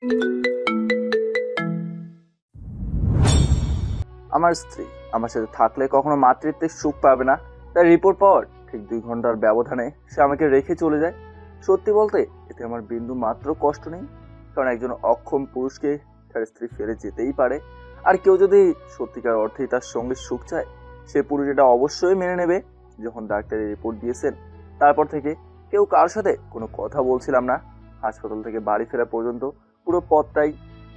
আমার স্ত্রী আমার সাথে থাকলে কখনো মাতৃত্বের সুখ পাবে না, তার রিপোর্ট পাওয়ার ঠিক 2 ঘন্টার ব্যবধানে সে আমাকে রেখে চলে যায়। সত্যি বলতে এতে আমার বিন্দু মাত্র কষ্ট নেই, কারণ একজন অক্ষম পুরুষকে তার স্ত্রী ফেলে যেতেই পারে। আর কেউ যদি সত্যিকার অর্থেই তার সঙ্গে সুখ চায়, সে পুরুষ এটা অবশ্যই মেনে নেবে। যখন ডাক্তারের রিপোর্ট দিয়েছেন, তারপর থেকে কেউ কারোর সাথে কোনো কথা বলছিলাম না। হাসপাতাল থেকে বাড়ি ফেরা পর্যন্ত পুরো পথটাই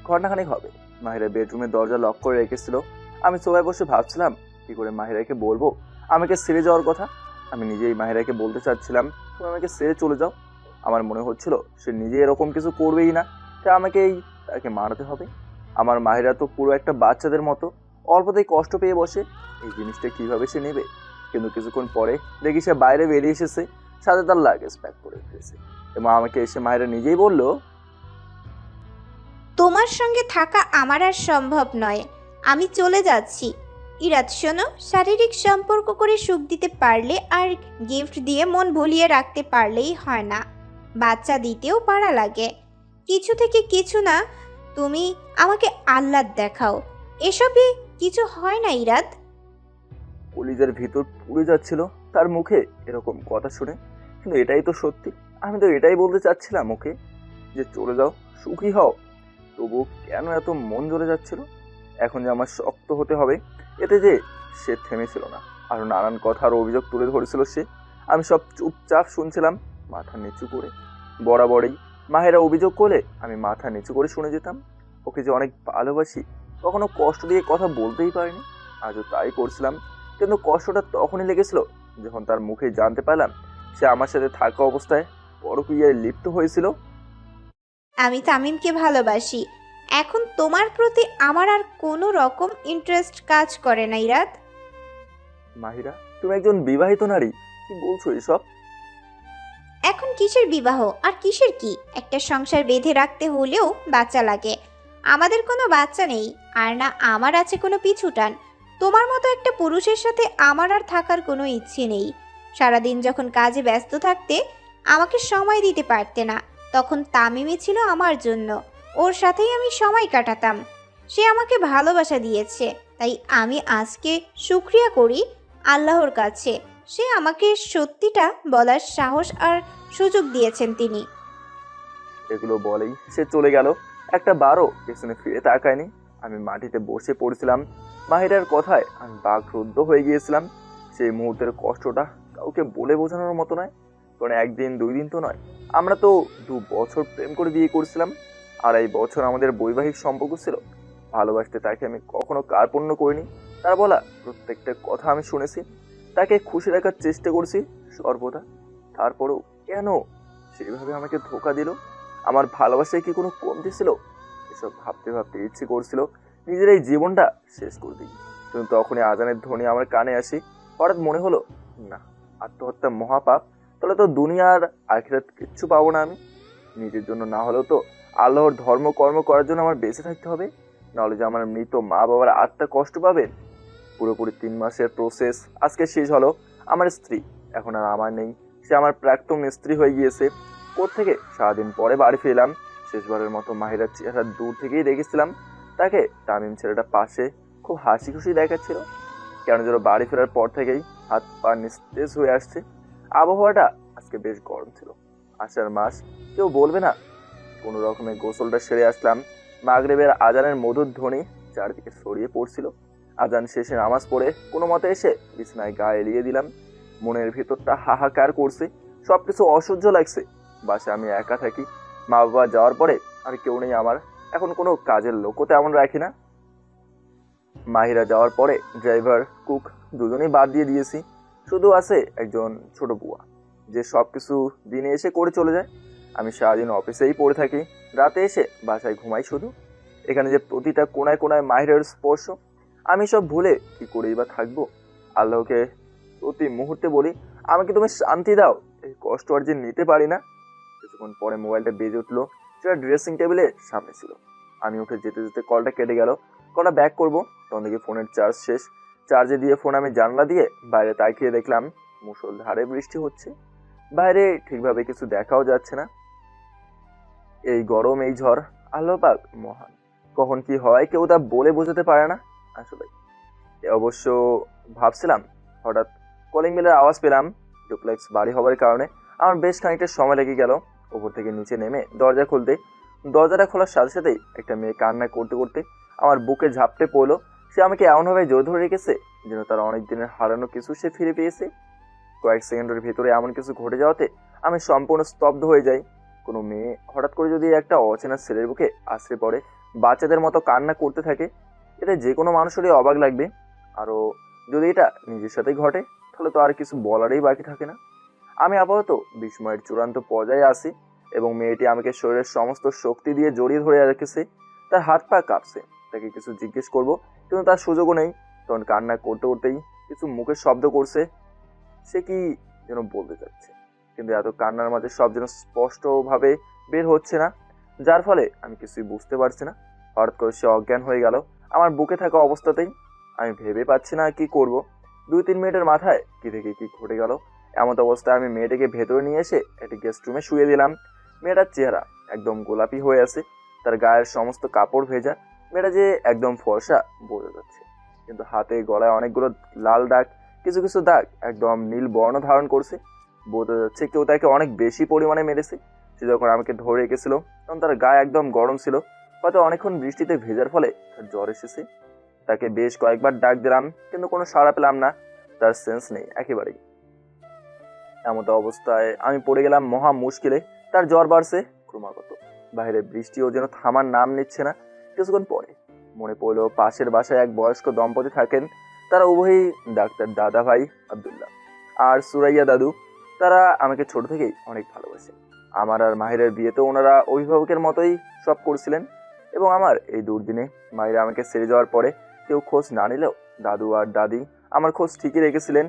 ঘন্টাখানেক হবে। মাহিরা বেডরুমের দরজা লক করে রেখেছিল। আমি সোফায় বসে ভাবছিলাম কি করে মাহিরাকে বলবো আমাকে ছেড়ে যাওয়ার কথা। আমি নিজেই মাহিরাকে বলতে চাচ্ছিলাম তুমি আমাকে ছেড়ে চলে যাও। আমার মনে হচ্ছিল সে নিজে এরকম কিছু করবেই না, তাকে মানাতে হবে। আমার মাহিরা তো পুরো একটা বাচ্চাদের মতো, অল্পতেই কষ্ট পেয়ে বসে। এই জিনিসটা কিভাবে সে নেবে? কিন্তু কিছুক্ষণ পরে দেখি সে বাইরে বেরিয়ে এসেছে, সাথে তার লাগেজ প্যাক করে ফেলেছে এবং আমাকে এসে মাহিরা নিজেই বলল, তোমার সঙ্গে থাকা আমার আর সম্ভব নয়, আমি চলে যাচ্ছি। ইরাত শোনো, শারীরিক সম্পর্ক করে সুখ দিতে পারলে আর গিফট দিয়ে মন ভুলিয়ে রাখতে পারলেই হয় না, বাচ্চা দিতেও পারা লাগে। কিছু থেকে কিছু না, তুমি আমাকে আহ্লাদ দেখাও, এসবই কিছু হয় না ইরাত। কলিজার ভিতর পুড়ে যাচ্ছিল তার মুখে এরকম কথা শুনে। কিন্তু এটাই তো সত্যি, আমি তো এটাই বলতে চাচ্ছিলাম ওকে, যে চলে যাও, সুখী হও। তবু কেন এত মন জ্বলে যাচ্ছিল? এখন যে আমার শক্ত হতে হবে, এতে যে সে থেমেছিল না, আরো নানান কথার অভিযোগ তুলে ধরেছিল সে। আমি সব চুপচাপ শুনছিলাম, মাথা নিচু করে। বরাবরই মাহেরা অভিযোগ করলে আমি মাথা নিচু করে শুনে যেতাম। ওকে যে অনেক ভালোবাসি, কখনো কষ্ট দিয়ে কথা বলতেই পারিনি, আজও তাই করছিলাম। কিন্তু কষ্টটা তখনই লেগেছিল যখন তার মুখে জানতে পারলাম সে আমার সাথে থাকা অবস্থায় পরকীয়ায় লিপ্ত হয়েছিল। আমি তামিমকে ভালোবাসি, এখন তোমার প্রতি আমার আর কোনো রকম ইন্টারেস্ট কাজ করে না ইরাত। মাহিরা, তুমি একজন বিবাহিত নারী, কি বলছো এসব? এখন কিসের বিবাহ আর কিসের কি, একটা সংসার বেঁধে রাখতে হলেও বাচ্চা লাগে। আমাদের কোনো বাচ্চা নেই, আর না আমার আছে কোনো পিছুটান। তোমার মতো একটা পুরুষের সাথে আমার আর থাকার কোনো ইচ্ছে নেই। সারাদিন যখন কাজে ব্যস্ত থাকতে, আমাকে সময় দিতে পারতে না, তখন তামিমই ছিল আমার জন্য। ওর সাথেই আমি সময় কাটাতাম। সে আমাকে ভালোবাসা দিয়েছে, তাই আমি আজকে শুকরিয়া করি আল্লাহর কাছে। সে আমাকে সত্যিটা বলার সাহস আর সুযোগ দিয়েছেন তিনি। এগুলো বলেই সে চলে গেল, একটা বারও পেছনে ফিরে তাকায়নি। আমি মাটিতে বসে পড়ছিলাম। মাহিরার কথায় আমি বাকরুদ্ধ হয়ে গিয়েছিলাম। সেই মুহূর্তের কষ্টটা কাউকে বলে বোঝানোর মতো নয়, কারণ একদিন 2 দিন তো নয়, আমরা তো 2 বছর প্রেম করে বিয়ে করছিলাম। আর এই বছর আমাদের বৈবাহিক সম্পর্ক ছিল। ভালোবাসতে তাকে আমি কখনো কার্পণ্য করিনি। তার বলা প্রত্যেকটা কথা আমি শুনেছি, তাকে খুশি রাখার চেষ্টা করছি সর্বদা। তারপরেও কেন সেভাবে আমাকে ধোঁকা দিল? আমার ভালোবাসায় কি কোনো কমতি ছিল? এসব ভাবতে ভাবতে ইচ্ছে করছিল নিজের এই জীবনটা শেষ করে দিই। কিন্তু তখনই আজানের ধ্বনি আমার কানে আসি। হঠাৎ মনে হলো, না, আত্মহত্যা মহাপাপ। তাহলে তো দুনিয়ার আখিরাত কিচ্ছু পাবো না আমি। নিজের জন্য না হলেও তো আল্লাহর ধর্ম কর্ম করার জন্য আমার বেঁচে থাকতে হবে, নাহলে যে আমার মৃত মা বাবার আত্মা কষ্ট পাবে। পুরোপুরি 3 মাসের প্রসেস আজকে শেষ হলো। আমার স্ত্রী এখন আর আমার নেই, সে আমার প্রাক্তন স্ত্রী হয়ে গিয়েছে। কোত্থেকে সারাদিন পরে বাড়ি ফিরলাম। শেষবারের মতো মাহিরার চেহারা দূর থেকেই দেখেছিলাম। তাকে তামিম ছেলেটা পাশে খুব হাসি খুশি দেখাচ্ছিল। কেন যেন বাড়ি ফেরার পর থেকেই হাত পা নিস্তেজ হয়ে আসছে। আবহাওয়াটা আজকে বেশ গরম ছিল। আষাঢ় মাস, কেউ বলবে না। কোনো রকমে গোসলটা সেরে আসলাম। মাগরিবের আজানের মধুর ধ্বনি চারদিকে ছড়িয়ে পড়ছিল। আজান শেষে নামাজ পড়ে কোনো মতে এসে বিছানায় গা এলিয়ে দিলাম। মনের ভিতরটা হাহাকার করছে, সবকিছু অসহ্য লাগছে। বাসায় আমি একা থাকি। মা বাবা যাওয়ার পরে আর কেউ নেই আমার। এখন কোনো কাজের লোকও তেমন রাখি না। মাহিরা যাওয়ার পরে ড্রাইভার, কুক দুজনেই বাদ দিয়ে দিয়েছি। শুধু আছে একজন ছোট বুয়া, যে সবকিছু দিনে এসে করে চলে যায়। আমি সারাদিন অফিসেই পড়ে থাকি, রাতে এসে বাসায় ঘুমাই শুধু। এখানে যে প্রতিটা কোনায় কোনায় মাহিরের স্পর্শ, আমি সব ভুলে কি করেই বা থাকবো? আল্লাহকে প্রতি মুহূর্তে বলি, আমাকে তুমি শান্তি দাও, এই কষ্ট আর যে নিতে পারি না। কিছুক্ষণ পরে মোবাইলটা বেজে উঠলো, সেটা ড্রেসিং টেবিলের সামনে ছিল। আমি উঠে যেতে যেতে কলটা কেটে গেল। কলটা ব্যাক করবো, তখন দেখি ফোনের চার্জ শেষ। চার্জে দিয়ে ফোন আমি জানলা দিয়ে বাইরে তাকিয়ে দেখলাম মুষলধারে বৃষ্টি হচ্ছে। বাইরে ঠিকভাবে কিছু দেখাও যাচ্ছে না। এই গরম, এই ঝড় আল্লাহ পাক মহান, কখন কি হয় কেউ তা বলে বোঝাতে পারে না। আসলে অবশ্য ভাবছিলাম, হঠাৎ কলিং বেলের আওয়াজ পেলাম। ডুপ্লেক্স বাড়ি হওয়ার কারণে আমার বেশ খানিকটা সময় লেগে গেল ওপর থেকে নিচে নেমে দরজা খুলতে। দরজাটা খোলার সাথে সাথেই একটা মেয়ে কান্না করতে করতে আমার বুকে ঝাপটে পড়লো। সে আমাকে এমনভাবে জোর ধরে রেখেছে যেন তার অনেক দিনের হারানো কিছু সে ফিরে পেয়েছে। কয়েক সেকেন্ডের ভেতরে এমন কিছু ঘটে যাওয়াতে আমি সম্পূর্ণ স্তব্ধ হয়ে যাই। কোনো মেয়ে হঠাৎ করে যদি একটা অচেনা ছেলের বুকে আশ্রে পড়ে বাচ্চাদের মতো কান্না করতে থাকে, এটা যে কোনো মানুষেরই অবাক লাগবে। আরও যদি এটা নিজের সাথেই ঘটে তাহলে তো আর কিছু বলারই বাকি থাকে না। আমি আপাতত বিস্ময়ের চূড়ান্ত পর্যায়ে আসি এবং মেয়েটি আমাকে শরীরের সমস্ত শক্তি দিয়ে জড়িয়ে ধরে রেখেছে। তার হাত পা কাঁপছে। তাকে কিছু জিজ্ঞেস করব কিন্তু তার সুযোগও নেই। তখন কান্না করতে করতেই কিছু মুখের শব্দ করছে। সে কি যেন বলতে চাচ্ছে, কিন্তু এত কান্নার মাঝে সব যেন স্পষ্টভাবে বের হচ্ছে না, যার ফলে আমি কিছুই বুঝতে পারছি না। হঠাৎ করে সে অজ্ঞান হয়ে গেল আমার বুকে থাকা অবস্থাতেই। আমি ভেবে পাচ্ছি না কি করব। 2-3 মিনিটের মাথায় কি থেকে কি ঘটে গেল। এমন অবস্থায় আমি মেয়েটাকে ভেতরে নিয়ে এসে একটি গেস্ট রুমে শুয়ে দিলাম। মেয়েটার চেহারা একদম গোলাপি হয়ে আছে, তার গায়ের সমস্ত কাপড় ভেজা। মেয়েটা যে একদম ফর্সা বোঝা যাচ্ছে, কিন্তু হাতে গলায় অনেকগুলো লাল দাগ, কিছু কিছু দাগ একদম নীল বর্ণ ধারণ করছে। বোঝা যাচ্ছে কেউ তাকে অনেক বেশি পরিমাণে মেরেছে। সে যখন আমাকে ধরে রেখেছিল তখন তার গায়ে একদম গরম ছিল। হয়তো অনেকক্ষণ বৃষ্টিতে ভেজার ফলে তার জ্বর এসেছে। তাকে বেশ কয়েকবার ডাক দিলাম কিন্তু কোনো সাড়া পেলাম না। তার সেন্স নেই একেবারেই। এমতো অবস্থায় আমি পড়ে গেলাম মহা মুশকিলে। তার জ্বর বাড়ছে ক্রমাগত, বাইরে বৃষ্টিও যেন থামার নাম নিচ্ছে না। কিছুক্ষণ পরে মনে পড়লো পাশের বাসায় এক বয়স্ক দম্পতি থাকেন। তারা উভয়ই ডাক্তার দাদা ভাই আব্দুল্লাহ আর সুরাইয়া দাদু। তারা আমাকে ছোট থেকেই অনেক ভালোবাসে। আমার আর মাহিরের বিয়েতে ওনারা অভিভাবকের মতোই সব করছিলেন। এবং আমার এই দুর্দিনে মাহিরা আমাকে ছেড়ে যাওয়ার পরে কেউ খোঁজ না নিলেও দাদু আর দাদি আমার খোঁজ ঠিকই রেখেছিলেন।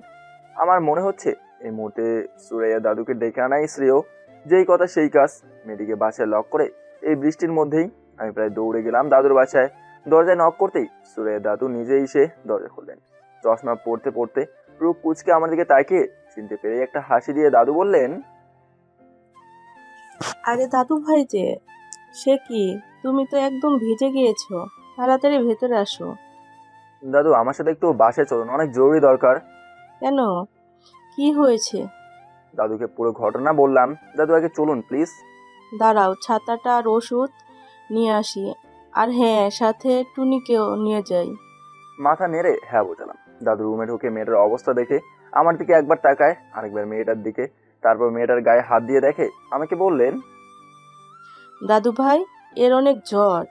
আমার মনে হচ্ছে এই মুহূর্তে সুরাইয়া দাদুকে ডেকে আনাই শ্রেয়। যেই কথা সেই কাজ। মেয়েটিকে বাসায় লক করে এই বৃষ্টির মধ্যেই আমি প্রায় দৌড়ে গেলাম দাদুর বাসায়। দরজায় নক করতেই সুরাইয়া দাদু নিজেই এসে দরজা খুললেন। চশমা পড়তে পড়তে পুরো কুচকে আমার দিকে তাকিয়ে চিনতে পেরে একটা হাসি দিয়ে দাদু বললেন, আরে দাদু ভাই যে, সে কি, তুমি তো একদম ভিজে গিয়েছো, তাড়াতাড়ি ভেতরে আসো। দাদু আমার সাথে একটু বাসায় চলুন, অনেক জরুরি দরকার। কেন, কি হয়েছে? দাদুকে পুরো ঘটনা বললাম। দাদু আগে চলুন প্লিজ। দাঁড়াও, ছাতাটা আর ওষুধ নিয়ে আসি। আর হ্যাঁ, সাথে টুনিকেও নিয়ে যাই। মাথা নেড়ে হ্যাঁ বোঝালাম। দাদু রুমে ঢুকে মেয়েটার অবস্থা দেখে আমার দিকে একবার তাকায়, আরেকবার মেয়েটার দিকে, তারপর মেয়েটার গায়ে হাত দিয়ে দেখে আমাকে বললেন, দাদু ভাই, এর অনেক জ্বর,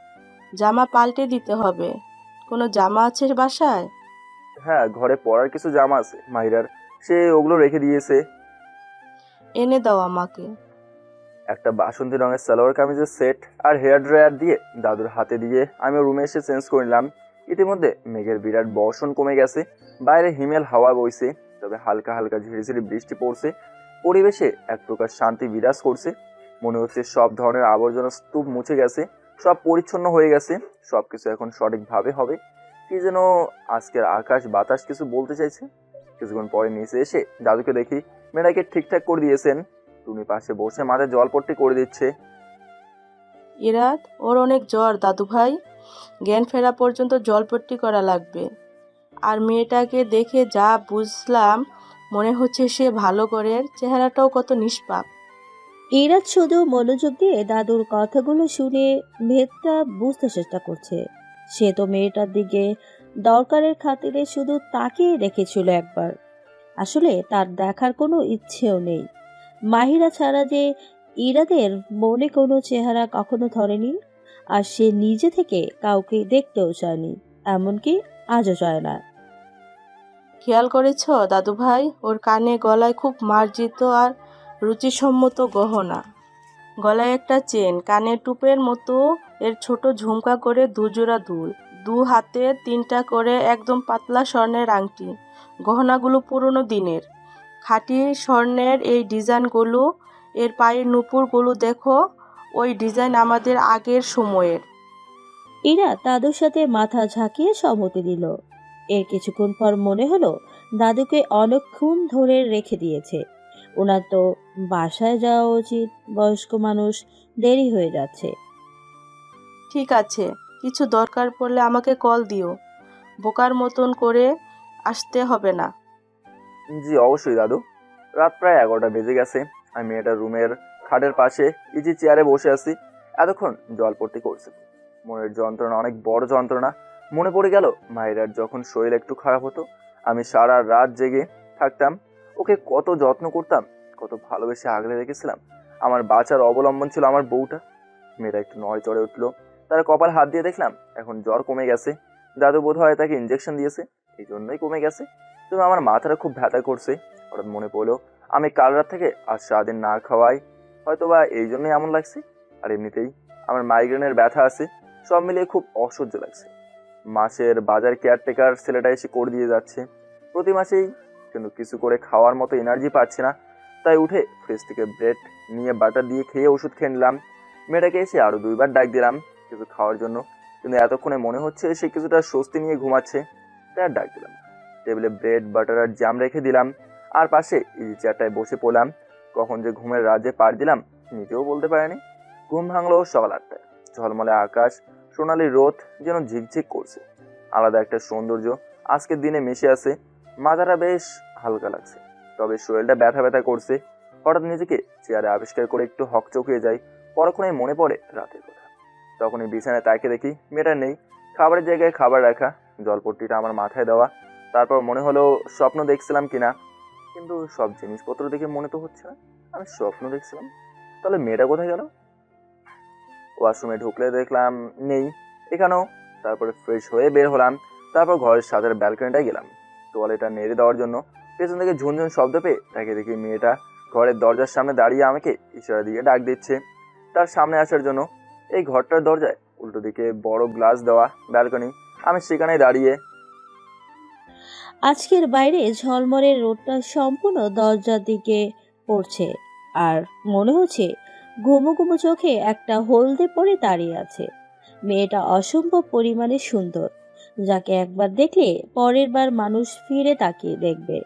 জামা পাল্টে দিতে হবে। কোনো জামা আছে বাসায়? হ্যাঁ ঘরে পরার কিছু জামা আছে মাহিরার, সে ওগুলো রেখে দিয়েছে। এনে দাও আমাকে। একটা বাসন্তী রঙের সালোয়ার কামিজের সেট আর হেয়ার ড্রায়ার দিয়ে দাদুর হাতে দিয়ে আমি রুমে এসে চেঞ্জ করে নিলাম। ইতিমধ্যে মেঘের বিরাট বর্ষণ কমে গেছে, বাইরে হিমেল হাওয়া বইছে, তবে হালকা হালকা ঝিরিঝিরি বৃষ্টি পড়ছে। পরিবেশে এক প্রকার শান্তি বিরাজ করছে। মনে হচ্ছে সব ধরনের আবর্জনা স্তূপ মুছে গেছে, সব পরিচ্ছন্ন হয়ে গেছে, সবকিছু এখন সঠিকভাবে হবে। কি যেন আজকের আকাশ বাতাস কিছু বলতে চাইছে। কিছুক্ষণ পরে নিচে এসে দাদুকে দেখি মেয়েটাকে ঠিকঠাক করে দিয়েছেন। তুমি পাশে বসে মাথায় জলপট্টি করে দিচ্ছে। ইরাত, ওর অনেক জ্বর দাদু ভাই, জ্ঞান ফেরা পর্যন্ত জলপট্টি করা লাগবে। আর মেয়েটাকে দেখে যা বুঝলাম, মনে হচ্ছে সে ভালো ঘরের, চেহারাটাও কত নিষ্পাপ। ইরাত শুধু মনোযোগ দিয়ে দাদুর কথাগুলো শুনে ভেদটা বুঝতে চেষ্টা করছে। সে তো মেয়েটার দিকে দরকারের খাতিরে শুধু তাকিয়ে রেখেছিল একবার। আসলে তার দেখার কোনো ইচ্ছেও নেই। মাহিরা ছাড়া যে ইরাদের মনে কোনো চেহারা কখনো ধরেনি, আর সে নিজে থেকে কাউকে দেখতেও চায়নি, এমনকি আজও চায় না। খেয়াল করেছ দাদু ভাই, ওর কানে গলায় খুব মার্জিত আর রুচিসম্মত গহনা। গলায় একটা চেন, কানে টুপের মতো এর ছোট ঝুমকা করে দুজোড়া দুল, দু হাতে 3টা করে একদম পাতলা স্বর্ণের আংটি। গহনাগুলো পুরনো দিনের, খাঁটি স্বর্ণের এই ডিজাইনগুলো। এর পায়ের নুপুরগুলো দেখো, ওই ডিজাইন আমাদের আগের সময়ের। ইরা দাদুর সাথে মাথা ঝাঁকিয়ে সম্মতি দিল। এর কিছুক্ষণ পর মনে হলো দাদুকে অনেকক্ষণ ধরে রেখে দিয়েছে। ওনার তো বাসায় যাওয়া উচিত, বয়স্ক মানুষ, দেরি হয়ে যাচ্ছে। ঠিক আছে, কিছু দরকার পড়লে আমাকে কল দিও। বোকার মতন করে আসতে হবে না। জি অবশ্যই দাদু। রাত প্রায় 11টা বেজে গেছে। আমি মেয়েটার রুমের খাটের পাশে ইজি চেয়ারে বসে আছি। এতক্ষণ জলপট্টি করছে। মনের যন্ত্রণা অনেক বড় যন্ত্রণা। মনে পড়ে গেল মায়েরার যখন শরীর একটু খারাপ হতো, আমি সারা রাত জেগে থাকতাম, ওকে কত যত্ন করতাম, কত ভালোবেসে আগলে রেখেছিলাম। আমার বাঁচার অবলম্বন ছিল আমার বউটা। মেয়েটা একটু নড়ে চড়ে উঠলো। তার কপাল হাত দিয়ে দেখলাম এখন জ্বর কমে গেছে। দাদু বোধ হয় তাকে ইঞ্জেকশন দিয়েছে, এই জন্যই কমে গেছে। তবে আমার মাথাটা খুব ব্যথা করছে। হঠাৎ মনে পড়লো আমি কাল রাত থেকে আজ সারাদিন না খাওয়াই, হয়তো বা এই জন্যই এমন লাগছে। আর এমনিতেই আমার মাইগ্রেনের ব্যথা আছে। সব মিলিয়ে খুব অসহ্য লাগছে। মাসের বাজার কেয়ারটেকার ছেলেটা এসে করে দিয়ে যাচ্ছে প্রতি মাসেই, কিন্তু কিছু করে খাওয়ার মতো এনার্জি পাচ্ছি না। তাই উঠে ফ্রিজ থেকে ব্রেড নিয়ে বাটার দিয়ে খেয়ে ওষুধ খেয়ে নিলাম। মেয়েটাকে এসে আরো 2বার ডাক দিলাম কিছু খাওয়ার জন্য, কিন্তু এতক্ষণে মনে হচ্ছে সে কিছুটা স্বস্তি নিয়ে ঘুমাচ্ছে, তাই আর ডাক দিলাম। টেবিলে ব্রেড বাটার আর জাম রেখে দিলাম, আর পাশে ইজি চেয়ারটায় বসে পড়লাম। কখন যে ঘুমের রাজ্যে পাড় দিলাম নিজেও বলতে পারিনি। ঘুম ভাঙলো সকাল 8টায়। ঝলমলে আকাশ, সোনালি রোদ যেন ঝিকঝিক করছে। আলাদা একটা সৌন্দর্য আজকের দিনে মিশে আছে। মাথাটা বেশ হালকা লাগছে, তবে শরীরটা ব্যথা ব্যথা করছে। হঠাৎ নিজেকে চেয়ারে আবিষ্কার করে একটু হকচকিয়ে যাই। পরক্ষণে মনে পড়ে রাতের কথা। তখনই বিছানায় তাকে দেখি মেয়েটা নেই। খাবারের জায়গায় খাবার রাখা, জলপট্টিটা আমার মাথায় দেওয়া। তারপর মনে হলো স্বপ্ন দেখছিলাম কিনা, কিন্তু সব জিনিসপত্র দেখে মনে তো হচ্ছে না আমি স্বপ্ন দেখছিলাম। তাহলে মেয়েটা কোথায় গেল? ওয়াশরুমে ঢুকলে দেখলাম নেই এখানেও। তারপরে ফ্রেশ হয়ে বের হলাম। তারপর ঘরের সাদের ব্যালকনিটায় গেলাম তোয়ালেটা নেড়ে দেওয়ার জন্য। পেছন থেকে ঝুনঝুন শব্দ পেয়ে তাকে দেখি মেয়েটা ঘরের দরজার সামনে দাঁড়িয়ে আমাকে ইশারা দিয়ে ডাক দিচ্ছে তার সামনে আসার জন্য। এই ঘরটার দরজায় উল্টো দিকে বড় গ্লাস দেওয়া ব্যালকনি। আমি সেখানে দাঁড়িয়ে। আজকের বাইরে ঝলমলের রোদটা সম্পূর্ণ দরজার দিকে পড়ছে, আর মনে হচ্ছে ঘুমো ঘুমো চোখে একটা হলদে পরে দাঁড়িয়ে আছে। মেয়েটা অসম্ভব পরিমাণে সুন্দর, যাকে একবার দেখলে পরের বার মানুষ ফিরে তাকিয়ে দেখবে।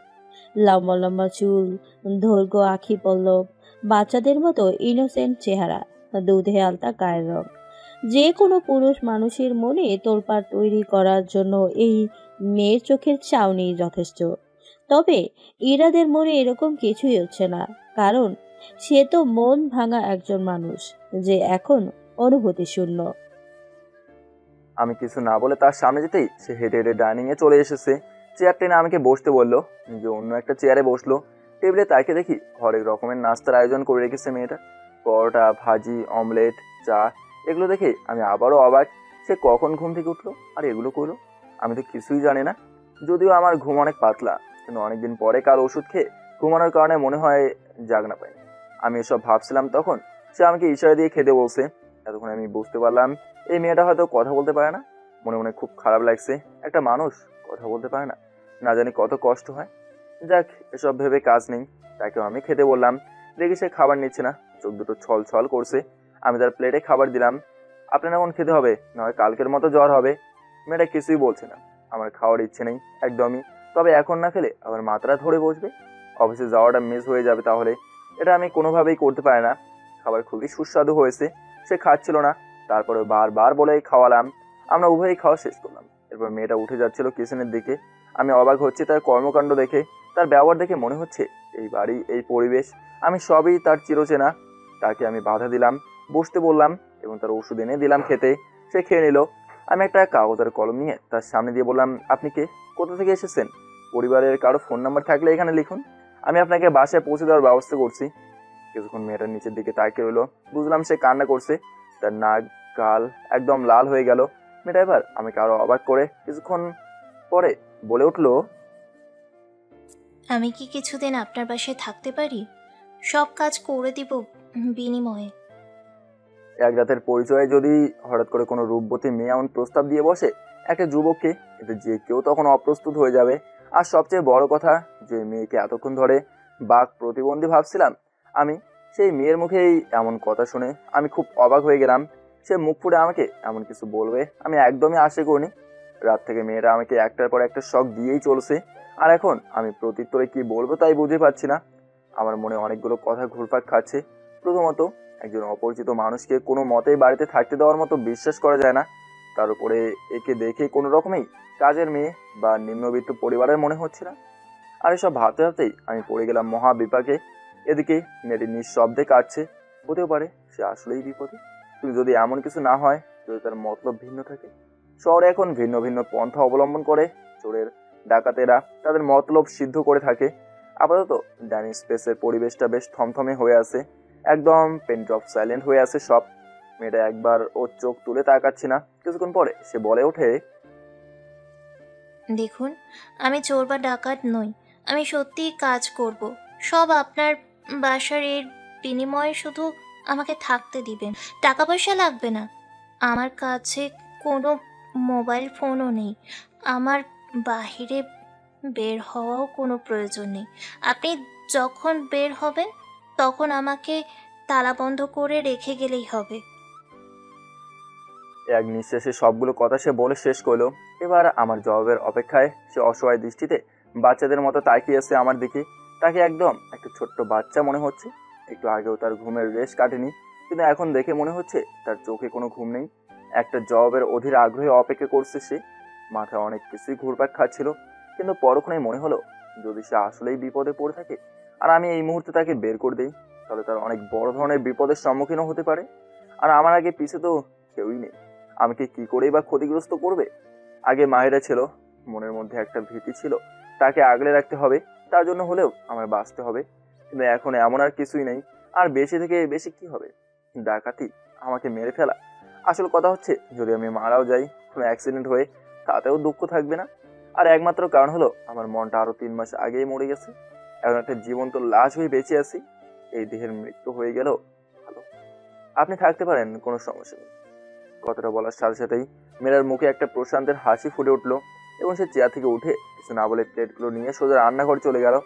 লম্বা লম্বা চুল, দৈর্ঘ্য আখি পল্লব, বাচ্চাদের মতো ইনোসেন্ট চেহারা, দুধে আলতা গায়ের রং। যে কোনো পুরুষ মানুষের মনে তোলপাড় তৈরি করার জন্য এই মেয়ের চোখের চাউনি যথেষ্ট। তবে ইরাদের মনে এরকম কিছুই হচ্ছে না, কারণ সে তো মন ভাঙা একজন মানুষ, যে এখন অনুভূতি শূন্য। আমি কিছু না বলে তার সামনে যেতেই সে হেঁটে হেঁটে ডাইনিং এ চলে এসেছে। চেয়ার টেনে আমাকে বসতে বললো, নিজে অন্য একটা চেয়ারে বসলো। টেবিলে তাকে দেখি হরেক রকমের নাস্তার আয়োজন করে রেখেছে মেয়েটা। পরোটা, ভাজি, অমলেট, চা। এগুলো দেখে আমি আবারও অবাক। সে কখন ঘুম থেকে উঠলো আর এগুলো করলো? আমি তো কিছুই জানি না। যদিও আমার ঘুম অনেক পাতলা, কিন্তু অনেকদিন পরে কাল ওষুধ খেয়ে ঘুমানোর কারণে মনে হয় জাগনা পাইনি। আমি এসব ভাবছিলাম তখন সে আমাকে ইশারা দিয়ে খেতে বলছে। এতক্ষণ আমি বুঝতে পারলাম এই মেয়েটা হয়তো কথা বলতে পারে না। মনে মনে খুব খারাপ লাগছে, একটা মানুষ কথা বলতে পারে না, না জানি কত কষ্ট হয়। যাক, এসব ভেবে কাজ নেই। তাকেও আমি খেতে বললাম। দেখি সে খাবার নিচ্ছে না, চোখ দুটো ছল ছল করছে। আমি তার প্লেটে খাবার দিলাম। আপনার এখন খেতে হবে, নয় কালকের মতো জ্বর হবে। মেয়েটা কিছুই বলছে না। আমার খাওয়ার ইচ্ছে নেই একদমই, তবে এখন না খেলে আবার মাথাটা ধরে বসবে। অফিসে যাওয়াটা মিস হয়ে যাবে তাহলে। এটা আমি কোনোভাবেই করতে পারি না। খাবার খুবই সুস্বাদু হয়েছে। সে খাচ্ছিল না, তারপরে বারবার বলে খাওয়ালাম। আমরা উভয়ই খাওয়া শেষ করলাম। এরপর মেয়েটা উঠে যাচ্ছিল কিচেনের দিকে। আমি অবাক হচ্ছি তার কর্মকাণ্ড দেখে, তার ব্যবহার দেখে মনে হচ্ছে এই বাড়ি, এই পরিবেশ, আমি সবই তার চিরচেনা। তাকে আমি বাধা দিলাম, বসতে বললাম এবং তার ওষুধ এনে দিলাম খেতে। সে খেয়ে নিল। আমি একটা কাগজ আর কলম নিয়ে তার সামনে দিয়ে বললাম, আপনি কে, কোথা থেকে এসেছেন? পরিবারের কারো ফোন নাম্বার থাকলে এখানে লিখুন, আমি আপনাকে বাসায় পৌঁছে দেওয়ার ব্যবস্থা করছি। কিছুক্ষণ মেয়েটার নিচের দিকে তাকিয়ে রইলো। বুঝলাম সে কান্না করছে। তার নাক, গাল একদম লাল হয়ে গেল। মেয়েটা এবার আমাকে আরো অবাক করে কিছুক্ষণ পরে বলে উঠলো, আমি কি কিছুদিন আপনার বাসায় থাকতে পারি? সব কাজ করে দিব বিনিময়ে। এক রাতের পরিচয়ে যদি হঠাৎ করে কোনো রূপবতী মেয়ে এমন প্রস্তাব দিয়ে বসে একটা যুবককে, এতে যে কেউ তখন অপ্রস্তুত হয়ে যাবে। আর সবচেয়ে বড় কথা, যে মেয়েকে এতক্ষণ ধরে বাক প্রতিবন্ধী ভাবছিলাম আমি, সেই মেয়ের মুখেই এমন কথা শুনে আমি খুব অবাক হয়ে গেলাম। সে মুখ ফুটে আমাকে এমন কিছু বলবে আমি একদমই আশা করিনি। রাত থেকে মেয়েরা আমাকে একটার পর একটা শখ দিয়েই চলছে, আর এখন আমি প্রত্যুত্তরে কি বলবো তাই বুঝে পাচ্ছি না। আমার মনে অনেকগুলো কথা ঘুরপাক খাচ্ছে। প্রথমত, একজন অপরিচিত মানুষকে কোনো মতেই বাড়িতে থাকতে দেওয়ার মতো বিশ্বাস করা যায় না। তার উপরে একে দেখে কোনো রকমেই কাজের মেয়ে বা নিম্নবিত্ত পরিবারের মনে হচ্ছে না। আর এসব ভাবতে ভাবতেই আমি পড়ে গেলাম মহা বিপাকে। এদিকে মেয়েটি নিঃশব্দে কাঁদছে। হতেও পারে সে আসলেই বিপদে, কিন্তু যদি এমন কিছু না হয়, যদি তার মতলব ভিন্ন থাকে। শহরে এখন ভিন্ন ভিন্ন পন্থা অবলম্বন করে চোরের ডাকাতেরা তাদের মতলব সিদ্ধ করে থাকে। আপাতত ডাইনিং স্পেসের পরিবেশটা বেশ থমথমে হয়ে আছে, একদম পেন ড্রপ সাইলেন্ট হয়ে আছে সব। মেয়েটা একবার ওর চোখ তুলে তাকাচ্ছে না। কিছুক্ষণ পরে সে বলে ওঠে, দেখুন, আমি চোর বা ডাকাত নই। আমি সত্যিই কাজ করব। সব আপনার বাসার এর বিনিময়ে শুধু আমাকে থাকতে দিবেন। টাকা পয়সা লাগবে না। আমার কাছে কোনো মোবাইল ফোনও নেই। আমার বাহিরে বের হওয়াও কোনো প্রয়োজন নেই। আপনি যখন বের হবেন তখন আমাকে তালাবন্ধ করে রেখে গেলেই হবে। এক নিঃশ্বাসে সবগুলো কথা সে বলে শেষ করলো। এবার আমার জবাবের অপেক্ষায় সে অসহায় দৃষ্টিতে বাচ্চাদের মতো তাকিয়ে আছে আমার দিকে। তাকে একদম একটা ছোট্ট বাচ্চা মনে হচ্ছে। একটু আগেও তার ঘুমের রেশ কাটেনি, কিন্তু এখন দেখে মনে হচ্ছে তার চোখে কোনো ঘুম নেই। একটা জবাবের অধীর আগ্রহে অপেক্ষা করছে সে। মাথায় অনেক কিছুই ঘুরপাক খাচ্ছিল, কিন্তু পরক্ষণেই মনে হলো যদি সে আসলেই বিপদে পড়ে থাকে আর আমি এই মুহূর্তে তাকে বের করে দিই, তাহলে তার অনেক বড় ধরনের বিপদের সম্মুখীনও হতে পারে। আর আমার আগে পিছে তো কেউই নেই, আমাকে কি করেই বা ক্ষতিগ্রস্ত করবে। আগে মাহিরা ছিল, মনের মধ্যে একটা ভীতি ছিল, তাকে আগলে রাখতে হবে, তার জন্য হলেও আমার বাঁচতে হবে। কিন্তু এখন এমন আর কিছুই নেই। আর বেশি থেকে বেশি কি হবে? ডাকাতি, আমাকে মেরে ফেলা। আসল কথা হচ্ছে যদি আমি মারাও যাই কোনো অ্যাক্সিডেন্ট হয়ে, তাতেও দুঃখ থাকবে না। আর একমাত্র কারণ হলো আমার মনটা আরো 3 মাস আগেই মরে গেছে। এখন একটা জীবন্ত লাশ হয়ে বেঁচে আছি। এই দেহের মৃত্যু হয়ে গেল ভালো, আপনি থাকতে পারেন, কোনো সমস্যা নেই। কথাটা বলার সাথে সাথেই মেয়েরার মুখে একটা প্রশান্তের হাসি ফুটে উঠলো এবং সে চেয়ার থেকে উঠে কিছু না বলে প্লেটগুলো নিয়ে সোজা রান্নাঘরে চলে গেল।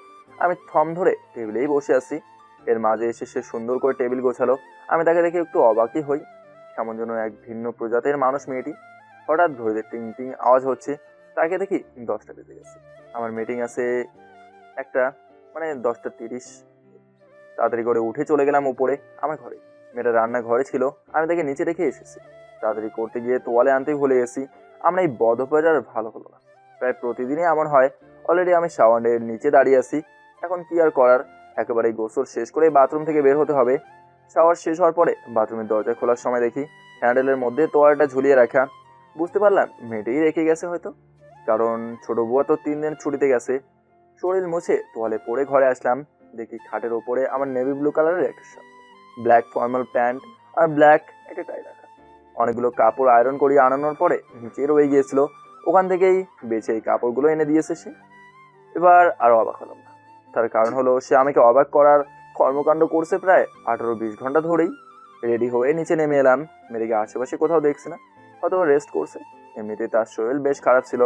আমি থম ধরে টেবিলেই বসে আছি। এর মাঝে এসে সে সুন্দর করে টেবিল গোছালো। আমি তাকে দেখে একটু অবাকই হই। কেমন যেন এক ভিন্ন প্রজাতির মানুষ মেয়েটি। হঠাৎ ঘড়িতে টিং টিং আওয়াজ হচ্ছে, তাকে দেখি 10টা বেজে গেছে। আমার মিটিং আছে একটা, মানে 10টা 30। তাড়াতাড়ি করে উঠে চলে গেলাম উপরে আমার ঘরে। মেয়েটা রান্নাঘরে ছিল, আমি তাকে নিচে রেখে এসেছি। তাড়াতাড়ি করতে গিয়ে তোয়ালে আনতেই ভুলে গেছি। আমরা এই বদ অভ্যাস আর ভালো হলো না। প্রায় প্রতিদিনই এমন হয়। অলরেডি আমি শাওয়ারের নিচে দাঁড়িয়ে আছি। এখন কি আর করার, একেবারে গোসল শেষ করে বাথরুম থেকে বের হতে হবে। শাওয়ার শেষ হওয়ার পরে বাথরুমের দরজা খোলার সময় দেখি হ্যান্ডেলের মধ্যে তোয়ালটা ঝুলিয়ে রাখা। বুঝতে পারলাম মেয়েটাই রেখে গেছে হয়তো, কারণ ছোট বুয়া তো 3 দিন ছুটিতে গেছে। শরীর মুছে তোয়ালে পরে ঘরে আসলাম। দেখি খাটের ওপরে আমার নেভি ব্লু কালারের একটা শার্ট, ব্ল্যাক ফর্মাল প্যান্ট আর ব্ল্যাক একটা টাই রাখা। অনেকগুলো কাপড় আয়রন করিয়ে আনানোর পরে নিচে রয়ে গিয়েছিল, ওখান থেকেই বেছে এই কাপড়গুলো এনে দিয়েছে সে। এবার আরো অবাক হলাম না। তার কারণ হলো সে আমাকে অবাক করার কর্মকাণ্ড করছে প্রায় 18-20 ঘন্টা ধরেই। রেডি হয়ে নিচে নেমে এলাম। মেয়েকে আশেপাশে কোথাও দেখছি না, হয়তো রেস্ট করছে। এমনিতে তার শরীর বেশ খারাপ ছিল।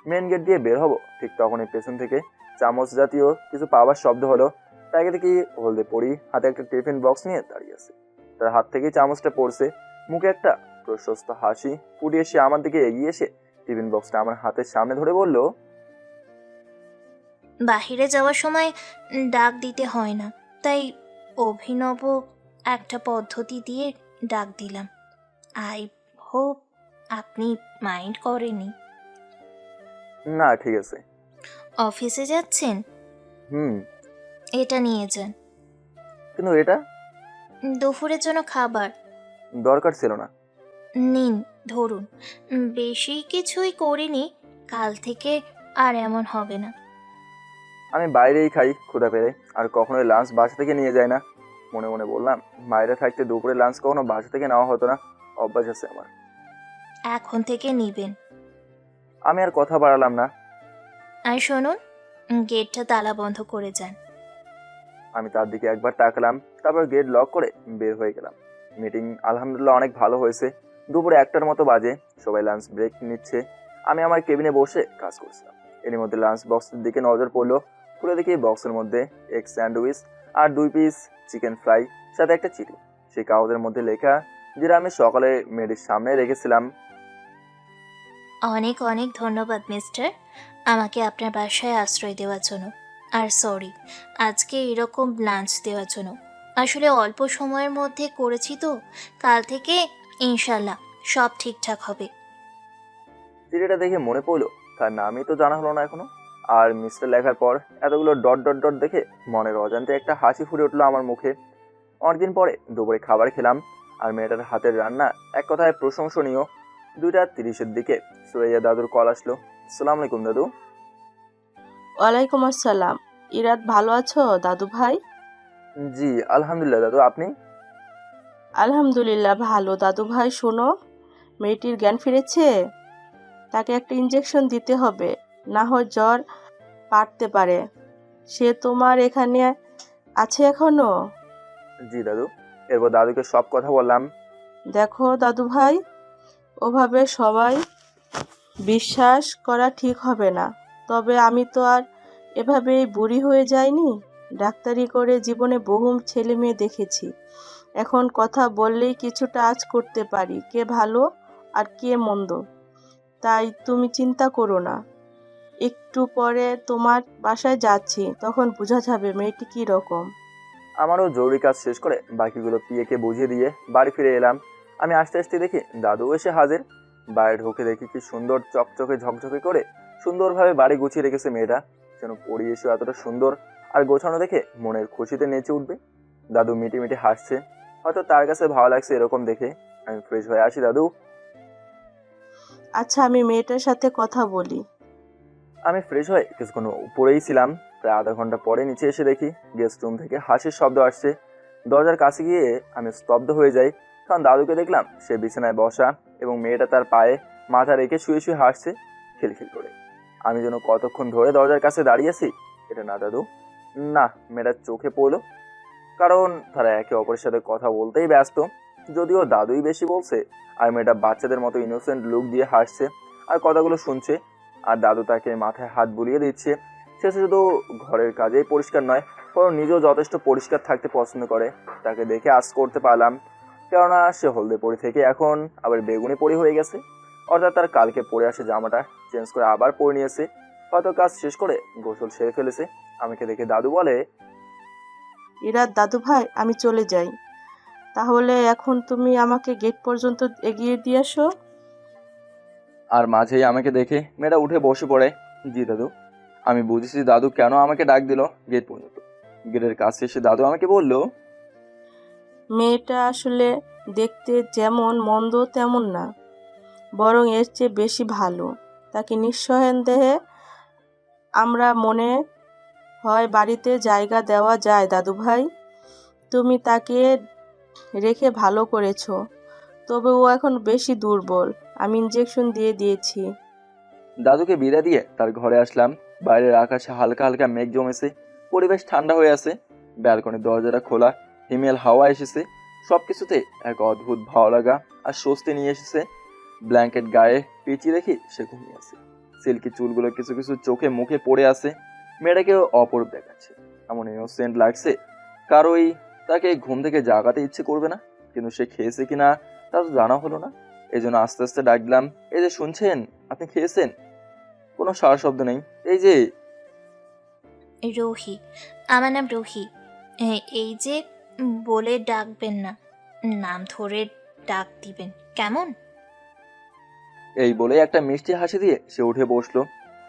মেন গেট দিয়ে বের হবো, ঠিক তখনই পেছন থেকে চামচ জাতীয় কিছু পাওয়ার শব্দ হলো। তাকে দেখি হলদে পরি হাতে একটা টিফিন বক্স নিয়ে দাঁড়িয়ে আছে। তার হাত থেকেই চামচটা পড়ছে। মুখে একটা প্রশস্ত হাসি ফুটিয়ে সে আমার দিকে এগিয়ে এসে টিফিন বক্সটা আমার হাতের সামনে ধরে বলল, বাহিরে যাওয়ার সময় ডাক দিতে হয় না, তাই অভিনব একটা পদ্ধতি দিয়ে ডাক দিলাম। আই হোপ আপনি মাইন্ড করেননি। না ঠিক আছে। অফিসে যাচ্ছেন? হুম। এটা নিয়ে যান। কিন্তু এটা দুপুরের জন্য খাবার। দরকার ছিল না। নিন, ধরুন। বেশি কিছুই করিনি, কাল থেকে আর এমন হবে না। আমি বাইরেই খাই ক্ষুধা পেলে, আর কখনোই লাঞ্চ বাসা থেকে নিয়ে যায় না। মনে মনে বললাম বাইরে থাকতে দুপুরে লাঞ্চ কখনো বাসা থেকে নেওয়া হতো না, অভ্যাস আছে আমার। এখন থেকে নিবেন। আমি আর কথা বাড়ালাম না। আর শুনুন, গেটটা তালা বন্ধ করে যান। আমি তার দিকে একবার তাকালাম, তারপর গেট লক করে বের হয়ে গেলাম। মিটিং আলহামদুলিল্লাহ অনেক ভালো হয়েছে। দুপুরে 1টার মতো বাজে, সবাই লাঞ্চ ব্রেক নিচ্ছে। আমি আমার কেবিনে বসে কাজ করছিলাম। এর মধ্যে লাঞ্চ বক্সের দিকে নজর পড়লো। খুলে দেখি বক্সের মধ্যে এগ স্যান্ডউইচ আর 2 পিস চিকেন ফ্রাই, সাথে একটা চিঠি। সেই কাগজের মধ্যে লেখা, যেটা আমি সকালে মেয়েটির সামনে রেখেছিলাম। অনেক অনেক ধন্যবাদ মিস্টার, আমাকে আপনার বাসায় আশ্রয় দেওয়ার জন্য। আর সরি আজকে এরকম লাঞ্চ দেওয়ার জন্য। আসলে অল্প সময়ের মধ্যে করেছি তো, কাল থেকে ইনশাল্লাহ সব ঠিকঠাক হবে। চিঠিটা দেখে মনে পড়লো তার নামই তো জানা হলো না এখনো। আর মিস্টার লেখার পর এতগুলো ডট ডট ডট দেখে মনের অজান্তে একটা হাসি ফুটে উঠলো আমার মুখে। অনেকদিন পরে দুপুরে খাবার খেলাম, আর মেয়েটার হাতের রান্না এক কথায় প্রশংসনীয়। 2:30 দিকে সুরাইয়া দাদুর কল আসলো। আসসালামু আলাইকুম দাদু। ওয়ালাইকুম আসসালাম। ইরাত, ভালো আছো দাদু ভাই? জি আলহামদুলিল্লাহ দাদু, আপনি? আলহামদুলিল্লাহ ভালো দাদু ভাই। শোনো, মেয়েটির জ্ঞান ফিরেছে, তাকে একটা ইঞ্জেকশন দিতে হবে, না হয় জ্বর বাড়তে পারে। সে তোমার এখানে আছে এখনো? জি দাদু। এরপর দাদুকে সব কথা বললাম। দেখো দাদু ভাই, ওভাবে সবাই বিশ্বাস করা ঠিক হবে না। তবে আমি তো আর এভাবেই বুড়ি হয়ে যাইনি। ডাক্তারি করে জীবনে বহু ছেলে মেয়ে দেখেছি। এখন কথা বললেই কিছুটা আঁচ করতে পারি কে ভালো আর কে মন্দ। তাই তুমি চিন্তা করো না। একটু পরে তোমার বাসায় যাচ্ছি, তখন বোঝা যাবে মেয়েটি কী রকম। আমারও জরুরি কাজ শেষ করে বাকিগুলো পিএকে বুঝিয়ে দিয়ে বাড়ি ফিরে এলাম। আমি আসতে আসতে দেখি দাদু এসে হাজির। বাইরে ঢুকে দেখি কি সুন্দর চকচকে ঝকঝকে করে সুন্দরভাবে বাড়ি গুছিয়ে রেখেছে মেয়েটা। যেন পরিবেশ এতটা সুন্দর আর গোছানো দেখে মনের খুশিতে নেচে উঠবে। দাদু মিটি মিটি হাসছে, হয়তো তার কাছে ভালো লাগছে এরকম দেখে। আমি ফ্রেশ হয়ে আসি দাদু। আচ্ছা, আমি মেয়েটার সাথে কথা বলি। আমি ফ্রেশ হয়ে কিছুক্ষণ উপরেই ছিলাম। প্রায় আধা ঘন্টা পরে নিচে এসে দেখি গেস্ট রুম থেকে হাসির শব্দ আসছে। দরজার কাছে গিয়ে আমি স্তব্ধ হয়ে যাই, কারণ দাদুকে দেখলাম সে বিছানায় বসা এবং মেয়েটা তার পায়ে মাথা রেখে শুয়ে শুয়ে হাসছে খিলখিল করে। আমি যেন কতক্ষণ ধরে দরজার কাছে দাঁড়িয়ে আছি। এটা না দাদু, না। মেয়েটার চোখে পড়লো, কারণ তারা একে অপরের সাথে কথা বলতেই ব্যস্ত। যদিও দাদুই বেশি বলছে, আর মেয়েটা বাচ্চাদের মতো ইনোসেন্ট লুক দিয়ে হাসছে আর কথাগুলো শুনছে। আর দাদু তাকে মাথায় হাত বুলিয়ে দিচ্ছে। সে শুধু ঘরের কাজেই পরিষ্কার নয়, বরং নিজেও যথেষ্ট পরিষ্কার থাকতে পছন্দ করে। তাকে দেখে আজ করতে পারলাম, কেননা সে হলদে পরি থেকে এখন আবার বেগুনি পরি হয়ে গেছে। অর্থাৎ তার কালকে পরে আসে জামাটা চেঞ্জ করে আবার পরে নিয়েছে। হয়তো কাজ শেষ করে গোসল সেরে ফেলেছে। আমাকে দেখে দাদু বলে, ইরাত দাদু ভাই, আমি চলে যাই। তাহলে এখন তুমি আমাকে গেট পর্যন্ত এগিয়ে দিয়ে আসো। আর মাঝেই আমাকে দেখে মেয়েটা উঠে বসে পড়ে। জি দাদু। আমি বুঝেছি দাদু কেন আমাকে ডাক দিল গেট পর্যন্ত। গেটের কাছে এসে দাদু আমাকে বলল, মেয়েটা আসলে দেখতে যেমন মন্দ তেমন না, বরং এর চেয়ে বেশি ভালো। তাকে নিঃসন্দেহে আমরা মনে হয় বাড়িতে জায়গা দেওয়া যায় দাদু ভাই। তুমি তাকে রেখে ভালো করেছো, তবে ও এখন বেশি দুর্বল। আমি ইঞ্জেকশন দিয়ে দিয়েছি। দাদুকে বিদায় দিয়ে তার ঘরে আসলাম। বাইরের আকাশে হালকা হালকা মেঘ জমেছে, পরিবেশ ঠান্ডা হয়ে আছে। ব্যালকনির দরজাটা খোলা, হিমেল হাওয়া এসেছে। সবকিছুতে এক অদ্ভুত ভালো লাগা আর স্বস্তি নিয়ে এসেছে। ব্ল্যাঙ্কেট গায়ে পেঁচিয়ে রেখে সে ঘুমিয়ে আছে। সিল্কি চুলগুলো কিছু কিছু চোখে মুখে পড়ে আছে। মেয়েটাকেও অপরূপ দেখাচ্ছে, এমন ইনোসেন্ট লাগছে। কারোই তাকে ঘুম থেকে জাগাতে ইচ্ছে করবে না। কিন্তু সে খেয়েছে কিনা তা তো জানা হলো না। এই জন্য আস্তে আস্তে ডাকলাম, এই যে শুনছেন, আপনি খেয়েছেন? কোনো সাড়া শব্দ নেই। এই যে রোহি, আমার নাম রোহি। এই যে বলে ডাকবেন না, নাম ধরে ডাক দিবেন কেমন? এই বলে একটা মিষ্টি হাসি দিয়ে সে উঠে বসলো।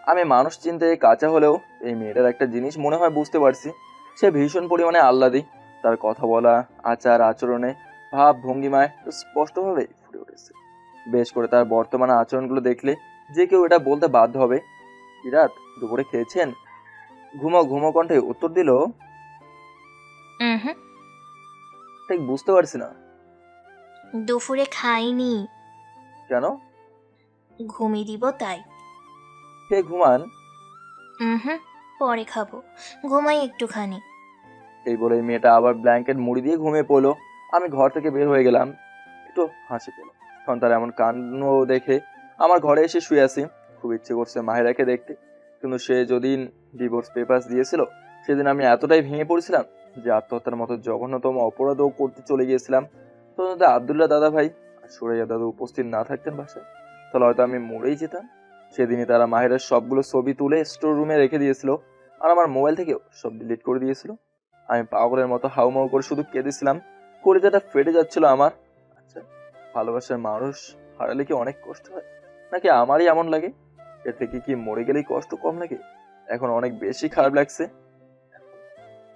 আমি মানুষ চিনতে কাঁচা হলেও এই মেয়েটার একটা জিনিস মনে হয় বুঝতে পারছি, সে ভীষণ পরিমাণে আহ্লাদী। তার কথা বলা, আচার আচরণে, ভাব ভঙ্গিমায় স্পষ্টভাবে ফুটে উঠেছে। বেশ করে তার বর্তমান আচরণগুলো দেখলে যে কেউ এটা বলতে বাধ্য হবে। ইরাত, দুপুরে খেয়েছেন? ঘুমো ঘুমো কণ্ঠে উত্তর দিল। হুম, ঠিক বুঝতে পারছি না। দুপুরে খাইনি। কেন? ঘুমিয়ে দিব তাই। খেয়ে ঘুমান। হুম, পরে খাবো, ঘুমাই একটুখানি। এই বলে মেয়েটা আবার ব্ল্যাঙ্কেট মুড়ি দিয়ে ঘুমিয়ে পড়লো। আমি ঘর থেকে বের হয়ে গেলাম, একটু হাসি পেল। কারণ তার এমন কাণ্ড দেখে আমার ঘরে এসে শুয়ে আছি। খুব ইচ্ছে করছে মাহিরাকে দেখতে, কিন্তু সে যেদিন ডিভোর্স পেপারস দিয়েছিল সেদিন আমি এতটাই ভেঙে পড়েছিলাম যে আত্মহত্যার মতো জঘন্যতম অপরাধও করতে চলে গিয়েছিলাম। তো যদি আব্দুল্লাহ দাদা ভাই আর সুরাইয়া দাদা উপস্থিত না থাকতেন বাসায়, তাহলে হয়তো আমি মরেই যেতাম। সেদিনই তারা মাহিরার সবগুলো ছবি তুলে স্টোর রুমে রেখে দিয়েছিল, আর আমার মোবাইল থেকেও সব ডিলিট করে দিয়েছিল। আমি পাগলের মতো হাউমাউ করে শুধু কেঁদেছিলাম। কলিজাটা ফেটে যাচ্ছিল আমার। আচ্ছা, ভালোবাসার মানুষ হারালে কি অনেক কষ্ট হয়, নাকি আমারই এমন লাগে? এর থেকে কি মরে গেলেই কষ্ট কম লাগে? এখন অনেক বেশি খারাপ লাগছে।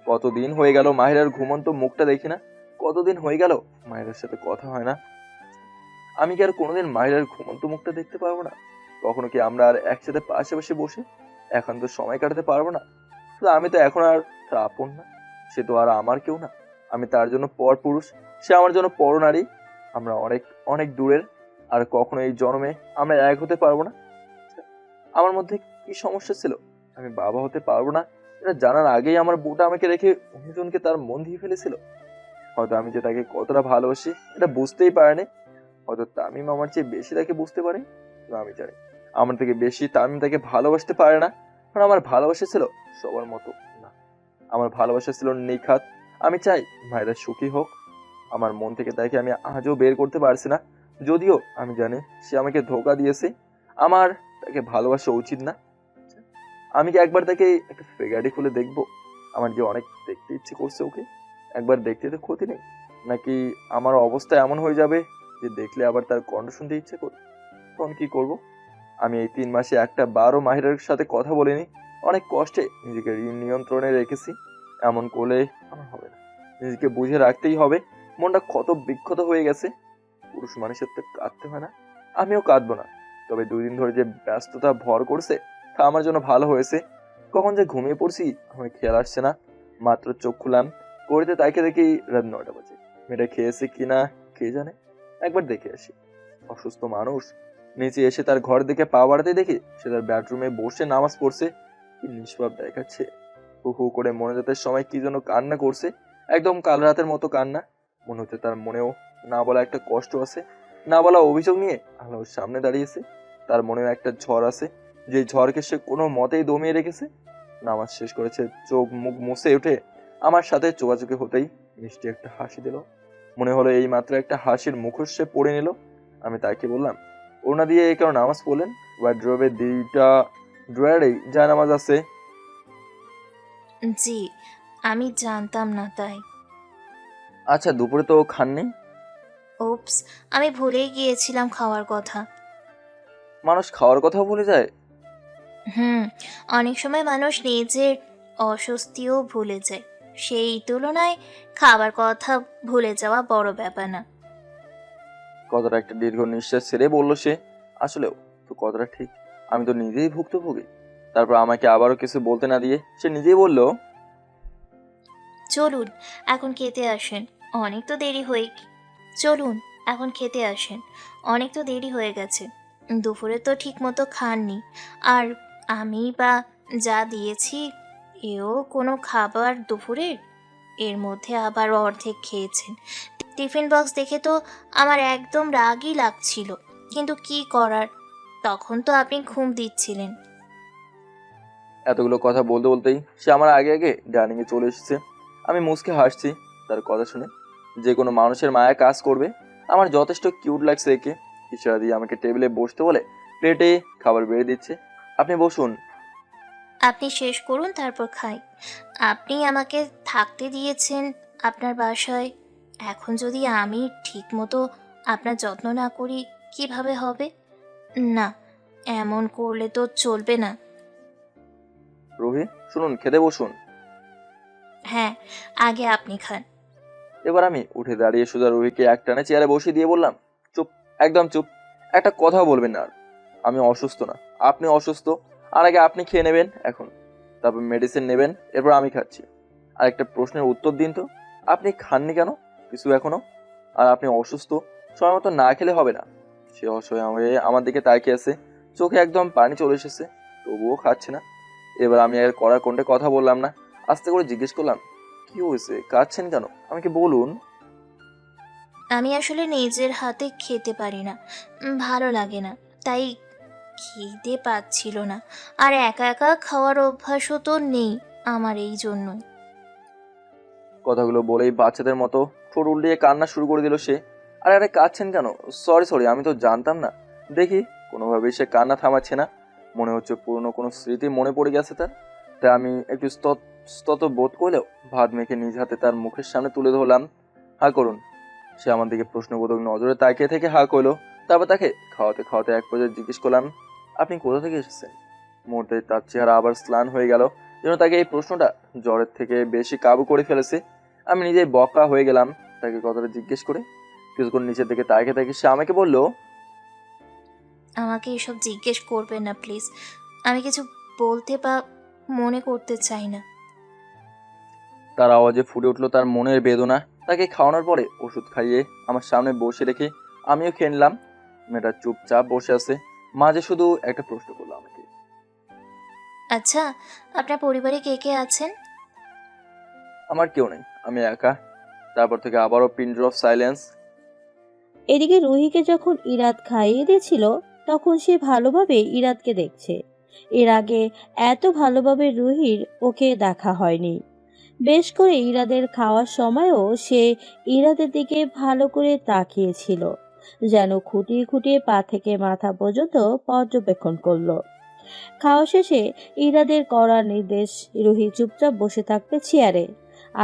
কতদিন হয়ে গেল মাহিরার ঘুমন্ত মুখটা দেখি না। কতদিন হয়ে গেল মাহিরার সাথে কথা হয় না। আমি কি আর কোনোদিন মাহিরার ঘুমন্ত মুখটা দেখতে পারবো না? কখনো কি আমরা আর একসাথে পাশাপাশি বসে এখন তো সময় কাটাতে পারবো না? শুধু আমি তো এখন আর তার আপন না, সে তো আর আমার কেউ না। আমি তার জন্য পর পুরুষ, সে আমার জন্য পর নারী। আমরা অনেক অনেক দূরের, আর কখনো এই জন্মে আমরা এক হতে পারবো না। আমার মধ্যে কি সমস্যা ছিল? আমি বাবা হতে পারবো না এটা জানার আগেই আমার বউটা আমাকে রেখে অন্যজনকে তার মন দিয়ে ফেলেছিল। হয়তো আমি যে তাকে কতটা ভালোবাসি এটা বুঝতেই পারেনি। হয়তো তামিম আমার চেয়ে বেশি তাকে বুঝতে পারে, কিন্তু আমি জানি আমার থেকে বেশি তামিম তাকে ভালোবাসতে পারে না। কারণ আমার ভালোবাসা ছিল সবার মতো না, আমার ভালোবাসা ছিল নিখাত। আমি চাই মায়েরা সুখী হোক। আমার মন থেকে তাকে আমি আজও বের করতে পারছি না, যদিও আমি জানি সে আমাকে ধোঁকা দিয়েছে। আমার তাকে ভালোবাসা উচিত না। আমি কি একবার তাকে একটা ফেগারি খুলে দেখবো? আমার যে অনেক দেখতে ইচ্ছে করছে ওকে। একবার দেখতে তো ক্ষতি নেই, নাকি আমার অবস্থা এমন হয়ে যাবে যে দেখলে আবার তার কণ্ঠ শুনতে ইচ্ছে করবে? তখন কি করব? আমি এই 3 মাসে একটা বারও মাহিরার সাথে কথা বলিনি। অনেক কষ্টে নিজেকে নিয়ন্ত্রণে রেখেছি। এমন করলে আমার হবে না, নিজেকে বুঝে রাখতেই হবে। মনটা ক্ষত বিক্ষত হয়ে গেছে। পুরুষ মানুষের তো কাঁদতে হয় না, আমিও কাঁদবো না। তবে 2 দিন ধরে যে ব্যস্ততা ভর করছে তা আমার জন্য ভালো হয়েছে। কখন যে ঘুমিয়ে পড়ছি আমার খেয়াল আসছে না। মাত্র চোখ খুলাম, ঘড়িতে তাকে দেখি রাত 9টা বাজে। মেয়েটা খেয়েছে কিনা কে জানে, একবার দেখে আসি। অসুস্থ মানুষ, নিচে এসে তার ঘর দিকে পা বাড়াতে দেখি সে তার বেডরুমে বসে নামাজ পড়ছে। কি নিষ্পাপ দেখাচ্ছে। হু হু করে মনোজাতের সময় কি যেন কান্না করছে, একদম কাল রাতের মতো কান্না। মনে হচ্ছে তার মনেও না বলা একটা কষ্ট আছে, না বলা অভিযোগ নিয়ে আল্লাহর সামনে দাঁড়িয়েছে। তার মনেও একটা ঝড় আছে, যে ঝড়কে সে কোনো মতেই দমিয়ে রেখেছে। নামাজ শেষ করেছে, চোখ মুখ মুছে উঠে আমার সাথে চোখাচোখি হতেই মিষ্টি একটা হাসি দিল। মনে হলো এই মাত্র একটা হাসির মুখোশ সে পড়ে নিল। আমি তাকে বললাম, ওনা দিয়ে কেন নামাজ পড়লেন? ওয়ার্ড্রোবের 2টা ড্রয়ারেই যা নামাজ আছে। জি, আমি জানতাম না তাই। আচ্ছা, দুপুরে তো খাননি? ওপস, আমি ভুলেই গিয়েছিলাম খাওয়ার কথা। মানুষ খাওয়ার কথা ভুলে যায়? হুম, অনেক সময় মানুষ নিজের অস্বস্তিও ভুলে যায়। সেই তুলনায় খাবার কথা ভুলে যাওয়া বড় ব্যাপার না। কথাটা একটা দীর্ঘ নিঃশ্বাস ছেড়ে বললো সে। আসলেও তো কথাটা ঠিক, আমি তো নিজেই ভুক্তভোগী। তারপর আমাকে আবারও কিছু বলতে না দিয়ে সে নিজেই বলল, চলুন এখন খেতে আসেন, অনেক তো দেরি হয়ে চলুন এখন খেতে আসেন, অনেক তো দেরি হয়ে গেছে। দুপুরে তো ঠিক মতো খাননি, আর আমি বা যা দিয়েছি এও কোনো খাবার দুপুরের? এর মধ্যে আবার অর্ধেক খেয়েছেন। টিফিন বক্স দেখে তো আমার একদম রাগই লাগছিল, কিন্তু কি করার, তখন তো আপনি ঘুম দিচ্ছিলেন। এতগুলো কথা বলতে বলতেই সে আমার আগে আগে ডাইনিং এ চলে এসেছে। আমি মুচকে হাসছি তার কথা শুনে। যে কোনো মানুষের মায়া কাজ করবে। আমার যথেষ্ট কিউট লাগছে একে। ইশারা দিয়ে আমাকে টেবিলে বসতে বলে প্লেটে খাবার বেড়ে দিচ্ছে। আপনি বসুন। আপনি শেষ করুন তারপর খাই। আপনি আমাকে থাকতে দিয়েছেন আপনার বাসায়, এখন যদি আমি ঠিক মতো আপনার যত্ন না করি কিভাবে হবে? না, এমন করলে তো চলবে না। রুহি শুনুন, খেতে বসুন। হ্যাঁ, আগে আপনি খান। এবার আমি উঠে দাঁড়িয়ে সোজা রুহিকে একটানে চেয়ারে বসিয়ে দিয়ে বললাম, চুপ, একদম চুপ, একটা কথাও বলবেন না আর। আমি অসুস্থ না, আপনি অসুস্থ। আর আগে আপনি খেয়ে নেবেন এখন, তারপর মেডিসিন নেবেন, এরপর আমি খাচ্ছি। আর একটা প্রশ্নের উত্তর দিন তো, আপনি খাননি কেন কিছু এখনো? আর আপনি অসুস্থ, সময় মতো না খেলে হবে না। সে অসহায় হয়ে আমার দিকে তাকিয়ে আছে, চোখে একদম পানি চলে এসেছে, তবুও খাচ্ছে না। এবার আমি আর কড়া কোণে কথা বললাম না, আস্তে করে জিজ্ঞেস করলাম, কি হয়েছে, কাঁদছেন কেন, আমাকে বলুন। আমি আসলে নিজের হাতে খেতে পারি না, ভালো লাগে না, তাই খিদে পাচ্ছিল না। আর একা একা খাওয়ার অভ্যাসও তো নেই আমার, এই জন্যই। কথাগুলো বলেই বাচ্চাদের মতো ঠোঁট উল্টিয়ে কান্না শুরু করে দিল সে। আরে আরে কাঁদছেন কেন? সরি সরি, আমি তো জানতাম না। দেখি কোনোভাবেই সে কান্না থামাচ্ছে না। মনে হচ্ছে পুরনো কোনো স্মৃতি মনে পড়ে গেছে তার। তাই আমি একটু ইতস্তত বোধ করলেও ভাত মেখে নিজ হাতে তার মুখের সামনে তুলে ধরলাম। হা করুন। সে আমার দিকে প্রশ্নবোধক নজরে তাকিয়ে থেকে হা করলো। তারপর তাকে খাওয়াতে খাওয়াতে এক পর্যায়ে জিজ্ঞেস করলাম, আপনি কোথা থেকে এসেছেন? মুহূর্তে তার চেহারা আবার স্লান হয়ে গেল, যেন তাকে এই প্রশ্নটা জ্বরের থেকে বেশি কাবু করে ফেলেছে। আমি নিজেই বকা হয়ে গেলাম তাকে কথাটা জিজ্ঞেস করে। কিছুক্ষণ নিচের দিকে তাকিয়ে তাকিয়ে সে আমাকে বলল, আমাকে এসব জিজ্ঞেস করবেন না প্লিজ। আমি কিছু বলতে বা মনে করতে চাই না। তার আওয়াজে ফুটে উঠলো তার মনের বেদনা। তাকে খাওয়ানোর পরে ওষুধ খাইয়ে আমার সামনে বসে রেখে আমিও খেয়ে নিলাম। মেয়েটা চুপচাপ বসে আছে, মাঝে শুধু একটা প্রশ্ন করলো আমাকে, আচ্ছা, আপনার পরিবারে কে কে আছেন? আমার কেউ নেই, আমি একা। তারপর থেকে আবারও পিন ড্রপ সাইলেন্স। এদিকে রুহিকে যখন ইরাত খাইয়ে দিয়েছিল তখন সে ভালোভাবে ইরাতকে দেখছে। এর আগে এত ভালোভাবে রুহির ওকে দেখা হয়নি। বেশ করে ইরাদের খাওয়ার সময়ও সে ইরাদের দিকে ভালো করে তাকিয়েছিল, যেন খুঁটিয়ে খুঁটিয়ে পা থেকে মাথা পর্যন্ত পর্যবেক্ষণ করলো। খাওয়া শেষে ইরাদের কড়া নির্দেশ, রুহি চুপচাপ বসে থাকবে চেয়ারে,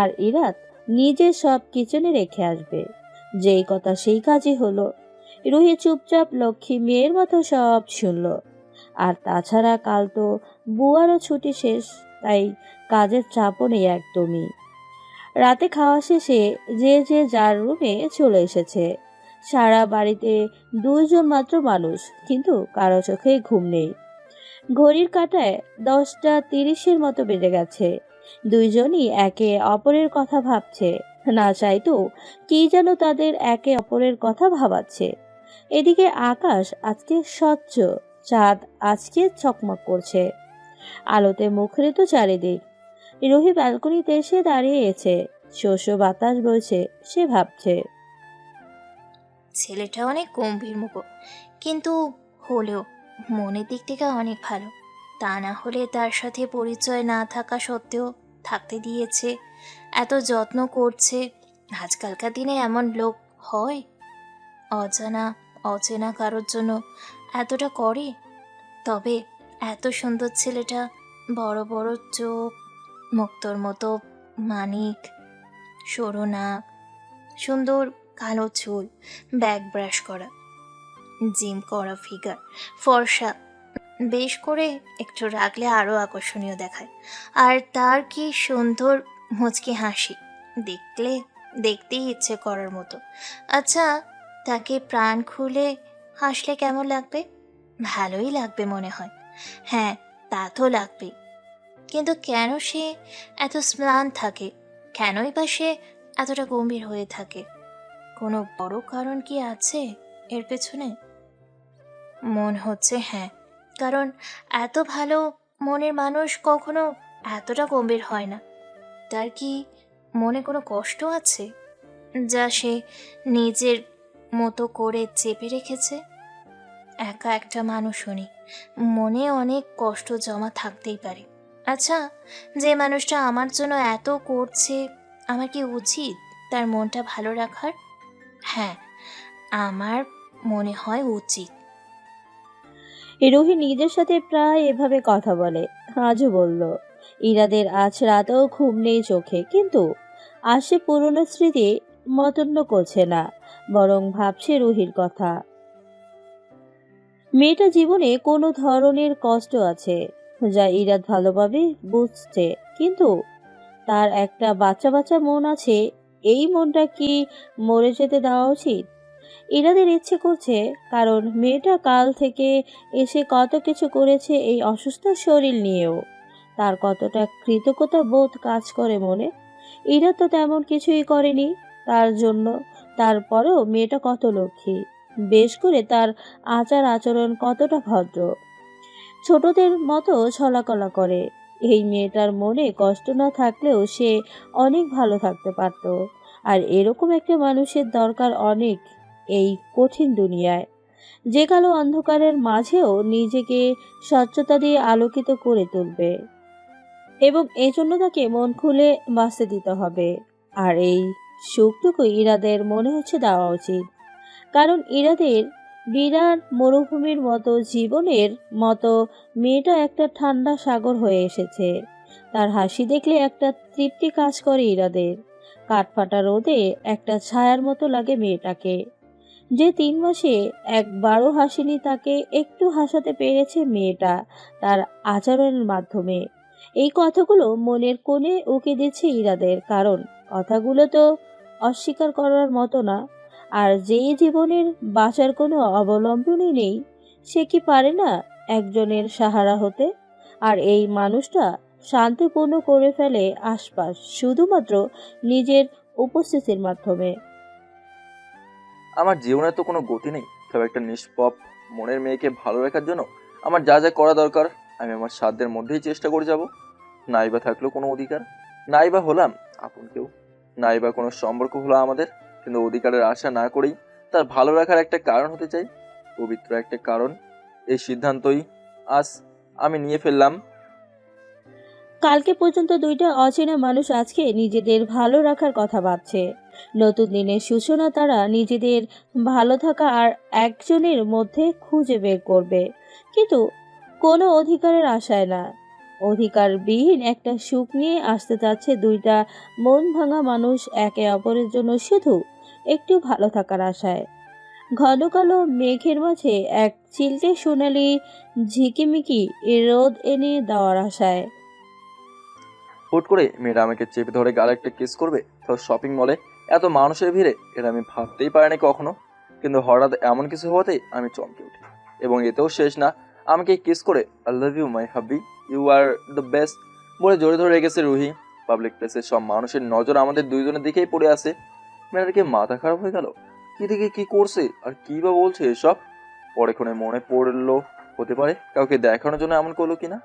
আর ইরাত নিজের সব কিচেনে রেখে আসবে। যেই কথা সেই কাজই হলো। রুহি চুপচাপ লক্ষ্মী মেয়ের মতো সব শুনল। আর তাছাড়া কাল তো বুয়ারও ছুটি শেষ, তাই কাজের চাপও নেই একদমই। রাতে খাওয়া শেষে যে যে যার রুমে চলে এসেছে। সারা বাড়িতে দুইজন মাত্র মানুষ, কিন্তু কারো চোখে ঘুম নেই। ঘড়ির কাঁটায় 10টা 30-এর মতো বেজে গেছে। দুইজনই একে অপরের কথা ভাবছে, না চাইতেও কি যেন তাদের একে অপরের কথা ভাবাচ্ছে। এদিকে আকাশ আজকে স্বচ্ছ, চাঁদ আজকে চকমক করছে, আলোতে মুখরিত চারিদিক। রুহি ব্যালকনিতে এসে দাঁড়িয়েছে, শস্য বাতাস বইছে। সে ভাবছে, ছেলেটা অনেক গম্ভীর মুখ, কিন্তু হলেও মনের দিক থেকে অনেক ভালো। তা না হলে তার সাথে পরিচয় না থাকা সত্ত্বেও থাকতে দিয়েছে, এত যত্ন করছে। আজকালকার দিনে এমন লোক হয়? অজানা অচেনা কারোর জন্য এতটা করে। তবে এত সুন্দর ছেলেটা, বড় বড় চোখ, মুক্তোর মতো মানিক, সরু নাক, সুন্দর কালো চুল, ব্যাক ব্রাশ করা, জিম করা ফিগার, ফর্সা, বেশ করে একটু রাখলে আরও আকর্ষণীয় দেখায়। আর তার কি সুন্দর মুচকি হাসি, দেখতেই ইচ্ছে করার মতো। আচ্ছা, তাকে প্রাণ খুলে হাসলে কেমন লাগবে? ভালোই লাগবে মনে হয়। হ্যাঁ, তা তো লাগবে। কিন্তু কেন সে এত ম্লান থাকে? কেনই বা সে এতটা গম্ভীর হয়ে থাকে? কোনো বড় কারণ কি আছে এর পেছনে? মন হচ্ছে হ্যাঁ, কারণ এত ভালো মনের মানুষ কখনো এতটা গম্ভীর হয় না। তার কি মনে কোনো কষ্ট আছে যা সে নিজের মতো করে চেপে রেখেছে? একা একটা মানুষ উনি, মনে অনেক কষ্ট জমা থাকতেই পারে। আচ্ছা, যে মানুষটা আমার জন্য এত করছে, আমার কি উচিত তার মনটা ভালো রাখার? হ্যাঁ, আমার মনে হয় উচিত। রুহি নিজের সাথে প্রায় এভাবে কথা বলে, আজও বলল। ইরাদের আজ রাতেও ঘুম নেই চোখে, কিন্তু আসে পুরনো স্মৃতি মতন্য করছে না, বরং ভাবছে রুহির কথা। মেয়েটা জীবনে কোনো ধরনের কষ্ট আছে যা ইরাদ ভালোভাবে বুঝছে, কিন্তু তার একটা বাচ্চা বাচ্চা মন আছে। এই মনটা কি মরে যেতে দেওয়া উচিত? ইরাদের ইচ্ছে করছে, কারণ মেয়েটা কাল থেকে এসে কত কিছু করেছে এই অসুস্থ শরীর নিয়েও। তার কতটা কৃতজ্ঞতা বোধ কাজ করে মনে। ইরা তো তেমন কিছুই করেনি তার জন্য, তারপরেও মেয়েটা কত লক্ষ্মী। বেশ করে তার আচার আচরণ কতটা ভদ্র, ছোটদের মতো ছলাকলা করে। এই মেয়েটার মনে কষ্ট না থাকলেও সে অনেক ভালো থাকতে পারত। আর এরকম একটা মানুষের দরকার অনেক এই কঠিন দুনিয়ায়, যে কালো অন্ধকারের মাঝেও নিজেকে স্বচ্ছতা দিয়ে আলোকিত করে তুলবে। এবং এই জন্য তাকে মন খুলে বাঁচতে দিতে হবে। আর এই সুখটুকু ইরাদের মনে হচ্ছে দেওয়া উচিত, কারণ ইরাদের বিরাট মরুভূমির মতো জীবনের মতো মেয়েটা একটা ঠান্ডা সাগর হয়ে এসেছে। তার হাসি দেখলে একটা তৃপ্তি কাজ করে ইরাদের। কাঠফাটা রোদে একটা ছায়ার মতো লাগে মেয়েটাকে। যে 3 মাসে একবারও হাসেনি তাকে একটু হাসাতে পেরেছে মেয়েটা তার আচরণের মাধ্যমে। এই কথাগুলো মনের কোণে উকি দিচ্ছে ইরাদের, কারণ কথাগুলো তো অস্বীকার করার মতো না। আর যেই জীবনের বাঁচার কোনো অবলম্বনই নেই, সে কি পারে না একজনের সাহারা হতে? আর এই মানুষটা শান্তিপূর্ণ করে ফেলে আশপাশ শুধুমাত্র নিজের উপস্থিতির মাধ্যমে। আমার জীবনে তো কোনো গতি নেই, তবে একটা নিষ্পাপ মনের মেয়েকে ভালো রাখার জন্য আমার যা যা করা দরকার আমি আমার সাধ্যের মধ্যেই চেষ্টা করে যাব। নাই বা থাকলো কোনো অধিকার, নাই বা হলাম আপন কেউ, নাই বা কোনো সম্পর্ক হলো আমাদের, কিন্তু অধিকারের আশা না করেই তার ভালো রাখার একটা কারণ হতে চাই, পবিত্র একটা কারণ। এই সিদ্ধান্তই আজ আমি নিয়ে ফেললাম। কালকে পর্যন্ত দুইটা অচেনা মানুষ আজকে নিজেদের ভালো রাখার কথা ভাবছে। নতুন দিনের সূচনা তারা নিজেদের ভালো থাকা আর একজনের মধ্যে খুঁজে বের করবে, কিন্তু কোনো অধিকারের আশায় না। অধিকারবিহীন একটা সুখ নিয়ে আসতে যাচ্ছে দুইটা মন ভাঙা মানুষ একে অপরের জন্য শুধু একটু ভালো থাকার আশায়। ঘন কালো মেঘের মাঝে এক চিলটে সোনালি ঝিকিমিকি রোদ এনে দেওয়ার আশায়। হুট করে মেয়েটা আমাকে চেপে ধরে গালে একটা কিস করবে, তো শপিং মলে এত মানুষের ভিড়ে এটা আমি ভাবতেই পারিনি কখনো। কিন্তু হঠাৎ এমন কিছু হতেই আমি চমকে উঠি, এবং এতেও শেষ না। আমাকে কিস করে আই লাভ ইউ মাই হাবি, ইউ আর দ্য বেস্ট বলে জোরে ধরে রেখেছে রুহি। পাবলিক প্লেসে সব মানুষের নজর আমাদের দুইজনের দিকেই পড়ে আছে। মেয়েটার কি মাথা খারাপ হয়ে গেল? কি থেকে কি করছে আর কি বা বলছে এসব? পরেক্ষণে মনে পড়লো হতে পারে কাউকে দেখানোর জন্য এমন করলো কিনা।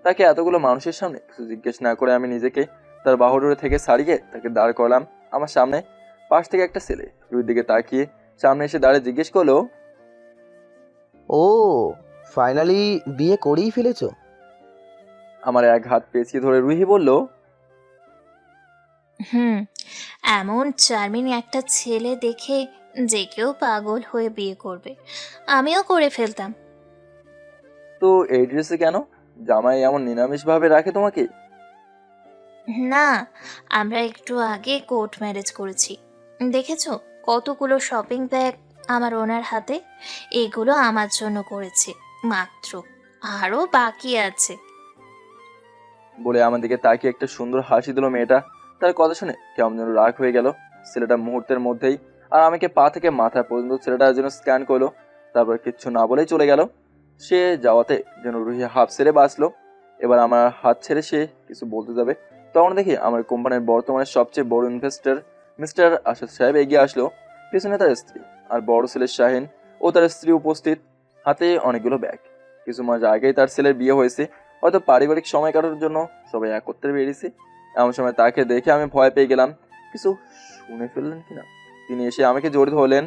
তাকে এতগুলো মানুষের সামনে কিছু জিজ্ঞেস না করে আমি নিজেকে তার বাহুডোরে থেকে সারিয়ে তাকে দাঁড় করালাম আমার সামনে। পাশ থেকে একটা ছেলে রুহির দিকে তাকিয়ে সামনে এসে দাঁড়িয়ে জিজ্ঞেস করলো, ও, ফাইনালি বিয়ে করেই ফেলেছো? আমার এক হাত পেঁচিয়ে ধরে রুহি বলল, হুম, এমন চার্মিং একটা ছেলে দেখে যে কেউ পাগল হয়ে বিয়ে করবে। আমিও করে ফেলতাম। তো এই ড্রেসে কেন? জামাই এমন নিরামিষ ভাবে রাখে তোমাকে? না, আমরা একটু আগে কোর্ট ম্যারেজ করেছি। দেখেছো কতগুলো শপিং ব্যাগ আমার ওনার হাতে? এগুলো আমার জন্য করেছে মাত্র, আরও বাকি আছে। বলে আমার দিকে তাকিয়ে একটা সুন্দর হাসি দিল মেয়েটা। তার কথা শুনে কেমন যেন রাগ হয়ে গেল ছেলেটা মুহূর্তের মধ্যেই, আর আমাকে পা থেকে মাথা পর্যন্ত ছেলেটা যেন স্ক্যান করলো, তারপর কিচ্ছু না বলেই চলে গেল। সে যাওয়াতে যেন রুহি হাফ ছেড়ে বাঁচলো। এবার আমার হাত ছেড়ে সে কিছু বলতে যাবে, তখন দেখি আমার কোম্পানির বর্তমানে সবচেয়ে বড় ইনভেস্টর মিস্টার আসাদ সাহেব এগিয়ে আসলো। পিছনে তার স্ত্রী আর বড় ছেলে শাহিন ও তার স্ত্রী উপস্থিত, হাতে অনেকগুলো ব্যাগ। কিছু মাস আগেই তার ছেলের বিয়ে হয়েছে, হয়তো পারিবারিক সময় কাটানোর জন্য সবাই একত্রে বেরিয়েছে। এমন সময় তাকে দেখে আমি ভয় পেয়ে গেলাম কিছু শুনে ফেললেন কিনা। তিনি এসে আমাকে জড়িয়ে ধরলেন।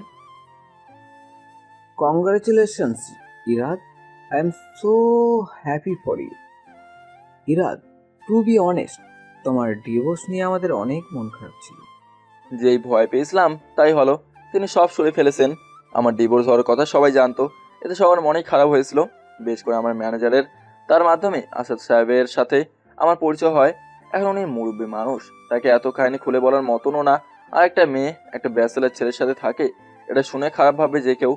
Congratulations, Irad. I am so happy for you. Irad, to be honest, তোমার ডিভোর্স নিয়ে আমাদের অনেক মন খারাপ ছিল। যেই ভয় পেয়েছিলাম তাই হলো, তিনি সব শুনে ফেলেছেন। আমার ডিভোর্স হওয়ার কথা সবাই জানতো, এতে সবার মনেই খারাপ হয়েছিল। বেশ করে আমার ম্যানেজারের তার মাধ্যমে আসাদ সাহেবের সাথে আমার পরিচয় হয়। এখন উনি মুরব্বী মানুষ, তাকে এত কাহিনী খুলে বলার মতনও না। আর একটা মেয়ে একটা ব্যাচেলার ছেলের সাথে থাকে, এটা শুনে খারাপ ভাববে যে কেউ।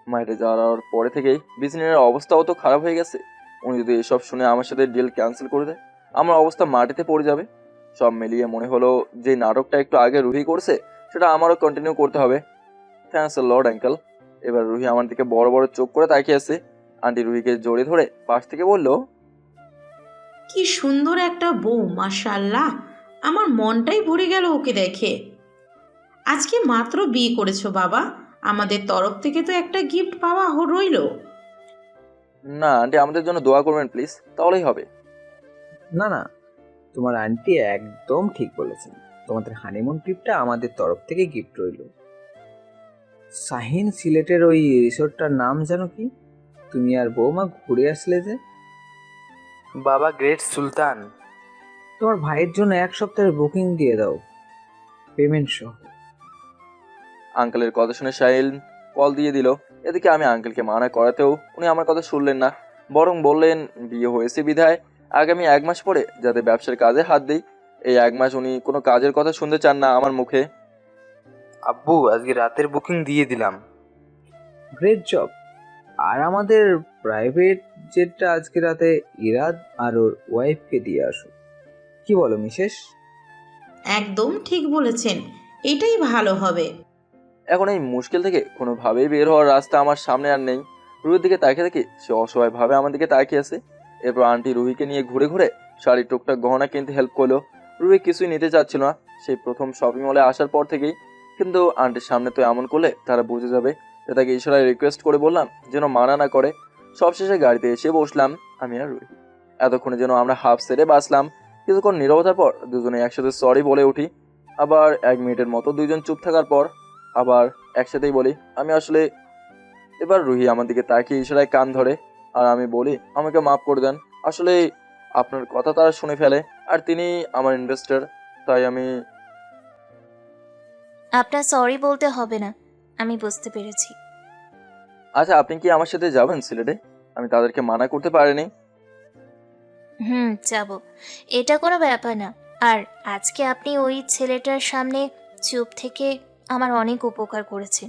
মাইরে যাওয়ার পরে থেকেই বিজনেসের অবস্থাও তো খারাপ হয়ে গেছে। উনি যদি এসব শুনে আমার সাথে ডিল ক্যান্সেল করে দেয়, আমার অবস্থা মাটিতে পড়ে যাবে। সব মিলিয়ে মনে হলো যে নাটকটা একটু আগে রুহি করছে সেটা আমারও কন্টিনিউ করতে হবে। Thanks Lord uncle. এবার রুহি আমার দিকে বড় বড় চোখ করে তাকিয়ে আছে। আন্টি রুহিকে জড়িয়ে ধরে পাশ থেকে বলল, কি সুন্দর একটা বউ, মাশাআল্লাহ। আমার মনটাই ভরে গেল ওকে দেখে। আজকে মাত্র বিয়ে করেছো বাবা, আমাদের তরফ থেকে তো একটা গিফট পাওয়া রইল। না আন্টি, আমাদের জন্য দোয়া করবেন প্লিজ, তাহলেই হবে। না না, তোমার আন্টি একদম ঠিক বলেছেন। তোমাদের হানিমুন ট্রিপটা আমাদের তরফ থেকে গিফট রইল। শাহিন সিলেটের ওই রিসোর্টটার নাম জানো কি? তুমি আর বৌমা ঘুরে আসলে যে। বাবা গ্রেট সুলতান। তোমার ভাইয়ের জন্য 1 সপ্তাহের বুকিং দিয়ে দাও, পেমেন্ট সহ। আঙ্কেলের কথা শুনে সাহিল কল দিয়ে দিল। এদিকে আমি আঙ্কেলকে মানা করাতেও উনি আমার কথা শুনলেন না, বরং বললেন বিয়ে হয়েছে বিধায় আগামী 1 মাস পরে যাতে ব্যবসার কাজে হাত দিই, এই 1 মাস উনি কোনো কাজের কথা শুনতে চান না আমার মুখে। আব্বু আজকে রাতের বুকিং দিয়ে দিলাম। Great job. আর আমাদের প্রাইভেট জেটটা আজকে রাতে ইরাদ আর ওর ওয়াইফকে দিয়ে আসো। কি বলো মিসেস? একদম ঠিক বলেছেন, এটাই ভালো হবে। এখন এই মুশকিল থেকে কোনোভাবেই বের হওয়ার রাস্তা আমার সামনে আর নেই। রুহির দিকে তাকিয়ে দেখি সে অসহায়ভাবে আমার দিকে তাকিয়ে আছে। এরপর আন্টি রুহিকে নিয়ে ঘুরে ঘুরে শাড়ির টুকটাক গহনা কিনতে হেল্প করলো। রুহি কিছুই নিতে চাচ্ছিল না সেই প্রথম শপিং মলে আসার পর থেকেই, কিন্তু আন্টির সামনে তো এমন করলে তারা বুঝে যাবে। তাকে ইশারায় রিকোয়েস্ট করে বললাম যেন মানা না করে। সবশেষে গাড়িতে এসে বসলাম আমি আর রুহি। এতক্ষণে যেন আমরা হাফ সেরে বাঁচলাম। কিছুক্ষণ নীরবতার পর দুজনে একসাথে সরি বলে উঠি। আবার 1 মিনিটের মতো দুইজন চুপ থাকার পর আবার একসাথেই বলি আমি আসলে। এবার রুহি আমার দিকে তাকিয়ে ইশারায় কান ধরে আর আমি বলি আমাকে মাফ করে দেন। আসলে আপনার কথা তারা শুনে ফেলে আর তিনি আমার ইনভেস্টর, তাই আমি। আপনার সরি বলতে হবে না, আমি বুঝতে পেরেছি। আচ্ছা আপনি কি আমার সাথে যাবেন সিলেটে? আমি তাদেরকে মানা করতে পারিনি। যাব, এটা কোনো ব্যাপার না। আর আজকে আপনি ওই ছেলেটার সামনে চুপ থেকে আমার অনেক উপকার করেছেন।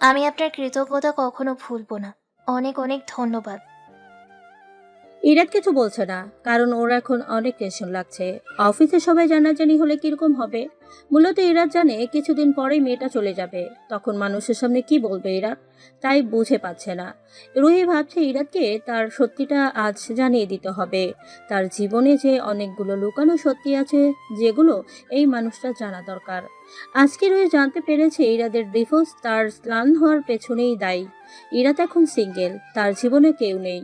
আমি আপনার কৃতজ্ঞতা কখনো ভুলবো না। অনেক অনেক ধন্যবাদ। ইরাদ কিছু বলছে না, কারণ ওর এখন অনেক টেনশন লাগছে। অফিসে সবাই জানাজানি হলে কিরকম হবে। মূলত ইরাদ জানে কিছুদিন পরেই মেয়েটা চলে যাবে, তখন মানুষের সামনে কি বলবে ইরাদ, তাই বুঝে পাচ্ছে না। রুহি ভাবছে ইরাদকে তার সত্যিটা আজ জানিয়ে দিতে হবে। তার জীবনে যে অনেকগুলো লুকানো সত্যি আছে যেগুলো এই মানুষটা জানা দরকার। আজকে রুহি জানতে পেরেছে ইরাদের ডিভোর্স তার স্নান হওয়ার পেছনেই দায়ী। ইরাদ এখন সিঙ্গেল, তার জীবনে কেউ নেই।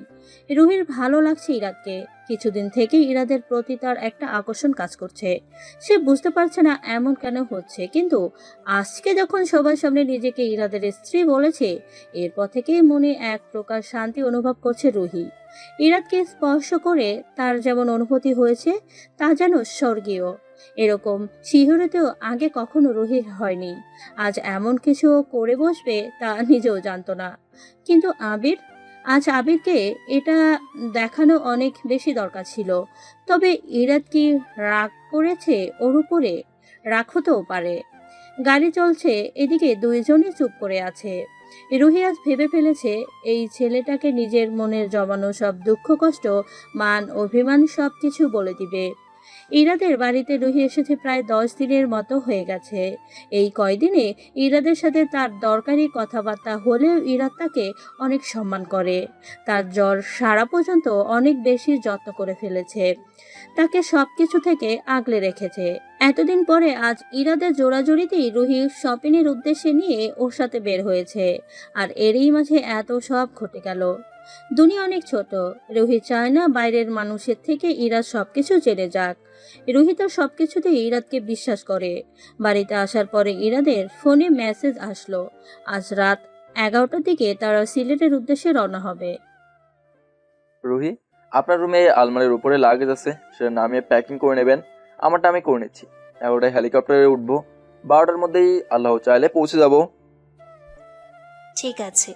রুহির ভালো লাগছে ইরাদকে। কিছুদিন থেকে ইরাদের প্রতি তার একটা আকর্ষণ কাজ করছে। সে বুঝতে পারছে না এমন কেন হচ্ছে, কিন্তু আজকে যখন সবার সামনে নিজেকে ইরাদের স্ত্রী বলেছে, এরপর থেকেই মনে এক প্রকার শান্তি অনুভব করছে রুহি। ইরাদকে স্পর্শ করে তার যেমন অনুভূতি হয়েছে তা যেন স্বর্গীয়। এরকম শিহরিতও আগে কখনো রুহির হয়নি। আজ এমন কিছু করে বসবে তা নিজেও জানতো না। কিন্তু আজ আবিরকে এটা দেখানো অনেক বেশি দরকার ছিল। তবে ইরাদ কি রাগ করেছে ওর উপরে? রাগ হতেও পারে। গাড়ি চলছে, এদিকে দুইজনই চুপ করে আছে। রুহি আজ ভেবে ফেলেছে এই ছেলেটাকে নিজের মনের জমানো সব দুঃখ কষ্ট, মান অভিমান সব কিছু বলে দিবে। ইরাদের বাড়িতে রুহি এসেছে প্রায় 10 দিনের মতো হয়ে গেছে। এই কয়দিনে ইরাদের সাথে তার দরকারি কথাবার্তা হলেও ইরাদ তাকে অনেক সম্মান করে। তার জ্বর সারা পর্যন্ত অনেক বেশি যত্ন করে ফেলেছে, তাকে সবকিছু থেকে আগলে রেখেছে। এতদিন পরে আজ ইরাদের জোড়াজুড়িতেই রুহি শপিংয়ের উদ্দেশ্যে নিয়ে ওর সাথে বের হয়েছে। আর এরই মাঝে এত সব ঘটে গেল। দুনিয়া অনেক ছোট। রুহি চায় না বাইরের মানুষের থেকে ইরাদ সবকিছু জেনে যাক। রুহি তো সবকিছুতেই ইরাদকে বিশ্বাস করে। বাড়িতে আসার পরে ইরাদের ফোনে মেসেজ আসলো আজ রাত 11টার দিকে তারা সিলেটের উদ্দেশ্যে রওনা হবে। রুহি আপনার রুমে আলমারির উপরে লাগেজ আছে, সেটা নামিয়ে প্যাকিং করে নেবেন। আমারটা আমি করে নিচ্ছি। 11টায় হেলিকপ্টারে উঠবো, 12টার মধ্যেই আল্লাহ চাইলে পৌঁছে যাব। ঠিক আছে।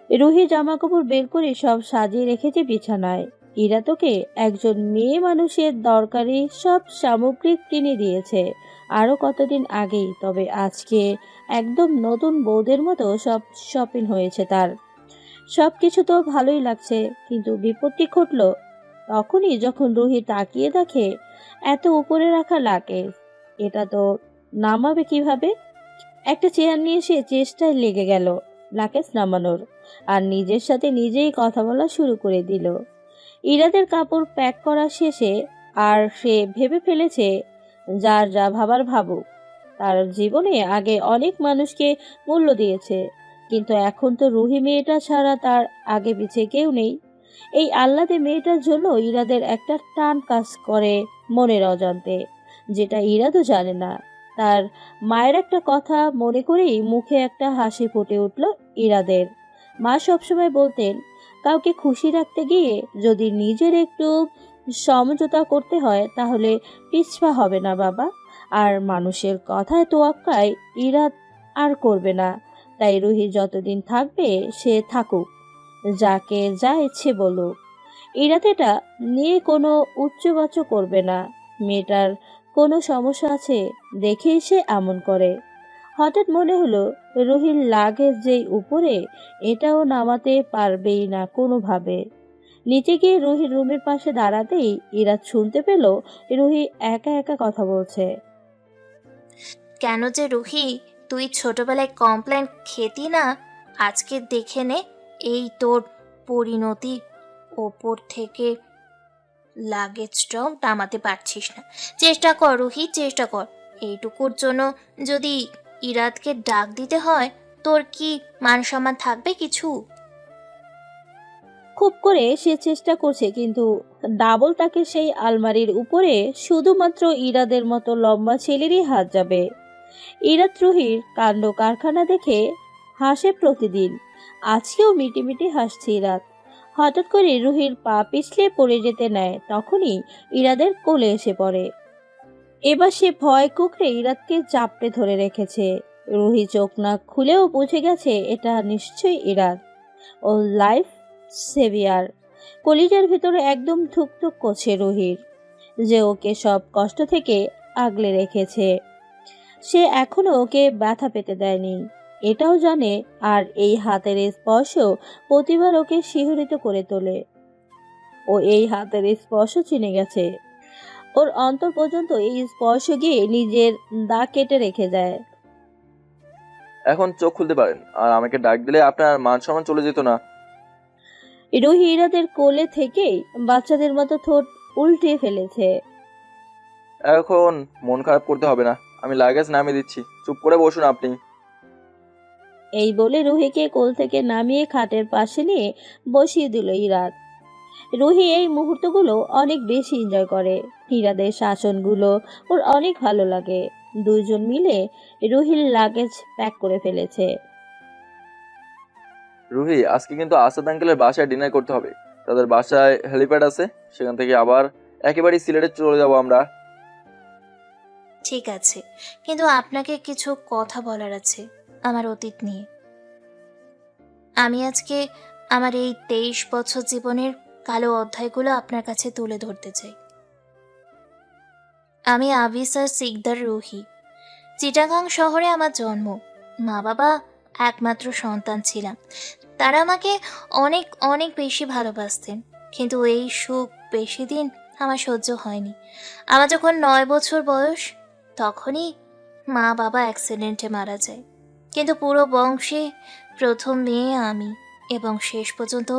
রুহি জামা কাপড় বের করে সব সাজিয়ে রেখেছে বিছানায়। ইরা তোকে একজন মেয়ে মানুষের দরকারি সব সামগ্রী কিনে দিয়েছে আরো কতদিন আগেই, তবে আজকে একদম নতুন বউদের মতো সব শপিং হয়েছে তার। সব কিছু তো ভালোই লাগছে, কিন্তু বিপত্তি ঘটলো তখনই যখন রুহি তাকিয়ে দেখে এত উপরে রাখা লাগেজ। এটা তো নামাবে কিভাবে? একটা চেয়ার নিয়ে সে চেষ্টায় লেগে গেল লাগেজ নামানোর, আর নিজের সাথে নিজেই কথা বলা শুরু করে দিল। ইরাদের কাপড় প্যাক করা শেষে আর সে ভেবে ফেলেছে যার যা ভাবার ভাবুক। তার জীবনে আগে অনেক মানুষকে মূল্য দিয়েছে, কিন্তু এখন তো রুহি মেয়েটা ছাড়া তার আগে পিছে কেউ নেই। এই আহ্লাদে মেয়েটার জন্য ইরাদের একটা টান কাজ করে মনের অজান্তে, যেটা ইরাদও জানে না। তার মায়ের একটা কথা মনে করেই মুখে একটা হাসি ফুটে উঠল ইরাদের। মা সবসময় বলতেন, কাউকে খুশি রাখতে গিয়ে যদি নিজের একটু সমঝোতা করতে হয় তাহলে পিছপা হবে না বাবা। আর মানুষের কথায় তোয়াক্কায় ইরাদ আর করবে না। তাই রুহি যতদিন থাকবে সে থাকুক, যাকে যা ইচ্ছে বলুক। ইরাত এটা নিয়ে কোনো উচ্চবাচ্য করবে না। মেয়েটার কোনো সমস্যা আছে দেখেই সে এমন করে। হঠাৎ মনে হলো রুহির লাগেজ যেই উপরে, এটাও নামাতে পারবেই না কোনোভাবে। নিচে গিয়ে রুহির রুমের পাশে দাঁড়াতেই ইরাত শুনতে পেল রুহি একা একা কথা বলছে। কেন যে রুহি, তুই ছোটবেলায় কমপ্লেন খেতি না? আজকে দেখে নে, এই তোর পরিণতি। ওপর থেকে লাগেজটাও নামাতে পারছিস না। চেষ্টা কর রুহি, চেষ্টা কর। এইটুকুর জন্য যদি ইরাতকে ডাক দিতে হয়, তোর কি মান সম্মান থাকবে কিছু? খুব করে সে চেষ্টা করছে, কিন্তু ডাবল তাকে সেই আলমারির উপরে শুধুমাত্র ইরাদের মতো লম্বা ছেলেরই হাত যাবে। ইরাত রুহির কাণ্ড কারখানা দেখে হাসে প্রতিদিন। আজকেও মিটিমিটি হাসছে ইরাত। হঠাৎ করে রুহির পা পিছলে পড়ে যেতে নেয়, তখনই ইরাদের কোলে এসে পড়ে। এবার সে ভয় কুকড়ে ইরাতকে চাপড়ে ধরে রেখেছে। রুহি চোখ নাক খুলেও বুঝে গেছে এটা নিশ্চয়ই ইরাত, ও লাইফ সেভিয়ার। কলিজার ভিতরে একদম ধুকধুক করছে রুহির, যে ওকে সব কষ্ট থেকে আগলে রেখেছে। সে এখনো ওকে ব্যথা পেতে দেয়নি, এটাও জানে। আর এই হাতের স্পর্শ প্রতিবার ওকে শিহরিত করে তোলে। ও এই হাতের স্পর্শ চিনে গেছে। ওর অন্তর পর্যন্ত এই স্পর্শ গিয়ে নিজের দাগ কেটে রেখে দেয়। এখন চোখ খুলতে পারেন, আর আমাকে ডাক দিলে আপনার মান সম্মান চলে যেত না। রুহি ইরাদের কোলে থেকেই বাচ্চাদের মতো ঠোঁট উল্টে ফেলেছে। এখন মন খারাপ করতে হবে না, আমি লাগেজ নামিয়ে দিচ্ছি, চুপ করে বসুন আপনি। এই বলে রুহিকে কোল থেকে নামিয়ে খাটের পাশে নিয়ে বসিয়ে দিল ইরাত। রুহি এই মুহূর্তগুলো অনেক বেশি এনজয় করে। ইরাদের শাসনগুলো ওর অনেক ভালো লাগে। দুইজন মিলে রুহির লাগেজ প্যাক করে ফেলেছে। রুহি, আজকে কিন্তু আসাদ আঙ্কেলের বাসায় ডিনার করতে হবে। তাদের বাসায় হেলিপ্যাড আছে, সেখান থেকে আবার একেবারেই সিলেটে চলে যাব আমরা। ঠিক আছে, কিন্তু আপনাকে কিছু কথা বলার আছে আমার অতীত নিয়ে। আমি আজকে আমার এই 23 বছর জীবনের কালো অধ্যায়গুলো আপনার কাছে তুলে ধরতে চাই। আমি আবিসার সিকদার রুহি। চিটাগাং শহরে আমার জন্ম। মা বাবা একমাত্র সন্তান ছিলাম। তারা আমাকে অনেক অনেক বেশি ভালোবাসতেন, কিন্তু এই সুখ বেশি দিন আমার সহ্য হয়নি। আমার যখন 9 বছর বয়স, তখনই মা বাবা অ্যাক্সিডেন্টে মারা যায়। কিন্তু পুরো বংশে প্রথম মেয়ে আমি, এবং শেষ পর্যন্ত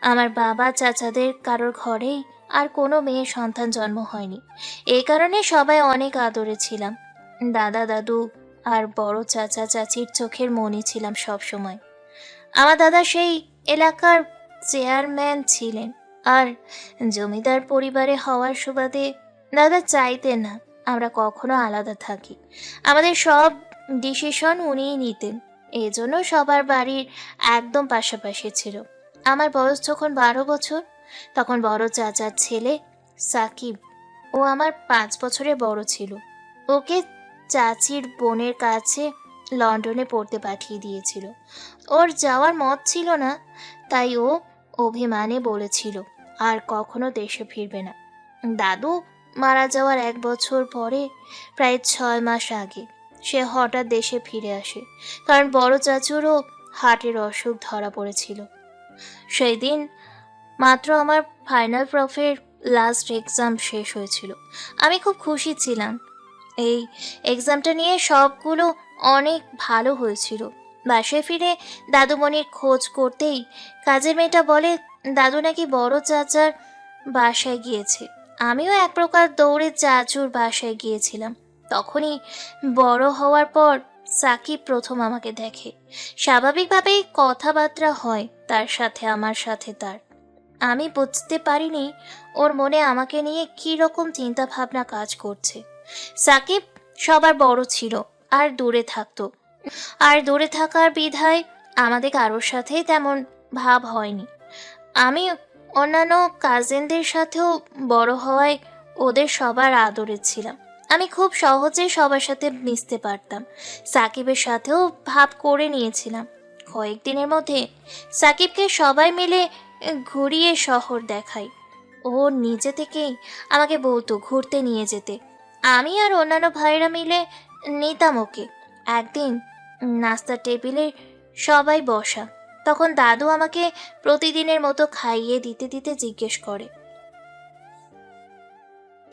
আমার বাবা চাচাদের কারোর ঘরেই আর কোনো মেয়ে সন্তান জন্ম হয়নি। এই কারণে সবাই অনেক আদরে ছিলাম। দাদা দাদু আর বড় চাচা চাচির চোখের মনি ছিলাম সব সময়। আমার দাদা সেই এলাকার চেয়ারম্যান ছিলেন, আর জমিদার পরিবারে হওয়ার সুবাদে দাদা চাইতেন না আমরা কখনো আলাদা থাকি। আমাদের সব ডিসিশন উনিই নিতেন, এজন্য সবার বাড়ির একদম পাশাপাশি ছিল। আমার বয়স যখন 12 বছর, তখন বড় চাচার ছেলে সাকিব, ও আমার 5 বছরের বড় ছিল, ওকে চাচির বোনের কাছে লন্ডনে পড়তে পাঠিয়ে দিয়েছিল। ওর যাওয়ার মত ছিল না, তাই ও অভিমানে বলেছিল আর কখনো দেশে ফিরবে না। দাদু মারা যাওয়ার 1 বছর পরে, প্রায় 6 মাস আগে, সে হঠাৎ দেশে ফিরে আসে, কারণ বড় চাচুরও হার্টের অসুখ ধরা পড়েছিল। সেই দিন মাত্র আমার ফাইনাল প্রফের লাস্ট এক্সাম শেষ হয়েছিল। আমি খুব খুশি ছিলাম। এই এক্সামটা নিয়ে সবগুলো অনেক ভালো হয়েছিল। বাসায় ফিরে দাদুমণির খোঁজ করতেই কাজের মেয়েটা বলে দাদু নাকি বড় চাচার বাসায় গিয়েছে। আমিও এক প্রকার দৌড়ে চাচুর বাসায় গিয়েছিলাম। তখনই বড় হওয়ার পর সাকিব প্রথম আমাকে দেখে। স্বাভাবিকভাবেই কথাবার্তা হয় তার সাথে, আমার সাথে তার। আমি বুঝতে পারিনি ওর মনে আমাকে নিয়ে কী রকম চিন্তা ভাবনা কাজ করছে। সাকিব সবার বড় ছিল আর দূরে থাকতো, আর দূরে থাকার বিধায় আমাদের কারোর সাথেই তেমন ভাব হয়নি। আমি অন্যান্য কাজিনদের সাথেও বড় হওয়ায় ওদের সবার আদরে ছিলাম। আমি খুব সহজে সবার সাথে মিশতে পারতাম। সাকিবের সাথেও ভাব করে নিয়েছিলাম। কয়েকদিনের মধ্যে সাকিবকে সবাই মিলে ঘুরিয়ে শহর দেখাই। ও নিজে থেকেই আমাকে বলতো ঘুরতে নিয়ে যেতে। আমি আর অন্যান্য ভাইরা মিলে নিতাম ওকে। একদিন নাস্তার টেবিলে সবাই বসা, তখন দাদু আমাকে প্রতিদিনের মতো খাইয়ে দিতে দিতে জিজ্ঞেস করে,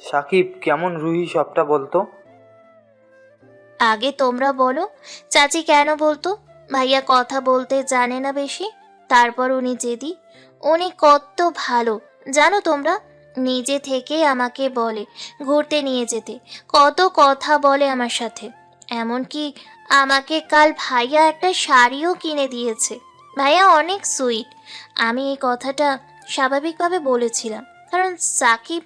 সাকিব কেমন রুহি সবটা বলতো। আগে তোমরা বলো। চাচি কেন বলতো? ভাইয়া কথা বলতে জানে না বেশি। তারপর উনি জেদি। উনি কত ভালো জানো তোমরা। নিজে থেকে আমাকে বলে ঘুরতে নিয়ে যেতে, কত কথা বলে আমার সাথে। এমনকি আমাকে কাল ভাইয়া একটা শাড়িও কিনে দিয়েছে। ভাইয়া অনেক সুইট। আমি এই কথাটা স্বাভাবিকভাবে বলেছিলাম, কারণ সাকিব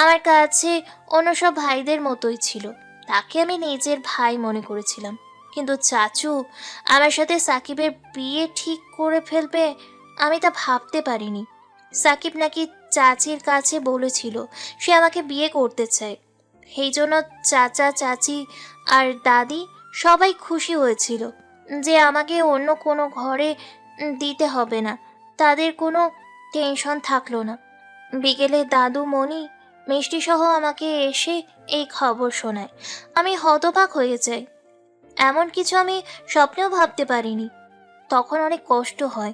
আমার কাছে অন্য সব ভাইদের মতোই ছিল। তাকে আমি নিজের ভাই মনে করেছিলাম। কিন্তু চাচু আমার সাথে সাকিবের বিয়ে ঠিক করে ফেলবে, আমি তা ভাবতে পারিনি। সাকিব নাকি চাচির কাছে বলেছিল সে আমাকে বিয়ে করতে চায়। সেই জন্য চাচা চাচি আর দাদি সবাই খুশি হয়েছিল যে আমাকে অন্য কোনো ঘরে দিতে হবে না। তাদের কোনো টেনশন থাকলো না। বিকেলে দাদু মণি মিষ্টি সহ আমাকে এসে এই খবর শোনায়। আমি হতবাক হয়ে যাই। এমন কিছু আমি স্বপ্নেও ভাবতে পারিনি। তখন অনেক কষ্ট হয়।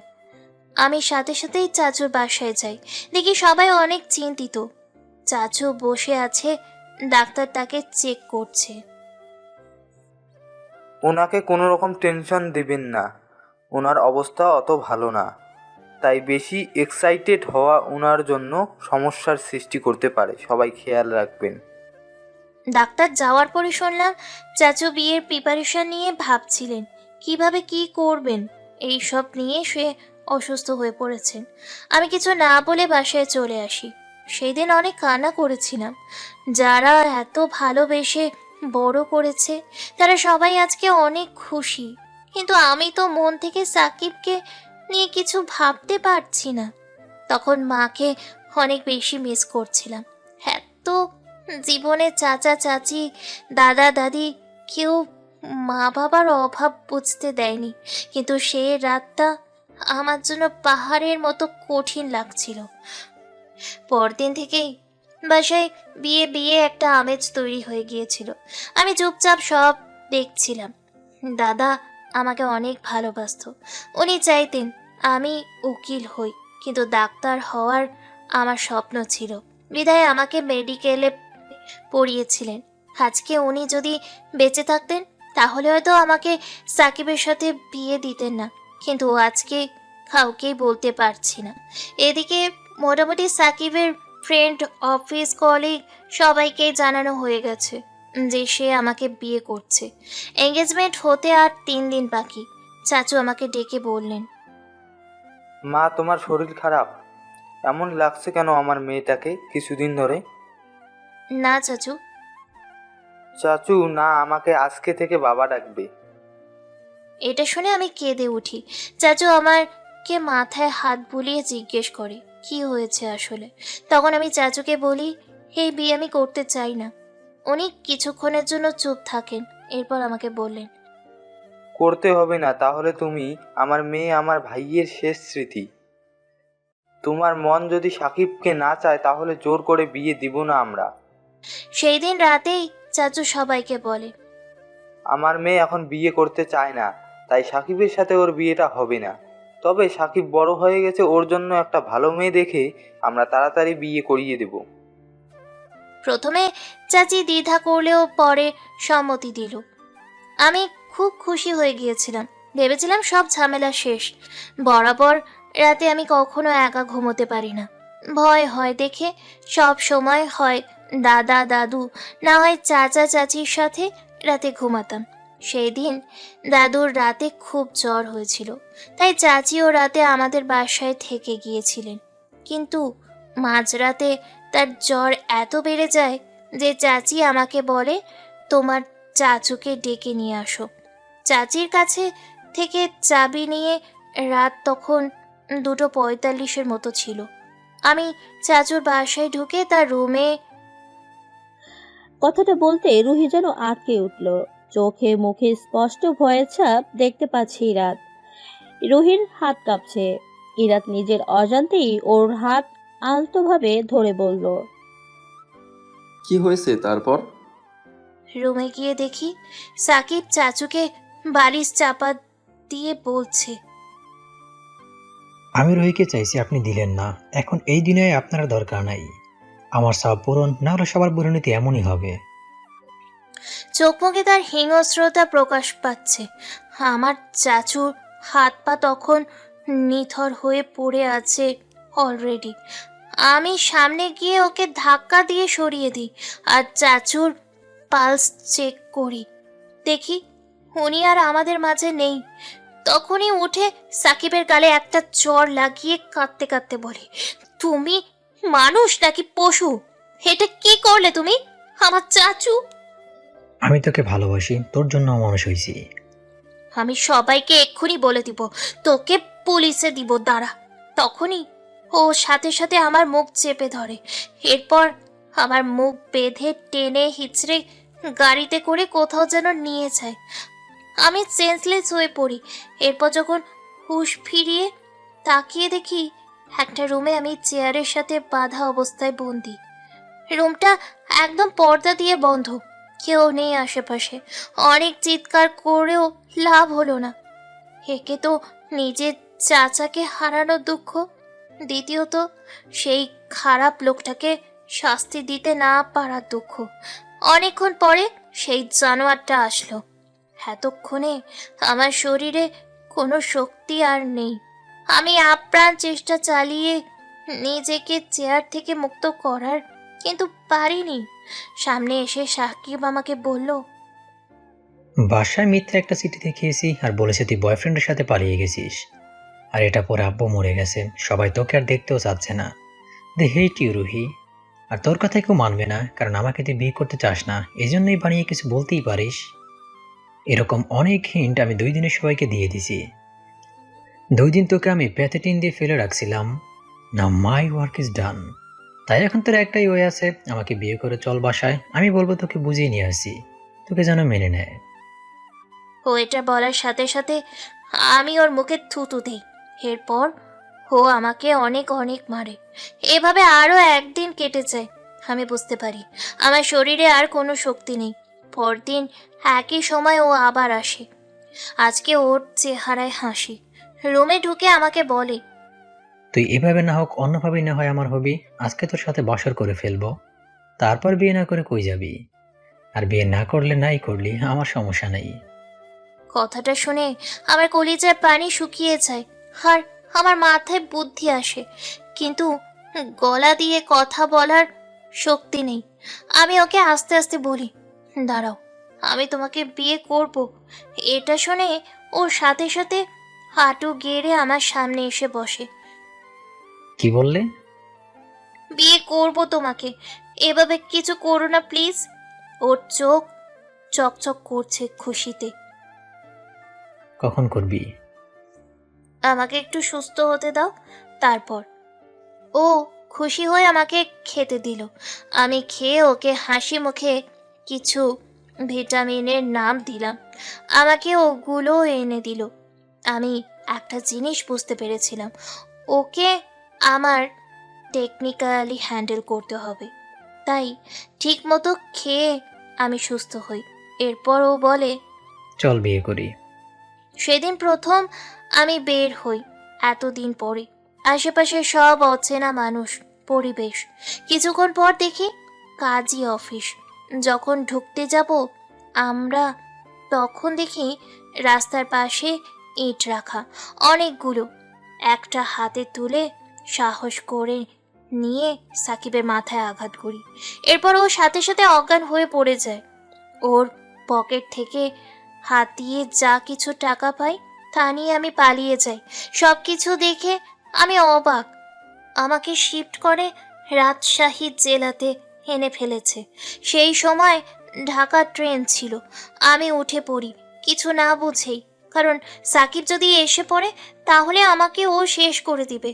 আমি সাথে সাথেই চাচুর বাসায় যাই। দেখি সবাই অনেক চিন্তিত। চাচু বসে আছে, ডাক্তার তাকে চেক করছে। ওনাকে কোনো রকম টেনশন দেবেন না, ওনার অবস্থা অত ভালো না, তাই বেশি এক্সাইটেড হওয়া ওনার জন্য সমস্যার সৃষ্টি করতে পারে, সবাই খেয়াল রাখবেন। ডাক্তার যাওয়ার পরে শুনলাম চাচু বিয়ের প্রিপারেশন নিয়ে ভাবছিলেন কিভাবে কি করবেন। এই সব নিয়ে সে অসুস্থ হয়ে পড়েছেন। আমি কিছু না বলে বাসায় চলে আসি। সেই দিন অনেক কান্না করেছিলাম। যারা এত ভালোবেসে বড় করেছে তারা সবাই আজকে অনেক খুশি, কিন্তু আমি তো মন থেকে সাকিবকে নিয়ে কিছু ভাবতে পারছি না। তখন মাকে অনেক বেশি মিস করছিলাম। হ্যাঁ, তো জীবনে চাচা চাচি দাদা দাদি কেউ মা বাবার অভাব বুঝতে দেয়নি, কিন্তু সে রাতটা আমার জন্য পাহাড়ের মতো কঠিন লাগছিল। পরদিন থেকেই বাসায় বিয়ে বিয়ে একটা আমেজ তৈরি হয়ে গিয়েছিল। আমি চুপচাপ সব দেখছিলাম। দাদা আমাকে অনেক ভালোবাসতো। উনি চাইতেন আমি উকিল হই, কিন্তু ডাক্তার হওয়ার আমার স্বপ্ন ছিল বিধায় আমাকে মেডিকেলে পড়িয়েছিলেন। আজকে উনি যদি বেঁচে থাকতেন তাহলে হয়তো আমাকে সাকিবের সাথে বিয়ে দিতেন না, কিন্তু আজকে কাউকেই বলতে পারছি না। এদিকে মোটামুটি সাকিবের ফ্রেন্ড, অফিস কলিগ সবাইকে জানানো হয়ে গেছে যে সে আমাকে বিয়ে করছে। এঙ্গেজমেন্ট হতে আর 3 দিন বাকি। চাচু আমাকে ডেকে বললেন, মা তোমার শরীর খারাপ? এমন লাগছে কেন আমার মেয়েটাকে কিছুদিন ধরে? না চাচু। চাচু না, আমাকে আজকে থেকে বাবা ডাকবে। এটা শুনে আমি কেঁদে উঠি। চাচু আমাকে মাথায় হাত বুলিয়ে জিজ্ঞেস করে কি হয়েছে আসলে। তখন আমি চাচুকে বলি এই বিয়ে আমি করতে চাই না। উনি কিছুক্ষণের জন্য চুপ থাকেন, এরপর আমাকে বললেন, করতে হবে না, তাহলে তুমি আমার মেয়ে, আমার ভাইয়ের শেষ স্মৃতি। তোমার মন যদি সাকিবকে না চায় তাহলে জোর করে বিয়ে দিব না আমরা। সেই দিন রাতেই চাচু সবাইকে বলে, আমার মেয়ে এখন বিয়ে করতে চায় না, তাই সাকিবের সাথে ওর বিয়েটা হবে না। তবে সাকিব বড় হয়ে গেছে, ওর জন্য একটা ভালো মেয়ে দেখে আমরা তাড়াতাড়ি বিয়ে করিয়ে দেব। প্রথমে চাচি দ্বিধা করলেও পরে সম্মতি দিল। আমি খুব খুশি হয়ে গিয়েছিলাম। ভেবেছিলাম সব ঝামেলা শেষ। বরাবর রাতে আমি কখনো একা ঘুমোতে পারি না, ভয় হয় দেখে। সব সময় হয় দাদা দাদু না হয় চাচা চাচির সাথে রাতে ঘুমাতাম। সেই দিন দাদুর রাতে খুব জ্বর হয়েছিল, তাই চাচিও রাতে আমাদের বাসায় থেকে গিয়েছিলেন। কিন্তু মাঝরাতে তার জ্বর এত বেড়ে যায় যে চাচি আমাকে বলে তোমার চাচুকে ডেকে নিয়ে আসো। চাচির কাছে থেকে চাবি নিয়ে রাত তখন 2:45 মতো ছিল। আমি চাচুর বাসায় ঢুকে তার রুমে। কথাটা বলতে রুহি যেন আটকে উঠল। চোখে মুখে স্পষ্ট ভয়ের ছাপ দেখতে পাচ্ছি রাত। রুহির হাত কাঁপছে। ইরাত নিজের অজান্তেই ওর হাত আলতোভাবে ধরে বলল, কি হয়েছে তারপর? রুমে গিয়ে দেখি সাকিব চাচুকে বালিশ চাপা দিয়ে বলছে, আমি রুহিকে চাইছি, আপনি দিলেন না। এখন এই দিনে আপনার দরকার নাই। আমার সব পূরণ না হলে সবার পরিণতি এমনই হবে। চোখ মুখে তার হিংস্রতা প্রকাশ পাচ্ছে। আমার চাচুর হাত পা তখন নিথর হয়ে পড়ে আছে অলরেডি। আমি সামনে গিয়ে ওকে ধাক্কা দিয়ে সরিয়ে দিই আর চাচুর পালস চেক করি। দেখি উনি আর আমাদের মাঝে নেই। তখনই উঠে সাকিবের গালে একটা চড় লাগিয়ে কাঁদতে কাঁদতে বলি, তুমি মানুষ নাকি পশু? এটা কি করলে তুমি? আমার চাচু। আমি তোকে ভালোবাসি, তোর জন্য মানুষ হয়েছি। আমি সবাইকে এক্ষুনি বলে দিব, তোকে পুলিশে দিব, দাঁড়া। তখনই ও সাথে সাথে আমার মুখ চেপে ধরে। এরপর আমার মুখ বেঁধে টেনে হিচড়ে গাড়িতে করে কোথাও যেন নিয়ে যায়। আমি সেন্সলেস হয়ে পড়ি। এরপর যখন হুঁশ ফিরিয়ে তাকিয়ে দেখি একটা রুমে আমি চেয়ারের সাথে বাঁধা অবস্থায় বন্দি। রুমটা একদম পর্দা দিয়ে বন্ধ, কেউ নেই আশেপাশে। অনেক চিৎকার করেও লাভ হলো না। একে তো নিজের চাচাকে হারানোর দুঃখ, দ্বিতীয়ত সেই খারাপ লোকটাকে শাস্তি দিতে না পারার দুঃখ। অনেকক্ষণ পরে সেই জানোয়ারটা আসলো। এতক্ষণে আমার শরীরে কোনো শক্তি আর নেই। আমি আপ্রাণ চেষ্টা চালিয়ে নিজেকে চেয়ার থেকে মুক্ত করার, কিন্তু পারিনি। সামনে এসে সাকিব আমাকে বলল, বাসায় মিথ্যা একটা চিঠি দেখিয়েছি আর বলেছে তুই বয়ফ্রেন্ডের সাথে পালিয়ে গেছিস। আর এটা পরে আব্বু মরে গেছে, সবাই তোকে আর দেখতেও চাচ্ছে না। দে হেট ইউ রুহি। আর তোর কথা কেউ মানবে না, কারণ আমাকে তুই বিয়ে করতে চাস না, এই জন্যই বানিয়ে কিছু বলতেই পারিস। এরকম অনেক হিন্ট আমি 2 দিনে সবাইকে দিয়ে দিছি। 2 দিন তোকে আমি প্যাথেটিন দিয়ে ফেলে রাখছিলাম। না, মাই ওয়ার্ক ইজ ডান। তাই এখন তোর একটাই ওয়ে আছে, আমাকে বিয়ে করে চল বাসায়। আমি বলবো তোকে বুঝিয়ে নিয়ে আসি, তোকে যেন মেনে নেয়। ও এটা বলার সাথে সাথে আমি ওর মুখে থুতু দিই। এরপর ও আমাকে অনেক অনেক মারে। এভাবে আরও একদিন কেটে যায়। আমি বুঝতে পারি আমার শরীরে আর কোনো শক্তি নেই। পরদিন একই সময় ও আবার আসে। আজকে ওর চেহারায় হাসি। রুমে ঢুকে আমাকে বলে, তুই এভাবে না হোক অন্যভাবেই না হয় আমার হবি। আজকে তোর সাথে বাসর করে ফেলবো, তারপর বিয়ে না করে কই যাবি? আর বিয়ে না করলে নাই করলি, আমার সমস্যা নেই। কথাটা শুনে আমার কলিজার পানি শুকিয়ে যায় আর আমার মাথায় বুদ্ধি আসে, কিন্তু গলা দিয়ে কথা বলার শক্তি নেই। আমি ওকে আস্তে আস্তে বলি, দাঁড়াও, আমি তোমাকে বিয়ে করব। এটা শুনে ওর সাথে সাথে হাঁটু গেড়ে আমার সামনে এসে বসে। কি বললে? বিয়ে করব তোমাকে, এভাবে কিছু করো না প্লিজ। ওর চোখ চকচক করছে খুশিতে। কখন করবি? আমাকে একটু সুস্থ হতে দাও, তারপর। ও খুশি হয়ে আমাকে খেতে দিল। আমি খেয়ে ওকে হাসি মুখে কিছু ভিটামিনের নাম দিলাম। আমাকে ওগুলো এনে দিল। আমি একটা জিনিস বুঝতে পেরেছিলাম, ওকে আমার টেকনিক্যালি হ্যান্ডেল করতে হবে। তাই ঠিক মতো খেয়ে আমি সুস্থ হই। এরপর ও বলে, চল বিয়ে করি। সেদিন প্রথম আমি বের হই এতদিন পরে। আশেপাশে সব অচেনা মানুষ, পরিবেশ। কিছুক্ষণ পর দেখি কাজী অফিস। যখন ঢুকতে যাব আমরা, তখন দেখি রাস্তার পাশে ইট রাখা অনেকগুলো। একটা হাতে তুলে সাহস করে নিয়ে সাকিবের মাথায় আঘাত করি। এরপর ও সাথে সাথে অজ্ঞান হয়ে পড়ে যায়। ওর পকেট থেকে হাত দিয়ে যা কিছু টাকা পাই তা নিয়ে আমি পালিয়ে যাই। সব কিছু দেখে আমি অবাক। আমাকে শিফট করে রাজশাহী জেলাতে এনে ফেলেছে। সেই সময় ঢাকা ট্রেন ছিল। আমি উঠে পড়ি কিছু না বুঝেই, কারণ সাকিব যদি এসে পড়ে তাহলে আমাকে ও শেষ করে দিবে।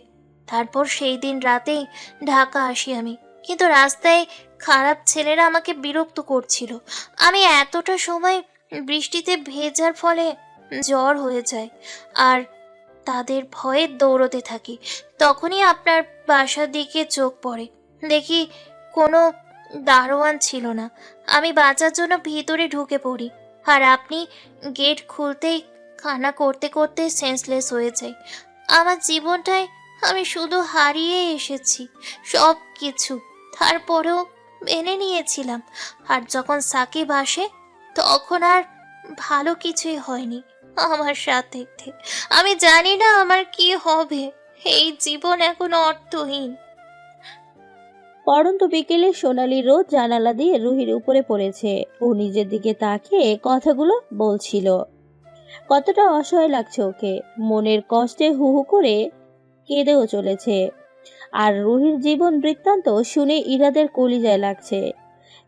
তারপর সেই দিন রাতেই ঢাকা আসি আমি, কিন্তু রাস্তায় খারাপ ছেলেরা আমাকে বিরক্ত করছিল। আমি এতটা সময় বৃষ্টিতে ভেজার ফলে জ্বর হয়ে যায়। আর তাদের ভয়ে দৌড়তে থাকি। তখনই আপনার বাসার দিকে চোখ পড়ে, দেখি কোনো দারোয়ান ছিল না। আমি বাঁচার জন্য ভিতরে ঢুকে পড়ি, আর আপনি গেট খুলতেই কান্না করতে করতে সেন্সলেস হয়ে যাই। আমার জীবনটায় আমি শুধু হারিয়ে এসেছি সব কিছু, তারপরেও মেনে নিয়েছিলাম। আর যখন সাকিব আসে তখন আর ভালো কিছুই হয়নি আমার সাথে। আমি জানি না আমার কি হবে, এই জীবন এখন অর্থহীন। পরন্ত বিকেলে সোনালি রোদ জানালা দিয়ে রুহির উপরে পড়েছে। ও নিজের দিকে তাকিয়ে কথাগুলো বলছিল। কতটা অসহায় লাগছে ওকে, মনের কষ্টে হু হু করে কেঁদেও চলেছে। আর রুহির জীবন বৃত্তান্ত শুনে ইরাদের কলিজায় লাগছে।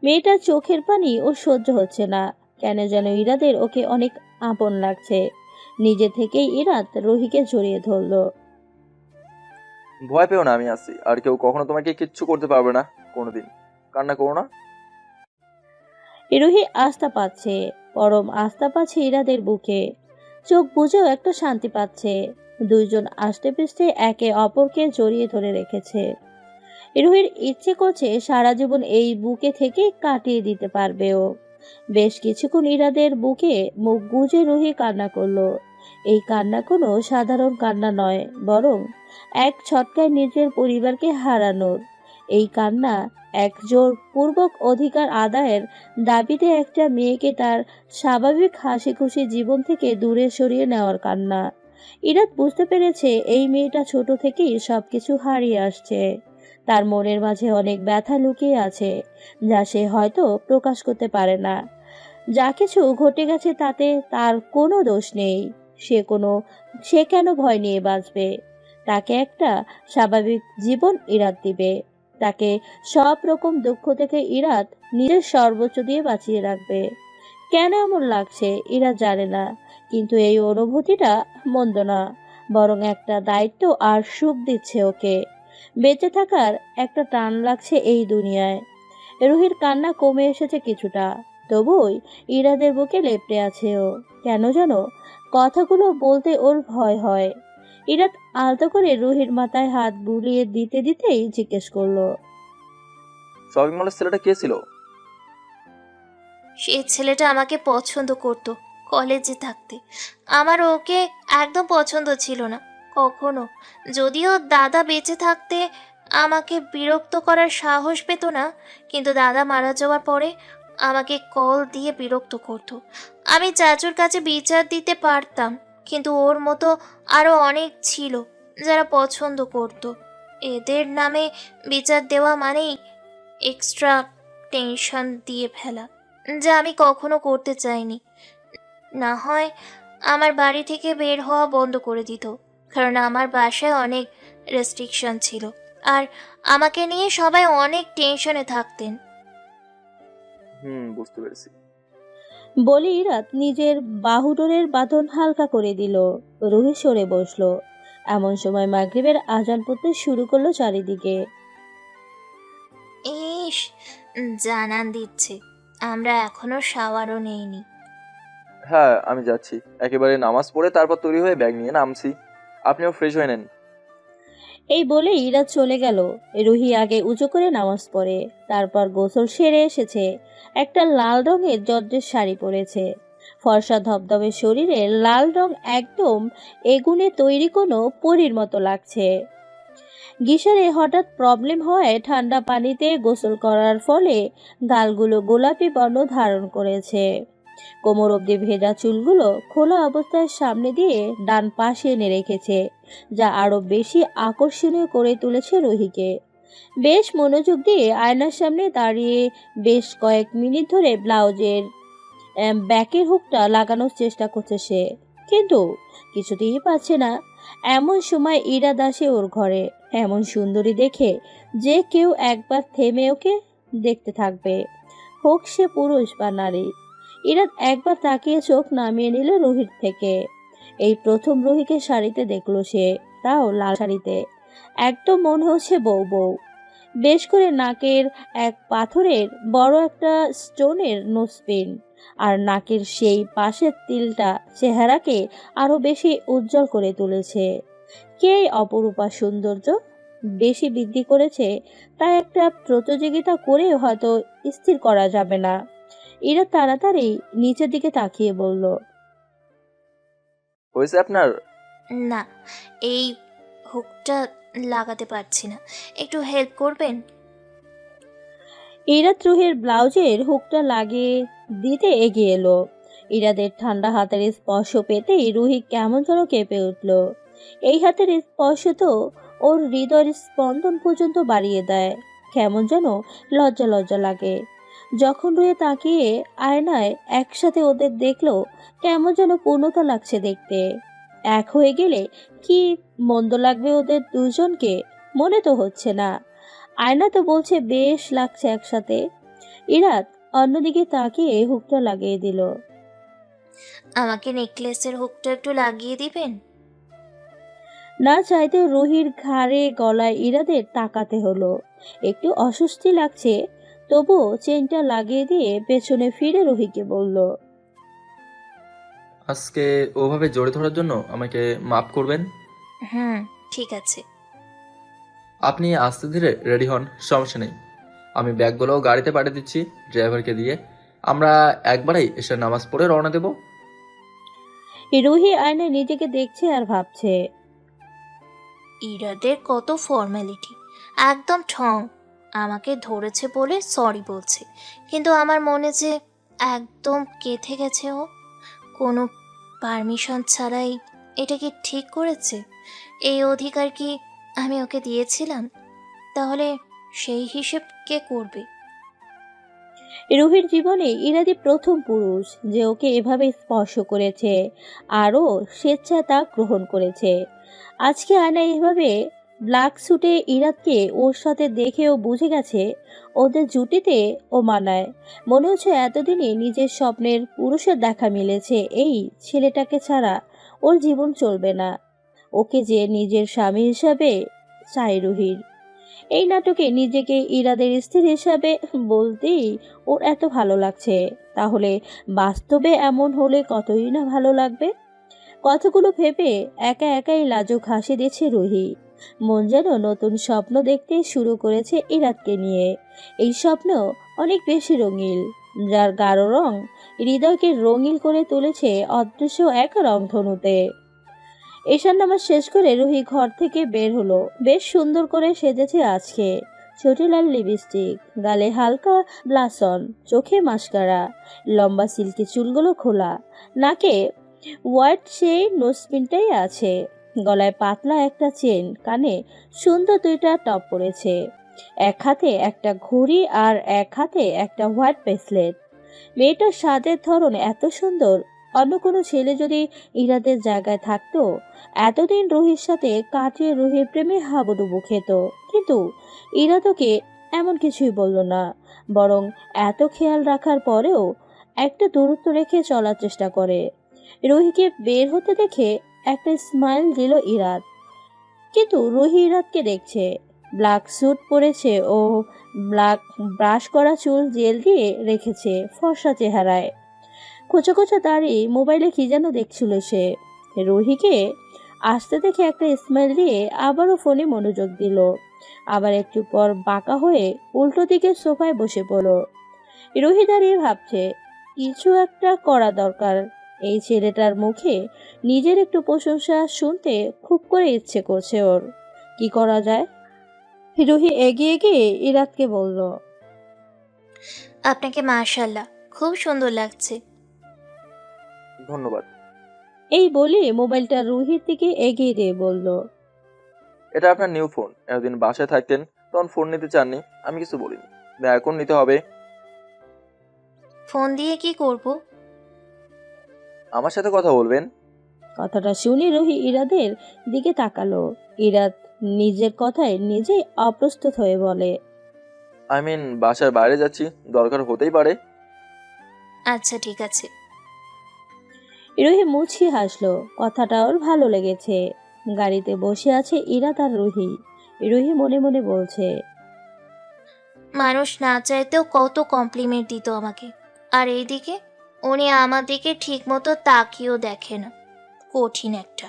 মেয়েটার চোখের পানি ও সহ্য হচ্ছে না, কেন যেন ইরাদের ওকে অনেক আপন লাগছে। নিজে থেকেই ইরাদ রুহিকে জড়িয়ে ধরলো। ভয় পেও না, আমি আছি, আর কেউ কখনো তোমাকে কিচ্ছু করতে পারবে না কোনোদিন। কান্না করো না। রুহি আস্থা পাচ্ছে, পরম আস্থা পাচ্ছে ইরাদের বুকে। চোখ বুঝেও একটা শান্তি পাচ্ছে। দুইজন আষ্টে পৃষ্ঠে একে অপরকে জড়িয়ে ধরে রেখেছে। রুহির ইচ্ছে করছে সারা জীবন এই বুকে থেকে কাটিয়ে দিতে পারবে ও। বেশ কিছুক্ষণ ইরাদের বুকে মুখ গুজে রুহি কান্না করলো। এই কান্না কোনো সাধারণ কান্না নয়, বরং এক ছটকায় নিজের পরিবারকে হারানোর। এই কান্না এক জোরপূর্বক অধিকার আদায়ের দাবিতে একটা মেয়েকে তার স্বাভাবিক হাসি খুশি জীবন থেকে দূরে সরিয়ে নেওয়ার কান্না। ইরাদ বুঝতে পেরেছে এই মেয়েটা ছোট থেকেই সবকিছু হারিয়ে আসছে। তার মনের মাঝে অনেক ব্যথা লুকিয়ে আছে, যা সে হয়তো প্রকাশ করতে পারে না। যা কিছু ঘটে গেছে তাতে তার কোনো দোষ নেই। সে কেন ভয় নিয়ে বাঁচবে? তাকে একটা স্বাভাবিক জীবন ইরাদ দিবে। তাকে সব রকম দুঃখ থেকে ইরাদ নিজের সর্বোচ্চ দিয়ে বাঁচিয়ে রাখবে। কেন এমন লাগছে ইরাদ জানে না, কিন্তু এই অনুভূতিটা মন্দ না, বরং একটা দায়িত্ব আর সুখ দিচ্ছে ওকে। বেঁচে থাকার একটা টান লাগছে এই দুনিয়ায়। রুহির কান্না কমে এসেছে কিছুটা, তবুই ইরাদের বুকে লেপ্টে আছে ও। কেন যেন কথাগুলো বলতে ওর ভয় হয়। ইরাদ আলতো করে রুহির মাথায় হাত বুলিয়ে দিতে দিতেই জিজ্ঞেস করলো, শপিং মলের ছেলেটা কে ছিল? সেই ছেলেটা আমাকে পছন্দ করতো কলেজে থাকতে। আমার ওকে একদম পছন্দ ছিল না কখনো। যদিও দাদা বেঁচে থাকতে আমাকে বিরক্ত করার সাহস পেত না, কিন্তু দাদা মারা যাওয়ার পরে আমাকে কল দিয়ে বিরক্ত করতো। আমি চাচুর কাছে বিচার দিতে পারতাম, কিন্তু ওর মতো আরও অনেক ছিল যারা পছন্দ করতো। এদের নামে বিচার দেওয়া মানেই এক্সট্রা টেনশন দিয়ে ফেলা, যা আমি কখনো করতে চাইনি। না হয় আমার বাড়ি থেকে বের হওয়া বন্ধ করে দিত, কারণ আমার বাসায় অনেক রেস্ট্রিকশন ছিল, আর আমাকে নিয়ে সবাই অনেক টেনশনে থাকতেন। বুঝতে পেরেছি। বলে ইরাদ নিজের বাহুডোরের বাঁধন হালকা করে দিল। রুহি সরে বসলো। এমন সময় মাগরিবের আজান পড়তে শুরু করলো চারিদিকে। ইস, জানান দিচ্ছে, আমরা এখনো শাওয়ারও নেইনি। হ্যাঁ, আমি যাচ্ছি, একেবারে নামাজ পড়ে তারপর তৈরি হয়ে ব্যাগ নিয়ে নামছি। আপনিও ফ্রেশ হয়ে নেন। এই বলে ইরাদ চলে গেল। রুহি আগে উঁচু করে নামাজ পড়ে, তারপর গোসল সেরে এসেছে। একটা লাল রঙের জর্জের শাড়ি পরেছে। ফর্সা ধবধবে শরীরে লাল রং একদম এগুনে তৈরি কোনো পরীর মতো লাগছে। গিশারে হঠাৎ প্রবলেম হওয়ায় ঠান্ডা পানিতে গোসল করার ফলে গালগুলো গোলাপি বর্ণ ধারণ করেছে। কোমর অবধি ভেজা চুলগুলো খোলা অবস্থায় সামনে দিয়ে ডান পাশে এনে রেখেছে, যা আরো বেশি আকর্ষণীয় করে তুলেছে রুহিকে। বেশ মনোযোগ দিয়ে আয়নার সামনে দাঁড়িয়ে বেশ কয়েক মিনিট ধরে ব্লাউজের ব্যাকের হুকটা লাগানোর চেষ্টা করছে সে, কিন্তু কিছুতেই পাচ্ছে না। এমন সময় ইরাদ আসে ওর ঘরে, এমন সুন্দরী দেখে যে কেউ একবার থেমে ওকে দেখতে থাকবে, হোক সে পুরুষ বা নারী। ইরাদ একবার তাকিয়ে চোখ নামিয়ে নিল রুহির থেকে। এই প্রথম রুহিকে শাড়িতে দেখলো সে, তাও লাল শাড়িতে। একদম মনে হচ্ছে বউ বউ। বেশ করে নাকের এক পাথরের বড় একটা স্টোনের নোজপিন, আর নাকের সেই পাশের তিলটা চেহারাকে আরো বেশি উজ্জ্বল করে তুলেছে। কে এই অপরূপা সৌন্দর্য বেশি বৃদ্ধি করেছে তা একটা প্রতিযোগিতা করে হয়তো স্থির করা যাবে না। এরা তাড়াতাড়ি নিচের দিকে তাকিয়ে বলল, হয়েছে আপনার? না, এই হুকটা লাগাতে পারছি না, একটু হেল্প করবেন? ইরাত রুহির ব্লাউজের হুকটা লাগিয়ে দিতে এগিয়ে এলো। ইরাদের ঠান্ডা হাতের স্পর্শ পেতেই রুহি কেমন যেন কেঁপে উঠল। এই হাতের স্পর্শ তো ওর হৃদয়ের স্পন্দন পর্যন্ত বাড়িয়ে দেয়। কেমন যেন লজ্জা লজ্জা লাগে। যখন রুহি তাকিয়ে আয়নায় একসাথে ওদের দেখলো, কেমন যেন পূর্ণতা লাগছে দেখতে। এক হয়ে গেলে কি মন্দ লাগবে ওদের দুজনকে, মনে তো হচ্ছে না। আয়না তো বলছে বেশ লাগছে একসাথে। ইরাত অন্যদিকে তাকিয়ে হুকটা লাগিয়ে দিল। আমাকে নেকলেসের হুকটা একটু লাগিয়ে দিবেন? না চাইতেও রুহির ঘাড়ে গলায় ইরাদের তাকাতে হলো। একটু অস্বস্তি লাগছে, তবুও চেনটা লাগিয়ে দিয়ে পেছনে ফিরে রুহিকে বলল, আজকে ওভাবে জড়ে ধরার জন্য আমাকে মাফ করবেন। হুম, ঠিক আছে। আপনি আস্তে ধীরে রেডি হন, সমস্যা নেই। আমি ব্যাগগুলো গাড়িতে পাঠিয়ে দিচ্ছি ড্রাইভারকে দিয়ে। আমরা একবারেই এসে নামাজ পড়ে রওনা দেব। রুহি আয়নায় নিজেকে দেখছে আর ভাবছে, ইরাদের কত ফর্মালিটি, একদম ঠং। আমাকে ধরেছে বলে সরি বলছে, কিন্তু আমার মনে যে একদম কেঁথে গেছে ও। কোনো পারমিশন ছাড়াই এটা কি ঠিক করেছে? এই অধিকার কি আমি ওকে দিয়েছিলাম? তাহলে সেই হিসেব কে করবে? রুহির জীবনে ইরাদি প্রথম পুরুষ যে ওকে এভাবে স্পর্শ করেছে, আরও স্বেচ্ছায় তা গ্রহণ করেছে। আজকে আয়না এভাবে ব্ল্যাক স্যুটে ইরাদকে ওর সাথে দেখে ও বুঝে গেছে ওদের জুটিতে ও মানায়। মনে হচ্ছে এতদিনে নিজের স্বপ্নের পুরুষের দেখা মিলেছে। এই ছেলেটাকে ছাড়া ওর জীবন চলবে না। ওকে যে নিজের স্বামী হিসাবে চাই রুহির। এই নাটকে নিজেকে ইরাদের স্ত্রী হিসাবে বলতেই ওর এত ভালো লাগছে, তাহলে বাস্তবে এমন হলে কতই না ভালো লাগবে। কথাগুলো ভেবে একা একাই লাজুক হাসি দিচ্ছে রুহি। মন যেন নতুন স্বপ্ন দেখতে শুরু করেছে ইরাদকে নিয়ে। এই স্বপ্ন অনেক বেশি রঙিন, যার গাঢ় রং হৃদয়কে রঙিন করে তুলেছে অদৃশ্য এক রংধনুতে। ঈশান নামাজ শেষ করে রুহি ঘর থেকে বের হলো। বেশ সুন্দর করে সেজেছে আজকে। ছোটি লাল লিপস্টিক, গালে হালকা ব্লাসন, চোখে মাস্কারা, লম্বা সিল্কি চুলগুলো খোলা, নাকে হোয়াইট সেই নোজপিনটাই আছে, গলায় পাতলা একটা চেন, কানে সুন্দর দুইটা টপ পরেছে, এক হাতে একটা ঘড়ি আর এক হাতে একটা হোয়াইট ব্রেসলেট। মেয়েটার স্বাদের ধরন এত সুন্দর, অন্য কোনো ছেলে যদি ইরাদের জায়গায় থাকতো এতদিন রুহির সাথে কাটিয়ে রুহির প্রেমে হাবুডুবু খেত। কিন্তু ইরা তোকে এমন কিছুই বলল না, বরং এত খেয়াল রাখার পরেও একটা দূরত্ব রেখে চলার চেষ্টা করে। রুহিকে বের হতে দেখে একটা স্মাইল দিল ইরাদ, কিন্তু রুহি ইরাদকে দেখছে। ব্ল্যাক স্যুট পরেছে ও ব্ল্যাক ব্রাশ করা চুল জেল দিয়ে রেখেছে ফর্সা চেহারায়। কোচা কোচা দাঁড়িয়ে মোবাইলে কি যেন দেখছিল সে। রুহিকে আসতে দেখে একটা স্মাইল দিয়ে আবারও ফোনে মনোযোগ দিল। আবার একটু পর বাঁকা হয়ে উল্টো দিকে সোফায় বসে পড়ল। রুহি দাঁড়িয়ে ভাবছে কিছু একটা করা দরকার। এই ছেলেটার মুখে নিজের একটু প্রশংসা শুনতে খুব করে ইচ্ছে করছে ওর। কি করা যায়? রুহি এগিয়ে গিয়ে ইরাদকে বলল, আপনাকে মাশাআল্লাহ খুব সুন্দর লাগছে। ধন্যবাদ। এই বলে মোবাইলটা রুহির দিকে এগিয়ে দিয়ে বলল, এটা আপনার নিউ ফোন। এতদিন বাসায় থাকতেন তখন ফোন নিতে চাননি, আমি কিছু বলিনি, না এখন নিতে হবে। ফোন দিয়ে কি করব? আমার সাথে কথা বলবেন। কথাটা শুনে রুহি ইরাদের দিকে তাকালো। ইরাদ নিজের কথায় নিজেই অপ্রস্তুত হয়ে বলে, বাসার বাইরে যাচ্ছি, দরকার হতেই পারে। আচ্ছা ঠিক আছে। রুহি মুচকি হাসলো, কথাটা ওর ভালো লেগেছে। গাড়িতে বসে আছে ইরাদ আর রুহি। রুহি মনে মনে বলছে, মানুষ না চাইতেও কত কমপ্লিমেন্ট দিত আমাকে, আর এইদিকে উনি আমার দিকে ঠিক মতো তাকিয়েও দেখে না। কঠিন একটা।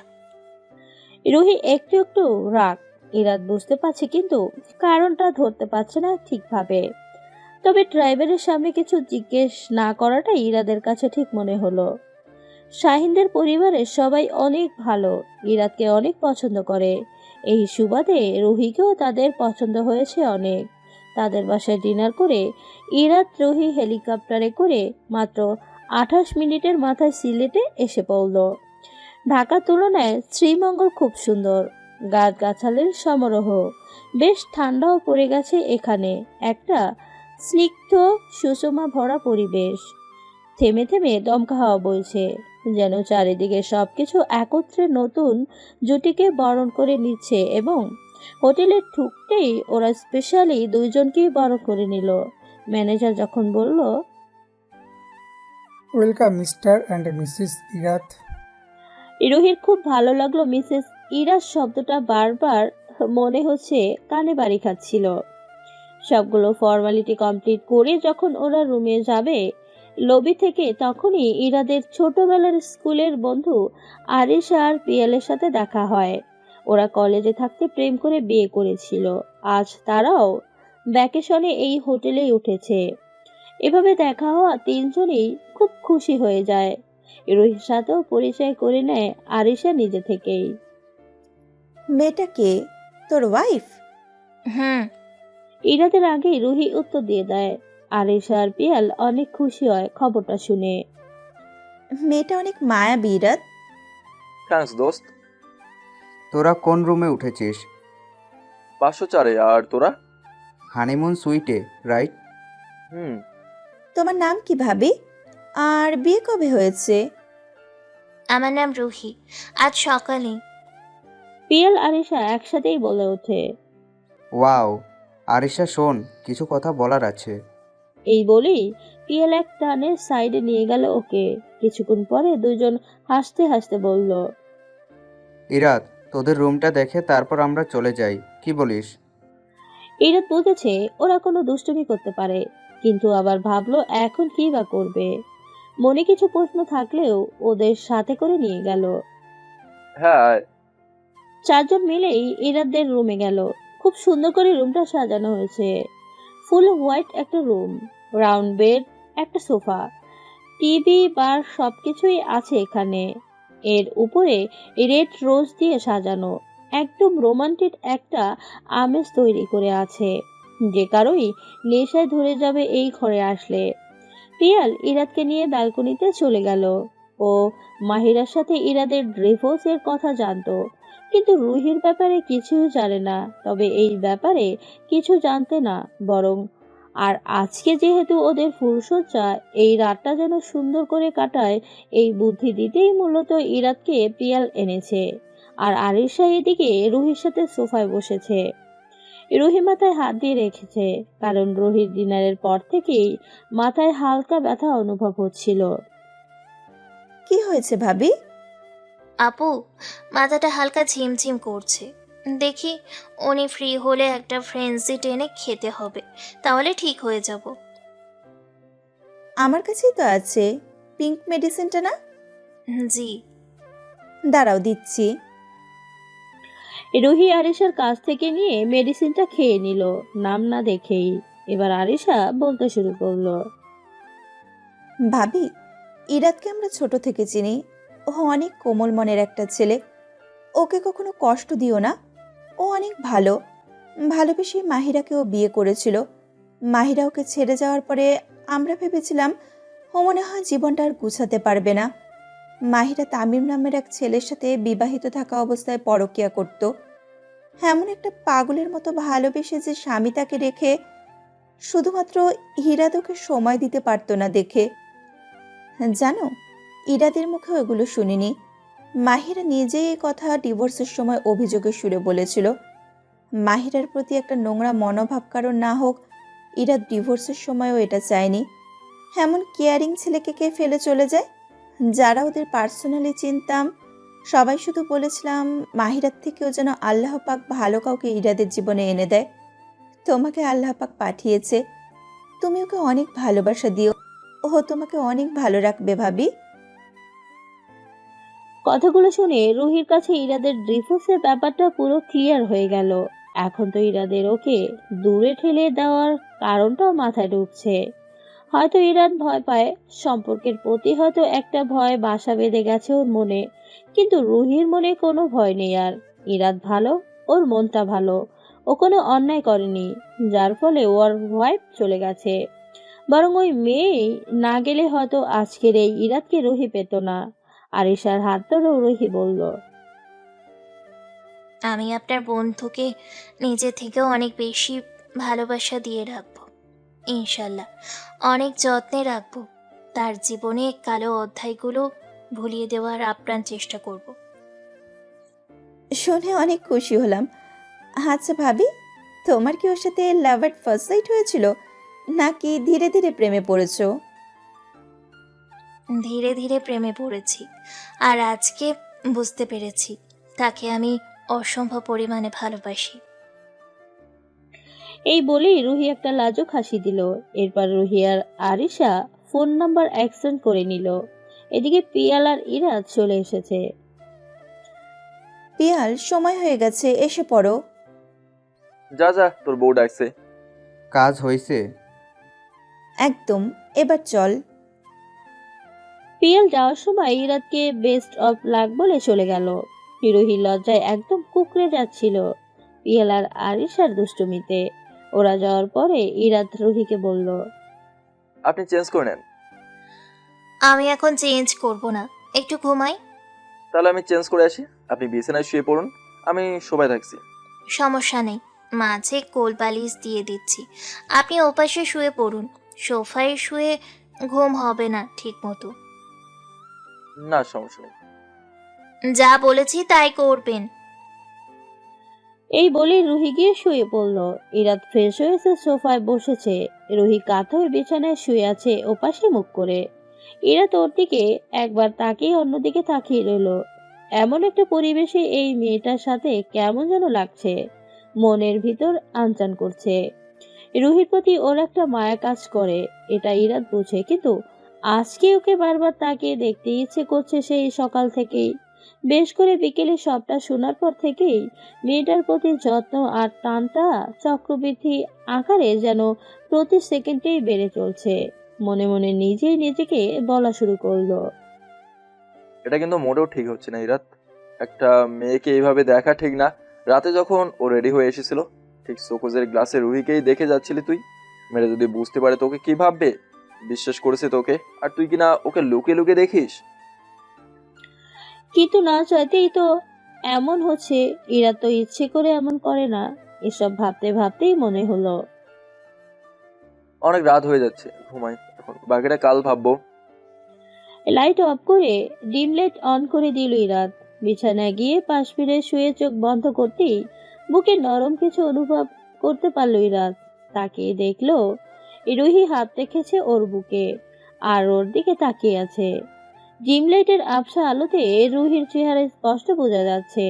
রুহি একটু একটু রাগ ইরাদ বুঝতে পারছে, কিন্তু কারণটা ধরতে পারছে না ঠিকভাবে। তবে ড্রাইভারের সামনে কিছু জিজ্ঞেস না করাটা ইরাদের কাছে ঠিক মনে হলো। শাহিনদের পরিবারের সবাই অনেক ভালো, ইরাদকে অনেক পছন্দ করে। এই সুবাদে রুহিকেও তাদের পছন্দ হয়েছে অনেক। তাদের বাসায় ডিনার করে ইরাদ রুহি হেলিকপ্টারে করে মাত্র 28 মিনিটের মাথায় সিলেটে এসে পড়ল। ঢাকার তুলনায় শ্রীমঙ্গল খুব সুন্দর, গাছগাছালির সমারোহ, বেশ ঠান্ডাও পড়ে গেছে এখানে। একটা স্নিগ্ধ সুষমা ভরা পরিবেশ, থেমে থেমে দমকা হাওয়া বইছে, যেন চারিদিকে সবকিছু একত্রে নতুন জুটিকে বরণ করে নিচ্ছে। এবং হোটেলে ঢুকতেই ওরা স্পেশালি দুইজনকেই বরণ করে নিল। ম্যানেজার যখন বলল, welcome mister and Mrs Irat. রুহির খুব ভালো লাগলো মিসেস ইরাজ শব্দটা, বারবার মনে হচ্ছে কানে বাড়ি খাচ্ছিল। সবগুলো ফর্মালিটি কমপ্লিট করে যখন ওরা রুমে যাবে লবি থেকে, তখনই ইরাদের ছোটবেলার স্কুলের বন্ধু আরিশা আর পিয়ালের সাথে দেখা হয়। ওরা কলেজে থাকতে প্রেম করে বিয়ে করেছিল। আজ তারাও ভ্যাকেশনে এই হোটেলেই উঠেছে। এভাবে দেখা হওয়া তিনজনই খুব খুশি হয়ে যায়। রুহির সাথেও পরিচয় করে নেয় আরিশা নিজে থেকেই। মেয়েটা কে? তোর ওয়াইফ? হুম। ইরাদের আগেই রুহি উত্তর দিয়ে দেয়। আরিশা আর পিয়াল অনেক খুশি হয় খবরটা শুনে। মেয়েটা অনেক মায়াবী ইরাদ। থ্যাঙ্কস দোস্ত। তোরা কোন রুমে উঠেছিস? 504-এ। আর তোরা? হানিমুন সুইটে, রাইট? হুম। তোমার নাম কি ভাবি? আর বিয়ে কবে হয়েছে? আমার নাম রুহি, আজ সকালে। পিয়াল আরিশা একসাথেই বলে ওঠে। ওয়াও, আরিশা শোন, কিছু কথা বলার আছে। এই বলেই পিয়াল এক টানে সাইডে নিয়ে গেল ওকে। কিছুক্ষণ পরে দুজন হাসতে হাসতে বলল, ইরাত, তোদের রুমটা দেখে তারপর আমরা চলে যাই, কি বলিস? ইরাদ বুঝেছে ওরা কোনো দুষ্টুমি করতে পারে, কিন্তু আবার ভাবলো এখন কি বা করবে। মনে কিছু প্রশ্ন থাকলেও ওদের সাথে করে নিয়ে গেল। হ্যাঁ। চারজন মিলেই ইরাদের রুমে গেল। খুব সুন্দর করে রুমটা সাজানো হয়েছে। ফুল হোয়াইট একটা রুম, রাউন্ড বেড, একটা সোফা, টিভি, বার সবকিছুই আছে এখানে। এর উপরে রেড রোজ দিয়ে সাজানো, একদম রোমান্টিক একটা আমেজ তৈরি করে আছে, যে কারোই নেশায় ধরে যাবে এই ঘরে আসলে। পিয়াল ইরাদকে নিয়ে ব্যালকনিতে চলে গেল। ও মাহিরার সাথে ইরাদের ডিভোর্সের কথা জানতো, কিন্তু রুহির ব্যাপারে কিছুই জানে না। তবে এই ব্যাপারে কিছু জানতে না, বরং আর আজকে যেহেতু ওদের ফুলসজ্জা, এই রাতটা যেন সুন্দর করে কাটায় এই বুদ্ধি দিতেই মূলত ইরাদকে পিয়াল এনেছে। আর আরিশা এদিকে রুহির সাথে সোফায় বসেছে। রুহি মাথায় হাত দিয়ে রেখেছে, কারণ রুহির ডিনারের পর থেকেই মাথায় হালকা ব্যথা অনুভব হচ্ছিল। কি হয়েছে ভাবি? আপু, মাথাটা হালকা ঝিমঝিম করছে। দেখি উনি ফ্রি হলে একটা ফ্রেন্সি টেনে খেতে হবে, তাহলে ঠিক হয়ে যাব। আমার কাছেই তো আছে পিঙ্ক মেডিসিনটা না? জি। দাঁড়াও দিচ্ছি। রুহি আরিশার কাছ থেকে নিয়ে মেডিসিনটা খেয়ে নিল, নাম না দেখেই। এবার আরিশা বলতে শুরু করলো, ভাবি, ইরাদকে আমরা ছোট থেকে চিনি। ও অনেক কোমল মনের একটা ছেলে। ওকে কখনো কষ্ট দিও না। ও অনেক ভালো। ভালোবেসে মাহিরাকেও বিয়ে করেছিল। মাহিরা ওকে ছেড়ে যাওয়ার পরে আমরা ভেবেছিলাম ও মনে হয় জীবনটা আর গুছাতে পারবে না। মাহিরা তামিম নামের এক ছেলের সাথে বিবাহিত থাকা অবস্থায় পরকীয়া করত। এমন একটা পাগলের মতো ভালোবেসে যে স্বামী তাকে রেখে শুধুমাত্র ইরাদ ওকে সময় দিতে পারতো না দেখে। জানো, ইরাদের মুখে ওগুলো শুনিনি। মাহিরা নিজেই এই কথা ডিভোর্সের সময় অভিযোগের সুরে বলেছিল। মাহিরার প্রতি একটা নোংরা মনোভাব কারণ না হোক, ইরাদ ডিভোর্সের সময়ও এটা চায়নি। এমন কেয়ারিং ছেলেকে কে ফেলে চলে যায়? যারা ওদের পার্সোনালি চিনতাম সবাই শুধু বলেছিলাম মাহিরার থেকেও যেন আল্লাহ পাক ভালো কাউকে ইরাদের জীবনে এনে দেয়। তোমাকে আল্লাহ পাক পাঠিয়েছে। তুমি ওকে অনেক ভালোবাসা দিও, ও তোমাকে অনেক ভালো রাখবে ভাবি। কথাগুলো শুনে রুহির কাছে ইরাদের ডিভোর্সের ব্যাপারটা পুরো ক্লিয়ার হয়ে গেল। এখন তো ইরাদের ওকে দূরে ঠেলে দেওয়ার কারণটাও মাথায় ঢুকছে। হয়তো ইরাদ ভয় পায়, সম্পর্কের প্রতি হয়তো একটা ভয় বাসা বেঁধে গেছে ওর মনে, কিন্তু রুহির মনে কোনো ভয় নেই আর। ইরাদ ভালো, ওর মনটা ভালো, ও কোনো অন্যায় করেনি, যার ফলে ওর ভয় চলে গেছে। বরং ওই মেয়ে না গেলে হয়তো আজকের এই ইরাদকে রুহি পেত না। আরিশার হাত ধরেও রুহি বলল, আমি আপনার বন্ধুকে নিজে থেকেও অনেক বেশি ভালোবাসা দিয়ে রাখবো, ইনশাল্লাহ অনেক যত্নে রাখবো। তার জীবনে কালো অধ্যায়গুলো ভুলিয়ে দেওয়ার আপ্রাণ চেষ্টা করব। শুনে অনেক খুশি হলাম। আচ্ছা ভাবি, তোমার কি ওর সাথে লাভ এট ফার্স্ট সাইট হয়েছিল, নাকি ধীরে ধীরে প্রেমে পড়েছো? ধীরে ধীরে প্রেমে পড়েছি, আর আজকে বুঝতে পেরেছি তাকে আমি অসম্ভব পরিমাণে ভালোবাসি। এই বলেই রুহি একটা লাজুক হাসি দিল। এরপর রুহি আর আরিশা ফোন নাম্বার এক্সচেঞ্জ করে নিল। এদিকে পিয়াল আর ইরাদ চলে এসেছে। পিয়াল, সময় হয়ে গেছে, এসে পড়ো। যা যা, তোর বউ ডাকছে। কাজ হয়েছে? একদম, এবার চল। পিয়াল যাওয়ার সময় ইরাদকে বেস্ট অফ লাক বলে চলে গেল। রুহি লজ্জায় একদম কুকড়ে যাচ্ছিল পিয়াল আর আরিশার দুষ্টুমিতে। ওরা যাওয়ার পরে ইরাদ রুহিকে বলল, আপনি চেঞ্জ করে নেন। আমি এখন চেঞ্জ করব না, একটু ঘুমাই। তাহলে আমি চেঞ্জ করে আসি, আপনি বিছানায় শুয়ে পড়ুন, আমি সবাই থাকছি। সমস্যা নেই, মাঝে কোল বালিশ দিয়ে দিচ্ছি, আপনি ওপাশে শুয়ে পড়ুন। সোফায় শুয়ে ঘুম হবে না ঠিক মতো। না, সমস্যা নেই। যা বলেছি তাই করবেন। এই বলে রুহি গিয়ে শুয়ে পড়ল। ইরাদ ফ্রেশ হয়েছে সোফায় বসেছে। রুহি কাত হয়ে বিছানায় শুয়ে আছে ওপাশে মুখ করে। ইরাদ ওর দিকে একবার তাকিয়ে অন্যদিকে তাকিয়ে রইল। এমন একটা পরিবেশে এই মেয়েটার সাথে কেমন যেন লাগছে, মনের ভিতর আনচান করছে। রুহির প্রতি ওর একটা মায়া কাজ করে, এটা ইরাদ বুঝে, কিন্তু আজকে ওকে বারবার তাকিয়ে দেখতে ইচ্ছে করছে সেই সকাল থেকেই। বেশ করে বিকেলে সবটা শোনার পর থেকেই মেয়েটার প্রতি যত্ন আর টানটা চক্রবৃদ্ধি আকারে যেন প্রতি সেকেন্ডেই বেড়ে চলছে। মনে মনে নিজেই নিজেকে বলা শুরু করলো, এটা কিন্তু মোটেও ঠিক হচ্ছে না ইরাত। একটা মেয়েকে এইভাবে দেখা ঠিক না। রাতে যখন ও রেডি হয়ে এসেছিল, ঠিক শোকজের গ্লাসে রুহিকেই দেখে যাচ্ছিলি তুই। মেয়েটা যদি বুঝতে পারে তোকে কি ভাববে? বিশ্বাস করেছে তোকে, আর তুই কিনা ওকে লুকিয়ে লুকিয়ে দেখিস। কিন্তু না চাইতেই তো এমন হচ্ছে। ইরা তো ইচ্ছে করে এমন করে না। এসব ভাবতে ভাবতেই মনে হলো, অনেক রাত হয়ে যাচ্ছে, ঘুমাই এখন, বাকিটা কাল ভাববো। লাইট অফ করে ডিম লাইট অন করে দিল ইরাদ। বিছানায় গিয়ে পাশ ফিরে শুয়ে চোখ বন্ধ করতেই বুকে নরম কিছু অনুভব করতে পারলো ইরাদ। তাকে দেখলো রুহি হাত রেখেছে ওর বুকে আর ওর দিকে তাকিয়ে আছে। ডিম লাইটের আবছা আলোতে রুহির চেহারা স্পষ্ট বোঝা যাচ্ছে।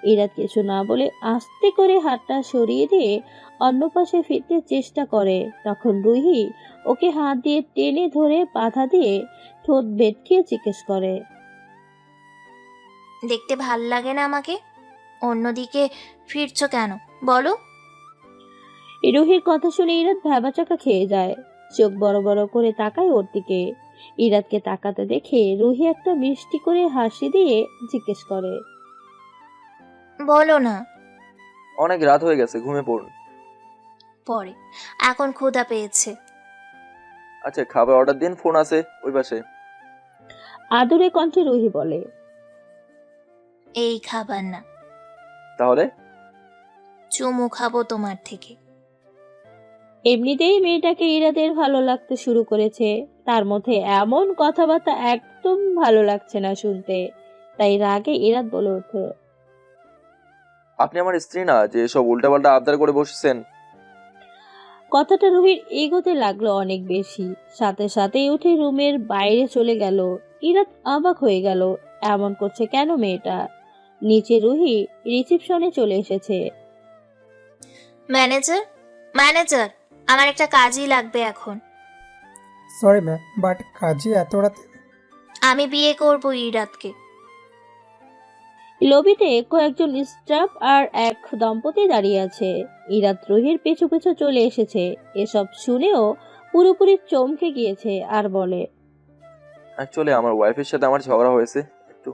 ইরাদ কিছু না বলে আস্তে করে হাতটা সরিয়ে দিয়ে অন্য পাশে ফিরতে চেষ্টা করে। তখন রুহি ওকে হাত দিয়ে টেনে ধরে বাধা দিয়ে ঠোঁট বেটকিয়ে জিজ্ঞেস করে, দেখতে ভাল লাগে না আমাকে? অন্যদিকে ফিরছো কেন বলো? রুহির কথা শুনে ইরাদ ভ্যাবাচাকা খেয়ে যায়। চোখ বড় বড় করে তাকায় ওর দিকে। ইরাদকে তাকাতে দেখে রুহি একটা মিষ্টি করে হাসি দিয়ে জিজ্ঞেস করে, বলো না। অনেক রাত হয়ে গেছে, ঘুমিয়ে পড়ুন। পরে, এখন ক্ষুধা পেয়েছে। আচ্ছা, খাবার অর্ডার দিন, ফোন আছে ওই পাশে। আদুরে কণ্ঠে রুহি বলে, এই খাবার না, তাহলে? চুমু খাবো তোমার থেকে। এমনিতেই মেয়েটাকে ইরাদের ভালো লাগতে শুরু করেছে, তার মধ্যে এমন কথাবার্তা একদম ভালো লাগছে না শুনতে। তাই রাগে ইরাদ বলে ওঠে, আপনি আমার স্ত্রী না যে সব উল্টাপাল্টা আবদার করে বসেছেন? কথাটা রুহির এগোতে লাগলো অনেক বেশি। সাথে সাথেই উঠে রুমের বাইরে চলে গেল। ইরাদ অবাক হয়ে গেল, এমন করছে কেন মেয়েটা। নিচে রুহি রিসিপশনে চলে এসেছে। ম্যানেজার, ম্যানেজার, আমার একটা কাজই লাগবে এখন। সরি ম্যাম, বাট কাজে এত রাতে? আমি বিয়ে করব ইরাতকে। লবিতে কয়েকজন স্টাফ আর এক দম্পতি দাঁড়িয়ে আছে। ইরাত রুহির পিছু পিছু চলে এসেছে। এসব শুনেও পুরোপুরি চমকে গিয়েছে আর বলে, অ্যাকচুয়ালি আমার ওয়াইফের সাথে আমার ঝগড়া হয়েছে একটু,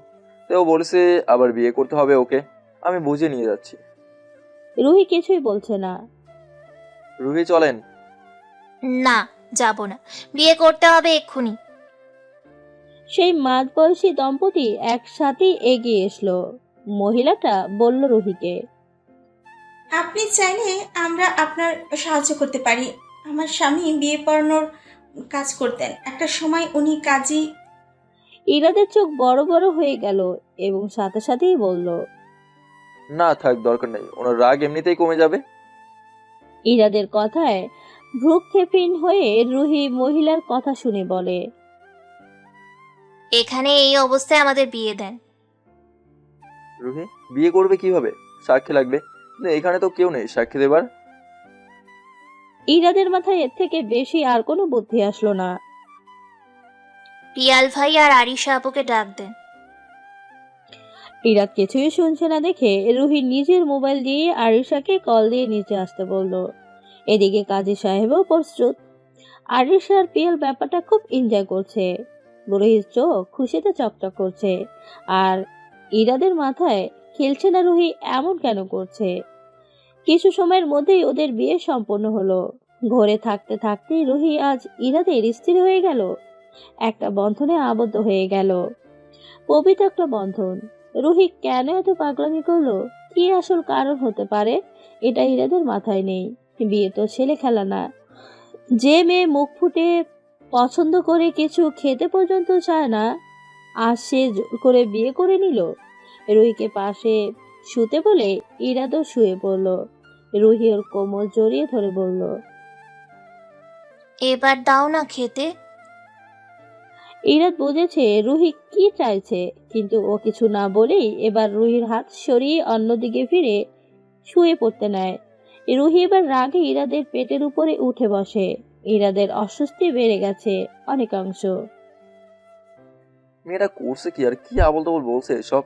তো ও বলেছে আবার বিয়ে করতে হবে ওকে। আমি বুঝে নিয়ে যাচ্ছি। রুহি কিছুই বলছে না। রুহি চলেন। না, যাব না, বিয়ে করতে হবে এক্ষুনি। সেই মাঝবয়সী দম্পতি একসাথেই এগিয়ে এসলো। মহিলাটা বলল রুহিকে, আপনি চাইলে আমরা আপনার সাহায্য করতে পারি। আমার স্বামী বিয়ে পড়ানোর কাজ করতেন, একটা সময় উনি কাজী। ইরাদের চোখ বড় বড় হয়ে গেল এবং সাথে সাথেই বলল, না থাক, দরকার নেই, ওনার রাগ এমনিতেই কমে যাবে। ইরাদের কথায় ভ্রুক্ষেপহীন হয়ে রুহি মহিলার কথা শুনে বলে, এখানে এই অবস্থায় আমাদের বিয়ে দেন। রুহি বিয়ে করবে কিভাবে? সাক্ষী লাগবে, কিন্তু এখানে তো কেউ নেই সাক্ষী দেবার। ইরাদের মাথায় এর থেকে বেশি আর কোনো বুদ্ধি আসলো না। পিয়াল ভাই আর আরিশা আপুকে ডাক দেন। ইরাদ কিছুই শুনছে না দেখে রুহি নিজের মোবাইল দিয়ে আরিশাকে কল দিয়ে নিচে আসতে বলল। এদিকে কাজী সাহেবও প্রস্তুত। আরিশা আর পিয়াল ব্যাপারটা খুব এনজয় করছে। রুহির চোখ খুশিতে চকচক করছে। আর ইরাদের মাথায় খেলছে না রুহি এমন কেন করছে। কিছু সময়ের মধ্যেই ওদের বিয়ে সম্পন্ন হলো। ঘরে থাকতে থাকতেই রুহি আজ ইরাদের স্ত্রী হয়ে গেল। একটা বন্ধনে আবদ্ধ হয়ে গেল, পবিত্র একটা বন্ধন। রুহি কেন এত পাগলামি করলো, কি আসল কারণ হতে পারে, এটা ইরাদের মাথায় নেই। বিয়ে তো ছেলে খেলা না। যে মেয়ে মুখ ফুটে পছন্দ করে কিছু খেতে পর্যন্ত চায় না, আর সে জোর করে বিয়ে করে নিল। রুহিকে পাশে শুতে বলে ইরাদও শুয়ে পড়ল। রুহি ওর কোমর জড়িয়ে ধরে বলল, এবার দাও না খেতে। ইরাদ বুঝেছে রুহি কি চাইছে, কিন্তু ও কিছু না বলেই এবার রুহির হাত সরিয়ে অন্যদিকে ফিরে শুয়ে পড়তে নেয়। রুহি এবার রাগে ইরাদের পেটের উপরে উঠে বসে। ইরাদের অস্বস্তি বেড়ে গেছে অনেকাংশ। মেয়েটা করছে কি আর কি আবল তাবল বলছে সব।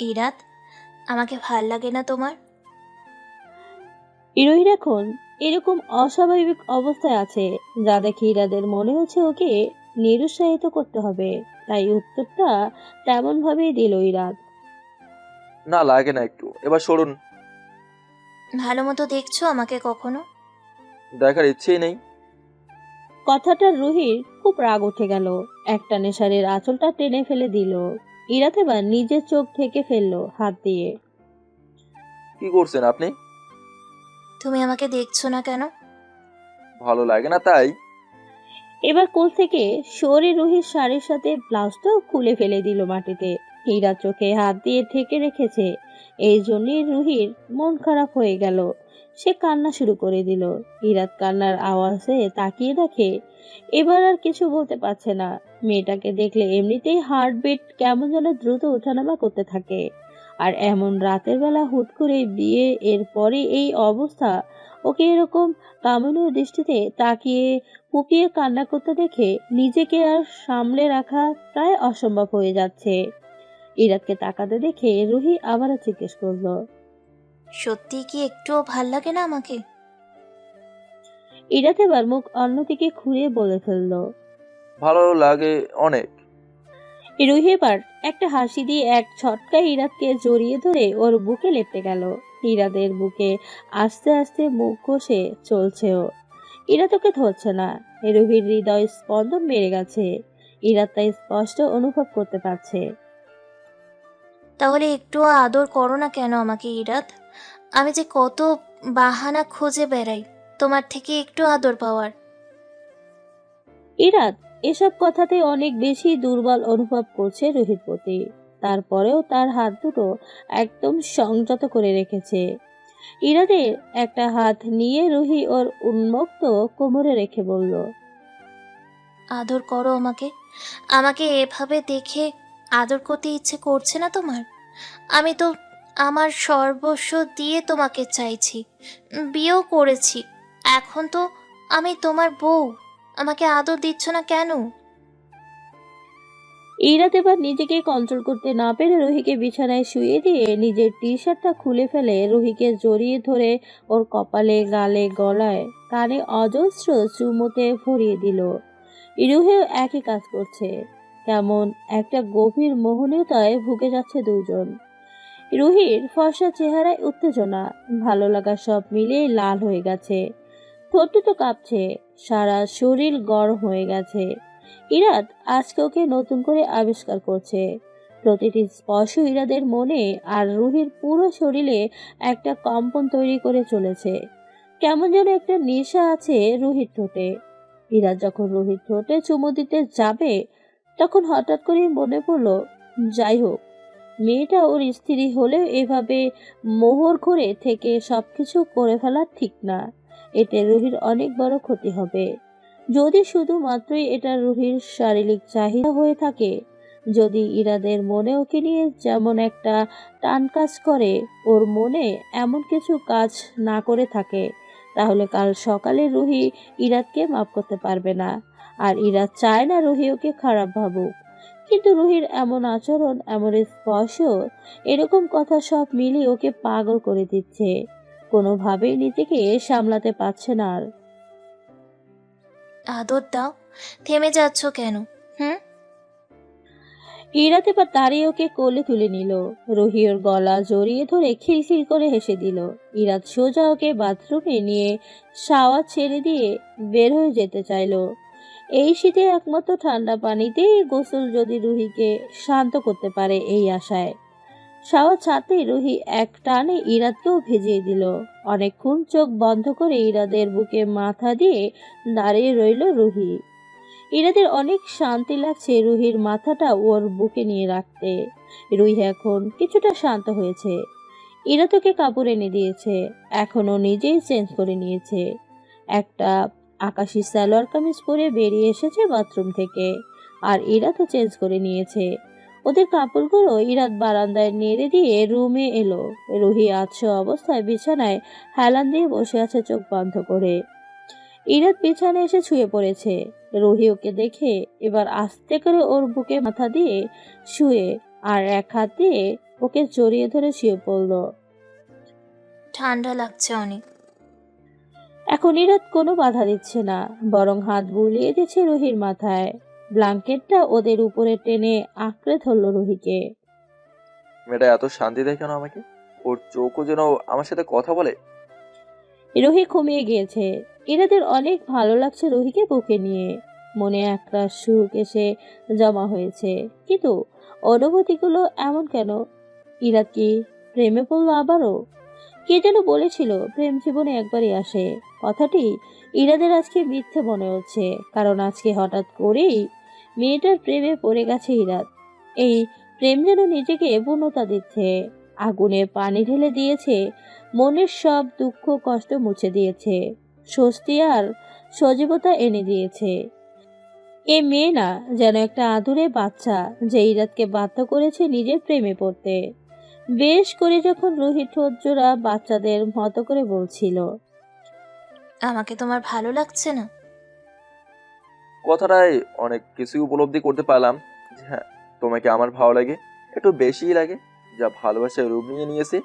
ইরাত, আমাকে ভাল লাগে না তোমার? রুহির এখন এরকম অস্বাভাবিক অবস্থায় আছে, যা দেখে ইরাদের মনে হচ্ছে ওকে নিরুৎসাহিত করতে হবে। তাই উত্তরটা তেমন ভাবেই দিল ইরাদ। না লাগে না একটু, এবার সরুন। ভালো মতো দেখছো আমাকে কখনো? দেখার ইচ্ছেই নেই। কথাটা রুহির খুব রাগ উঠে গেল। একটা নেশারের আঁচলটা টেনে ফেলে দিল। ইরাত এবার নিজের চোখ ঢেকে ফেললো হাত দিয়ে। কি করছেন আপনি? তুমি আমাকে দেখছো না কেন? ভালো লাগে না তাই। এবার কোল থেকে সরে রুহির শাড়ির সাথে ব্লাউজটাও খুলে ফেলে দিল মাটিতে। হীরা চোখে হাত দিয়ে ঠেকে রেখেছে, এই জন্যই রুহির মন খারাপ হয়ে গেল। সে কান্না শুরু করে দিল। ইরাত কান্নার আওয়াজে তাকিয়ে দেখে এবার আর কিছু বলতে পারছে না। মেয়েটাকে দেখলে এমনিতেই হার্টবিট কেমন যেন দ্রুত ওঠানামা করতে থাকে। আর এমন রাতের বেলা হুট করে বিয়ে, এরপরে এই অবস্থা। ওকে এরকম কামনীয় দৃষ্টিতে তাকিয়ে ফুপিয়ে কান্না করতে দেখে নিজেকে আর সামলে রাখা প্রায় অসম্ভব হয়ে যাচ্ছে। ইরাতকে তাকাতে দেখে রুহি আবারও জিজ্ঞেস করলো, সত্যি কি একটুও ভাল লাগে না আমাকে? ইরাত এবার মুখ অন্যদিকে ঘুরিয়ে বলে ফেললো, ভালো লাগে অনেক। রুহি এবার একটা হাসি দিয়ে এক ছটকায় ইরাতকে জড়িয়ে ধরে ওর বুকে লেপটে গেল। ইরাদের বুকে আস্তে আস্তে মুখ ঘষে চলছে ও। ইরাত ওকে ধরছে না। রুহির হৃদয় স্পন্দন বেড়ে গেছে। ইরাত তাই স্পষ্ট অনুভব করতে পারছে। তাহলে একটুও আদর করো না কেন আমাকে ইরাত? আমি যে কত বাহানা খুঁজে বেড়াই তোমার থেকে একটু আদর পাওয়ার। ইরাত এসব কথাতে অনেক বেশি দুর্বল অনুভব করছে রুহির প্রতি। তারপরেও তার হাত দুটো একদম সংযত করে রেখেছে। ইরাদের একটা হাত নিয়ে রুহি ওর উন্মুক্ত কোমরে রেখে বলল, আদর করো আমাকে। আমাকে এভাবে দেখে আদর করতে ইচ্ছে করছে না তোমার? আমার সর্বস্ব দিয়ে তোমাকে চাইছি, বিয়েও করেছি। এখন তো আমি তোমার বউ, আমাকে আদর দিচ্ছ না কেন? ইরাত এবার নিজেকে কন্ট্রোল করতে না পেরে রুহিকে বিছানায় শুয়ে দিয়ে নিজের টি শার্টটা খুলে ফেলে রুহিকে জড়িয়ে ধরে ওর কপালে, গালে, গলায়, কানে অজস্র চুমোতে ভরিয়ে দিল। রুহিও একই কাজ করছে। কেমন একটা গভীর মোহনীয়তায় ভুগে যাচ্ছে দুজন। রুহির ফর্সা চেহারায় উত্তেজনা, ভালো লাগা সব মিলিয়ে লাল হয়ে গেছে। ঠোঁট তো কাঁপছে, সারা শরীর গরম হয়ে গেছে। ইরাদ আজকে ওকে নতুন করে আবিষ্কার করছে। প্রতিটি স্পর্শ ইরাদের মনে আর রুহির পুরো শরীরে একটা কম্পন তৈরি করে চলেছে। কেমন যেন একটা নেশা আছে রুহির ঠোঁটে। ইরাদ যখন রুহির ঠোঁটে চুমু দিতে যাবে তখন হঠাৎ করে মনে পড়ল, যাই হোক, মেয়েটা ওর স্ত্রী হলেও এভাবে মোহর ঘরে থেকে সবকিছু করে ফেলা ঠিক না। এতে রুহির অনেক বড় ক্ষতি হবে। যদি শুধুমাত্রই এটা রুহির শারীরিক চাহিদা হয়ে থাকে, যদি ইরাদের মনে ওকে নিয়ে যেমন একটা টান কাজ করে ওর মনে এমন কিছু কাজ না করে থাকে, তাহলে কাল সকালে রুহি ইরাদকে মাফ করতে পারবে না। আর ইরাদ চায় না রুহি ওকে খারাপ ভাবুক। কিন্তু রুহির এমন আচরণ, এমন স্পর্শ, এরকম কথা সব মিলিয়ে ওকে পাগল করে দিচ্ছে। কোনোভাবেই নিজেকে সামলাতে পারছে না আর। আদর দাও, থেমে যাচ্ছ কেন? ইরাত এবার দাঁড়িয়ে ওকে কোলে তুলে নিল। রুহি ওর গলা জড়িয়ে ধরে খিলখিল করে হেসে দিল। ইরাত সোজা ওকে বাথরুমে নিয়ে শাওয়ার ছেড়ে দিয়ে বের হয়ে যেতে চাইলো। এই শীতে একমাত্র ঠান্ডা পানিতেই গোসল যদি রুহিকে শান্ত করতে পারে, এই আশায়। শাওয়ার ছাড়তেই রুহি এক টানে ইরাতকেও ভিজিয়ে দিল। অনেকক্ষণ চোখ বন্ধ করে ইরাদের বুকে মাথা দিয়ে দাঁড়িয়ে রইল রুহি। ইরাদের অনেক শান্তি লাগছে রুহির মাথাটা ওর বুকে নিয়ে রাখতে। রুহি এখন কিছুটা শান্ত হয়েছে। ইরাত ওকে কাপড় এনে দিয়েছে, এখন ও নিজেই চেঞ্জ করে নিয়েছে। একটা আকাশি সালোয়ার কামিজ পরে বেরিয়ে এসেছে বাথরুম থেকে, আর ইরাতও চেঞ্জ করে নিয়েছে। ওদের কাপড়গুলো ইরাত বারান্দায় নেড়ে দিয়ে রুমে এলো। রুহি আছো অবস্থায় বিছানায় হেলান দিয়ে বসে আছে চোখ বন্ধ করে। ইরাত বিছানায় এসে শুয়ে পড়েছে। রুহি ওকে দেখে এবার আস্তে করে ওর বুকে মাথা দিয়ে শুয়ে আর এক হাত দিয়ে ওকে জড়িয়ে ধরে শুয়ে পড়ল। ঠান্ডা লাগছে অনেক। এখন ইরাত কোনো বাধা দিচ্ছে না, বরং হাত বুলিয়ে দিচ্ছে রুহির মাথায়। ব্ল্যাঙ্কেটটা ওদের উপরে টেনে আঁকড়ে ধরল রুহিকে। মেয়েটা এত শান্তি দেয় কেন আমাকে? ওর চোখও যেন আমার সাথে কথা বলে। রুহি ঘুমিয়ে গিয়েছে। ইরাদের অনেক ভালো লাগছে রুহিকে বুকে নিয়ে। মনে একটা সুখ এসে জমা হয়েছে, কিন্তু অনুভূতিগুলো এমন কেন? ইরাদ কি প্রেমে পড়লো আবারও? কে যেন বলেছিল প্রেম জীবনে একবারই আসে। কথাটি ইরাদের আজকে মিথ্যে মনে হচ্ছে, কারণ আজকে হঠাৎ করেই মেয়েটার প্রেমে পড়ে গেছে ইরাদ। এই প্রেম যেন নিজেকে পূর্ণতা দিচ্ছে, আগুনে পানি ঢেলে দিয়েছে, মনের সব দুঃখ কষ্ট মুছে দিয়েছে, স্বস্তি আর সজীবতা এনে দিয়েছে। এ মেয়ে না, যেন একটা আদুরে বাচ্চা যে ইরাদকে বাধ্য করেছে নিজের প্রেমে পড়তে। বেশ করে যখন রুহি ঠোঁট জোড়া বাচ্চাদের মতো করে বলছিল, আমাকে তোমার ভালো লাগছে না? কথাটাই অনেক কিছু উপলব্ধি করতে পারলাম যে হ্যাঁ, তোমাকে আমার ভালো লাগে, একটু বেশিই লাগে, যা ভালোবাসায় রূপ নিয়ে নিয়েছে।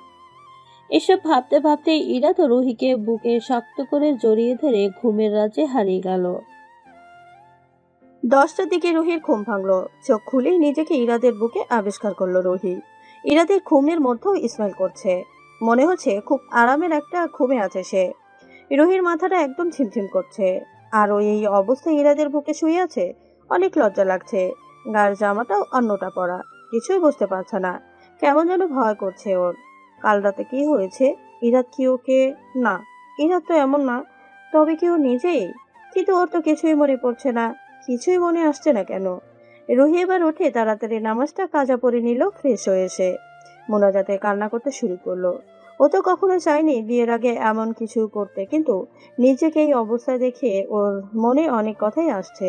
এসব ভাবতে ভাবতে ইরাদ ও রুহিকে বুকে শক্ত করে জড়িয়ে ধরে ঘুমের রাজ্যে হারিয়ে গেল। 10টার দিকে রুহির ঘুম ভাঙলো। চোখ খুলেই নিজেকে ইরাদের বুকে আবিষ্কার করলো রুহি। ইরাদের ঘুমের মধ্যেও স্মাইল করছে, মনে হচ্ছে খুব আরামের একটা ঘুমে আছে সে। রুহির মাথাটা একদম ঝিমঝিম করছে, আর ওই এই অবস্থায় ইরাদের বুকে শুয়ে আছে। অনেক লজ্জা লাগছে, গায়ের জামাটাও অন্যটা পরা, কিছুই বুঝতে পারছে না। কেমন যেন ভয় করছে ওর। কাল রাতে কি হয়েছে? ইরাদ কি ওকে? না, ইরাদ তো এমন না। তবে কি ও নিজেই? কিন্তু ওর তো কিছুই মনে পড়ছে না, কিছুই মনে আসছে না কেন? রুহি এবার উঠে তাড়াতাড়ি নামাজটা কাজা পরে নিল। ফ্রেশ হয়ে এসে মোনাজাতে কান্না করতে শুরু করলো। ও তো কখনো চায়নি বিয়ের আগে এমন কিছু করতে, কিন্তু নিজেকে এই অবস্থায় দেখে ওর মনে অনেক কথাই আসছে।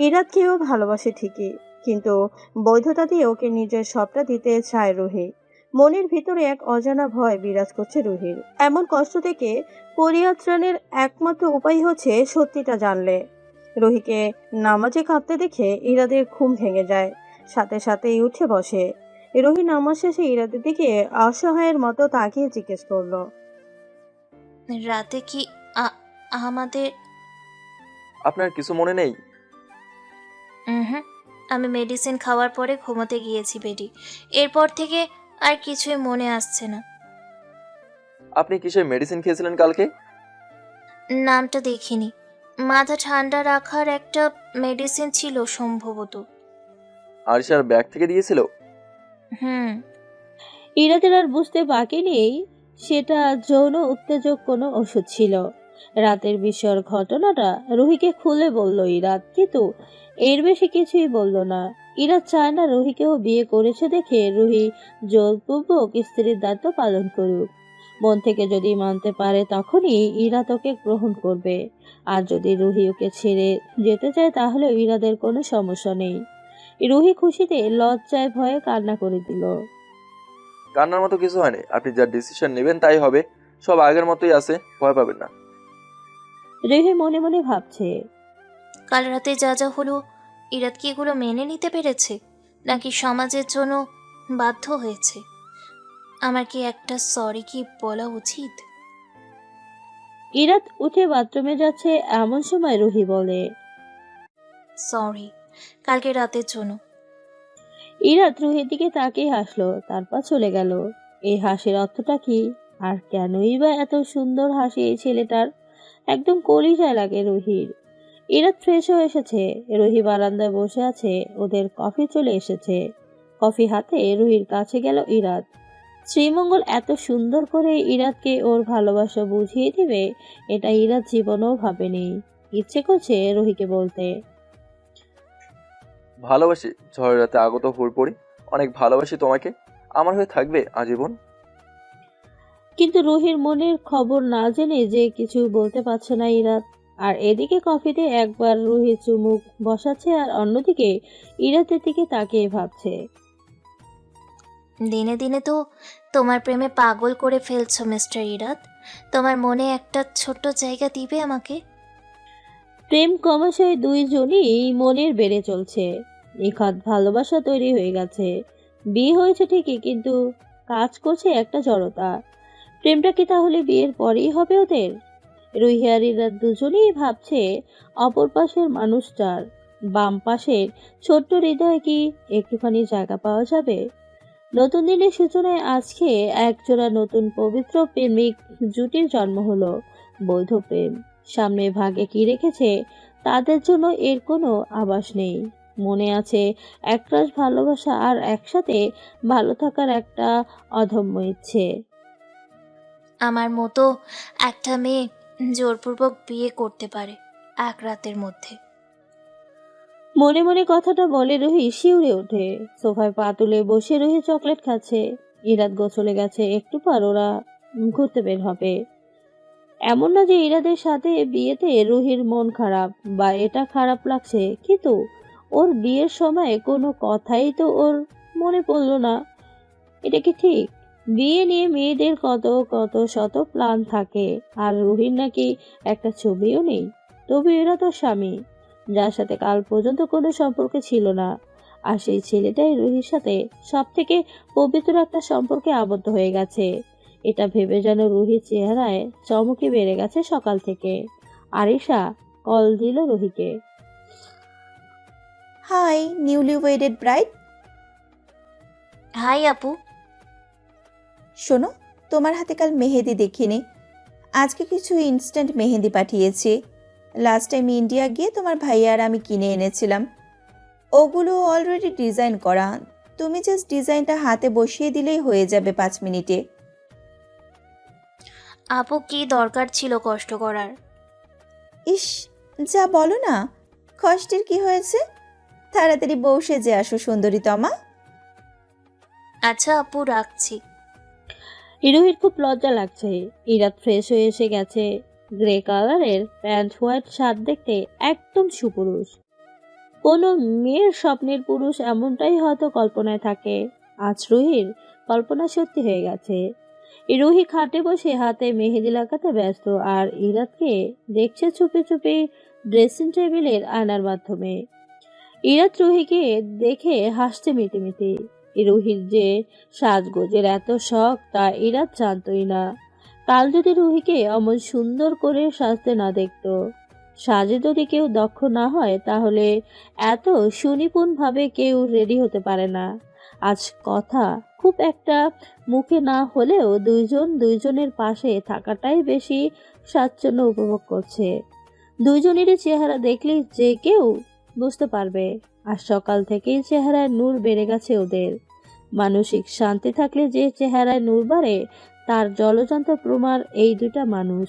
ইরাদকেও ভালোবাসে ঠিকই, কিন্তু বৈধতা দিয়ে ওকে নিজের সবটা দিতে চায় রুহি। মনের ভিতরে এক অজানা ভয় বিরাজ করছে রুহির। এমন কষ্ট থেকে পরিত্রাণের একমাত্র উপায় হচ্ছে সত্যিটা জানলে। রুহিকে নামাজে কাঁদতে দেখে ইরাদের ঘুম ভেঙে যায়, সাথে সাথেই উঠে বসে। রুহি নামাজ শেষে ইরাদের দিকে অসহায়ের মতো তাকিয়ে জিজ্ঞেস করলো, রাতে কি আমাদের আপনার কিছু মনে নেই? হুম, আমি মেডিসিন খাওয়ার পরে ঘুমোতে গিয়েছি বেডি। এরপর থেকে আর কিছুই মনে আসছে না। আপনি কিসের মেডিসিন খেয়েছিলেন কালকে? নামটা দেখিনি। মাথা ঠান্ডা রাখার একটা মেডিসিন ছিল সম্ভবত। আরিশার ব্যাগ থেকে দিয়েছিল? হুম। ইরাদের আর বুঝতে বাকি নেই সেটা যৌন উত্তেজক কোনো ওষুধ ছিল। রাতের বিষয়ের ঘটনাটা রুহিকে খুলে বলল ইরাদ, কিন্তু এর বেশি কিছুই বলল না। ইরাদ চায় না রুহিকেও বিয়ে করেছে দেখে রুহি জোরপূর্বক স্ত্রীর দায়িত্ব পালন করুক। মন থেকে যদি মানতে পারে তখনই ইরাদ ওকে গ্রহণ করবে, আর যদি রুহি ওকে ছেড়ে যেতে চায় তাহলে ইরাদের কোনো সমস্যা নেই। রুহি খুশিতে লজ্জায় ভয়ে কান্না করে দিল। কান্নার মতো কিছু হয়নি, আপনি যা ডিসিশন নেবেন তাই হবে, সব আগের মতোই আছে, ভয় পাবেন না। রুহি মনে মনে ভাবছে, কাল রাতে যা যা হলো, ইরাদ কি এগুলো মেনে নিতে পেরেছে, নাকি সমাজের জন্য বাধ্য হয়েছে? আমার কি একটা সরি কি বলা উচিত? ইরাদ উঠে বাথরুমে যাচ্ছে এমন সময় রুহি বলে, সরি কালকে রাতের জন্য। ইরাদ রুহির দিকে তাকিয়ে হাসলো, তারপর চলে গেল। এই হাসির অর্থটা কি, আর কেনই বা এত সুন্দর হাসি এই ছেলেটার? একদম কলিজায় লাগে রুহির। ইরাদ ফ্রেশ হয়ে এসেছে, রুহি বারান্দায় বসে আছে, ওদের কফি চলে এসেছে। কফি হাতে রুহির কাছে গেল ইরাদ। শ্রীমঙ্গল এত সুন্দর করে ইরাদকে ওর ভালোবাসা বুঝিয়ে দিবে এটা ইরাদ জীবনেও ভাবেনি। ইচ্ছে করছে রুহিকে বলতে, ভালোবাসি, ঝড়ের রাতে আগত হুড় পড়ি, অনেক ভালোবাসি তোমাকে, আমার হয়ে থাকবে আজীবন। কিন্তু রুহির মনের খবর না জেনে যে কিছু বলতে পারছে না ইরাদ। আর এদিকে কফিতে একবার রুহি চুমুক বসাচ্ছে, আর অন্যদিকে ইরাদের দিকে তাকিয়ে ভাবছে, দিনে দিনে তো তোমার প্রেমে পাগল করে ফেলছো মিস্টার ইরাদ। তোমার মনে একটা ছোট্ট জায়গা দিবে আমাকে? প্রেম ক্রমশই দুইজনই মনের বেড়ে চলছে। নিখাত ভালোবাসা তৈরি হয়ে গেছে। বিয়ে হয়েছে ঠিকই, কিন্তু কাজ করছে একটা জড়তা। প্রেমটা কি তাহলে বিয়ের পরেই হবে ওদের? রুহি আর ইরাদ দুজনেই ভাবছে অপর পাশের মানুষটার। বাম পাশের ছোট্ট হৃদয়ে কি একটুখানি জায়গা পাওয়া যাবে? নতুন দিনের সূচনায় আজকে একজোড়া নতুন পবিত্র প্রেমিক জুটির জন্ম হলো। বৈধ প্রেম। সামনে ভাগ্যে কি রেখেছে তাদের জন্য এর কোনো আভাস নেই। মনে আছে একরাশ ভালোবাসা আর একসাথে ভালো থাকার একটা অদম্য ইচ্ছে। আমার মতো একটা মেয়ে জোরপূর্বক বিয়ে করতে পারে এক রাতের মধ্যে। মনে মনে কথাটা বলে রুহি শিউরে ওঠে। সোফায় পা তুলে বসে রুহি চকলেট খাচ্ছে। ইরাদ গোছলে গেছে, একটু পর ওরা ঘুরতে বের হবে। এমন না যে ইরাদের সাথে বিয়েতে রুহির মন খারাপ বা এটা খারাপ লাগছে, কিন্তু ওর বিয়ের সময় কোনো কথাই তো ওর মনে পড়লো না। এটা কি ঠিক? বিয়ে নিয়ে মেয়েদের কত কত শত প্ল্যান থাকে, আর রুহির নাকি একটা ছবিও নেই। তবে এরা তো স্বামী, যার সাথে কাল পর্যন্ত কোনো সম্পর্ক ছিল না, আর সেই ছেলেটাই রুহির সাথে সব থেকে পবিত্র একটা সম্পর্কে আবদ্ধ হয়ে গেছে। এটা ভেবে যেন রুহির চেহারায় চমকে বেড়ে গেছে সকাল থেকে। আরিশা কল দিল রুহিকে। Hi newly wedded bride. Hi আপু। শোনো, তোমার হাতে কাল মেহেদি দেখিনি, আজকে কিছু ইনস্ট্যান্ট মেহেদি পাঠিয়েছি। লাস্ট টাইম ইন্ডিয়া গিয়ে তোমার ভাইয়া আর আমি কিনে এনেছিলাম। ওগুলো অলরেডি ডিজাইন করা, তুমি জাস্ট ডিজাইনটা হাতে বসিয়ে দিলেই হয়ে যাবে 5 মিনিটে। আপু কি দরকার ছিল কষ্ট করার? ইস, যা বলো না, কষ্টের কি হয়েছে? তাড়াতাড়ি বউ সেজে আসো সুন্দরী তমা। আচ্ছা আপু, রাখছি। রুহির খুব লজ্জা লাগছে। ইরাদ ফ্রেশ হয়ে এসে গেছে। গ্রে কালারের প্যান্ট, হোয়াইট শার্ট দেখতে একদম সুপুরুষ। কোনো মেয়ের স্বপ্নের পুরুষ এমনটাই হয়তো কল্পনায় থাকে। আজ রুহির কল্পনা সত্যি হয়ে গেছে। রুহি খাটে বসে হাতে মেহেদি লাগাতে ব্যস্ত, আর ইরাতকে দেখছে চুপি চুপি ড্রেসিং টেবিলের আয়নার মাধ্যমে। ইরাত রুহিকে দেখে হাসছে মিটিমিটি। রুহির যে সাজগোজের এত শখ তা ইরাত জানতই না। কাল যদি রুহিকে অমন সুন্দর করে সাজতে না দেখতো, সাজে যদি কেউ দক্ষ না হয় তাহলে এত সুনিপুণভাবে কেউ রেডি হতে পারে না। আজ কথা খুব একটা মুখে না হলেও দুইজন দুইজনের পাশে থাকাটাই বেশি স্বাচ্ছন্দ্য উপভোগ করছে। দুইজনেরই চেহারা দেখলেই যে কেউ বুঝতে পারবে। আর সকাল থেকেই চেহারায় নূর বেড়ে গেছে ওদের। মানসিক শান্তি থাকলে যে চেহারায় নূর বাড়ে তার জলজান্ত প্রমাণ এই দুটা মানুষ।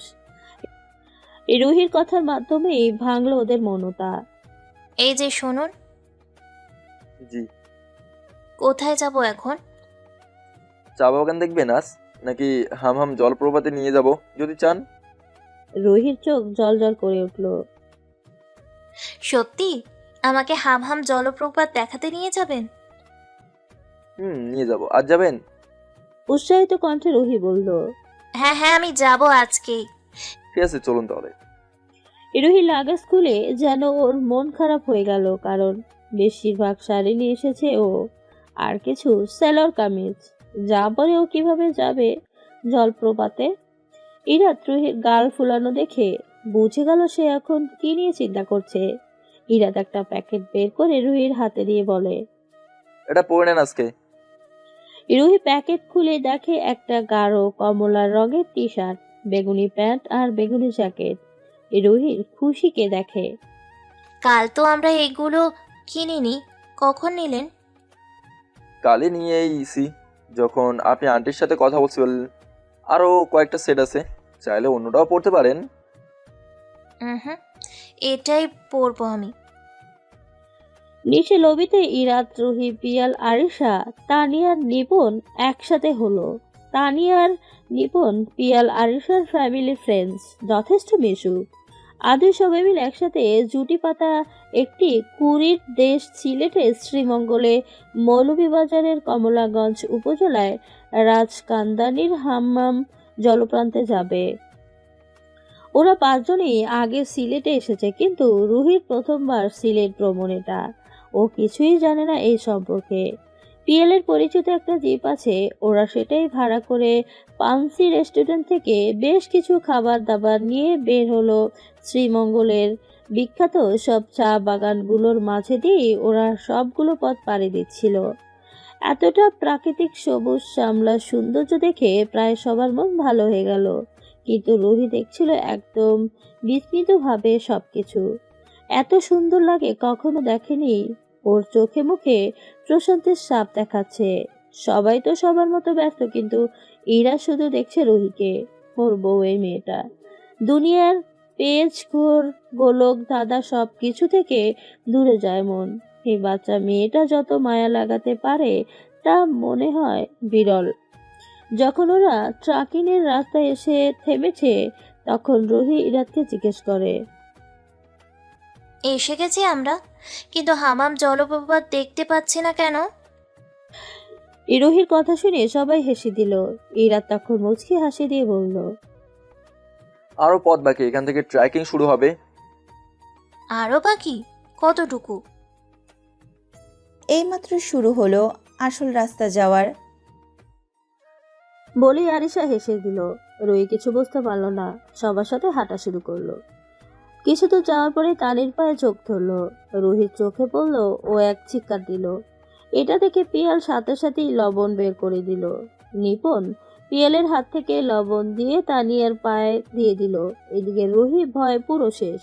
রুহির কথার মাধ্যমেই ভাঙলো ওদের মনতা। এই যে শুনুন, জি। কোথায় যাব এখন? চা বাগান দেখবেন আজ, নাকি হাম জলপ্রপাতে নিয়ে যাব যদি চান? রুহির চোখ জল জল করে উঠল। সত্যি আমাকে হাম জলপ্রপাত দেখাতে নিয়ে যাবেন? নিয়ে যাব। আজ যাবেন? উৎসাহিত কণ্ঠে রুহি বলল। হ্যাঁ হ্যাঁ, আমি যাব আজকেই। ঠিক আছে, চলুন তাহলে। রুহি লাগেজ খুলে যেন ওর মন খারাপ হয়ে গেল, কারণ বেশিরভাগ শাড়ি নিয়ে এসেছে ও, আর কিছু সেলর কামিজ। যা পরে ও কিভাবে যাবে জলপ্রপাতে? ইরাত রুহির গাল ফুলানো দেখে বুঝে গেল সে এখন কি নিয়ে চিন্তা করছে। ইরাত একটা প্যাকেট বের করে রুহির হাতে দিয়ে বলে, এটা পরে নেন আজকে। রুহি প্যাকেট খুলে দেখে একটা গাঢ় কমলা রঙের টি শার্ট, বেগুনি প্যান্ট আর বেগুনি জ্যাকেট। রুহির খুশিকে দেখে। কাল তো আমরা এগুলো কিনিনি, কখন নিলেন? কালই নিয়ে এসি, যখন আপনি আন্টির সাথে কথা বলছিলেন। আরও কয়েকটা সেট আছে, চাইলে অন্যটাও পড়তে পারেন। হুম, এটাই পরবো আমি। নিচে লবিতে ইরাত, রুহি, পিয়াল, আরিশা, তানিয়ার নিপুণ একসাথে হলো। তানিয়ার নিপুণ পিয়াল আরিশার ফ্যামিলি ফ্রেন্ডস যথেষ্ট মিশুক। আদৌ সবাই মিলে একসাথে জুটি পাতা একটি কুড়ির দেশ সিলেটের শ্রীমঙ্গলে মৌলভীবাজারের কমলাগঞ্জ উপজেলায় রাজকান্দানির হাম্মাম জলপ্রান্তে যাবে। ওরা পাঁচজনই আগে সিলেটে এসেছে, কিন্তু রুহির প্রথমবার সিলেট ভ্রমণ এটা। ও কিছুই জানে না এই সম্পর্কে। পিএলের পরিচিত একটা জিপ আছে, ওরা সেটাই ভাড়া করে পানসি রেস্টুরেন্ট থেকে বেশ কিছু খাবার দাবার নিয়ে বের হলো শ্রীমঙ্গলের বিখ্যাত সব চা বাগানগুলোর মাঝে দিয়ে। ওরা সবগুলো পথ পাড়ি দিচ্ছিল। এতটা প্রাকৃতিক সবুজ শ্যামলা সৌন্দর্য দেখে প্রায় সবার মন ভালো হয়ে গেল, কিন্তু রুহি দেখছিল একদম বিস্মিতভাবে সবকিছু। এত সুন্দর লাগে কখনো দেখেনি। ওর চোখে মুখে প্রশান্তির ছাপ দেখাচ্ছে। সবাই তো সবার মতো ব্যস্ত, কিন্তু এরা শুধু দেখছে রুহিকে, ওর বউ এই মেয়েটা। দুনিয়ার পেজ ঘোর গোলক দাদা সব কিছু থেকে দূরে যায় মন। এই বাচ্চা মেয়েটা যত মায়া লাগাতে পারে তা মনে হয় বিরল। যখন ওরা ট্রাকিংয়ের রাস্তায় এসে থেমেছে, তখন রুহি ইরাতকে জিজ্ঞেস করে, এসে গেছি আমরা, কিন্তু হামাম জলপ্রপাত দেখতে পাচ্ছি না কেন? রুহির কথা শুনে সবাই হেসে দিল। ইরাত তখন মুচকি হাসি দিয়ে বলল, আরও পথ বাকি, এখান থেকে ট্রেকিং শুরু হবে। আরো বাকি? কতটুকু? এইমাত্র শুরু হলো আসল রাস্তা যাওয়ার। বলে আরিশা হেসে দিল। রুহি কিছু বুঝতে পারল না, সবার সাথে হাঁটা শুরু করলো। কিছু তো যাওয়ার পরে তানির পায়ে চোখ ধরলো। রুহির চোখে পড়লো, ও এক চিৎকার দিল। এটা দেখে পিয়াল সাথে সাথেই লবণ বের করে দিল। নিপুণ পিয়ালের হাত থেকে লবণ দিয়ে তানিয়ার পায়ে দিয়ে দিল। এদিকে রুহি ভয়ে পুরো শেষ।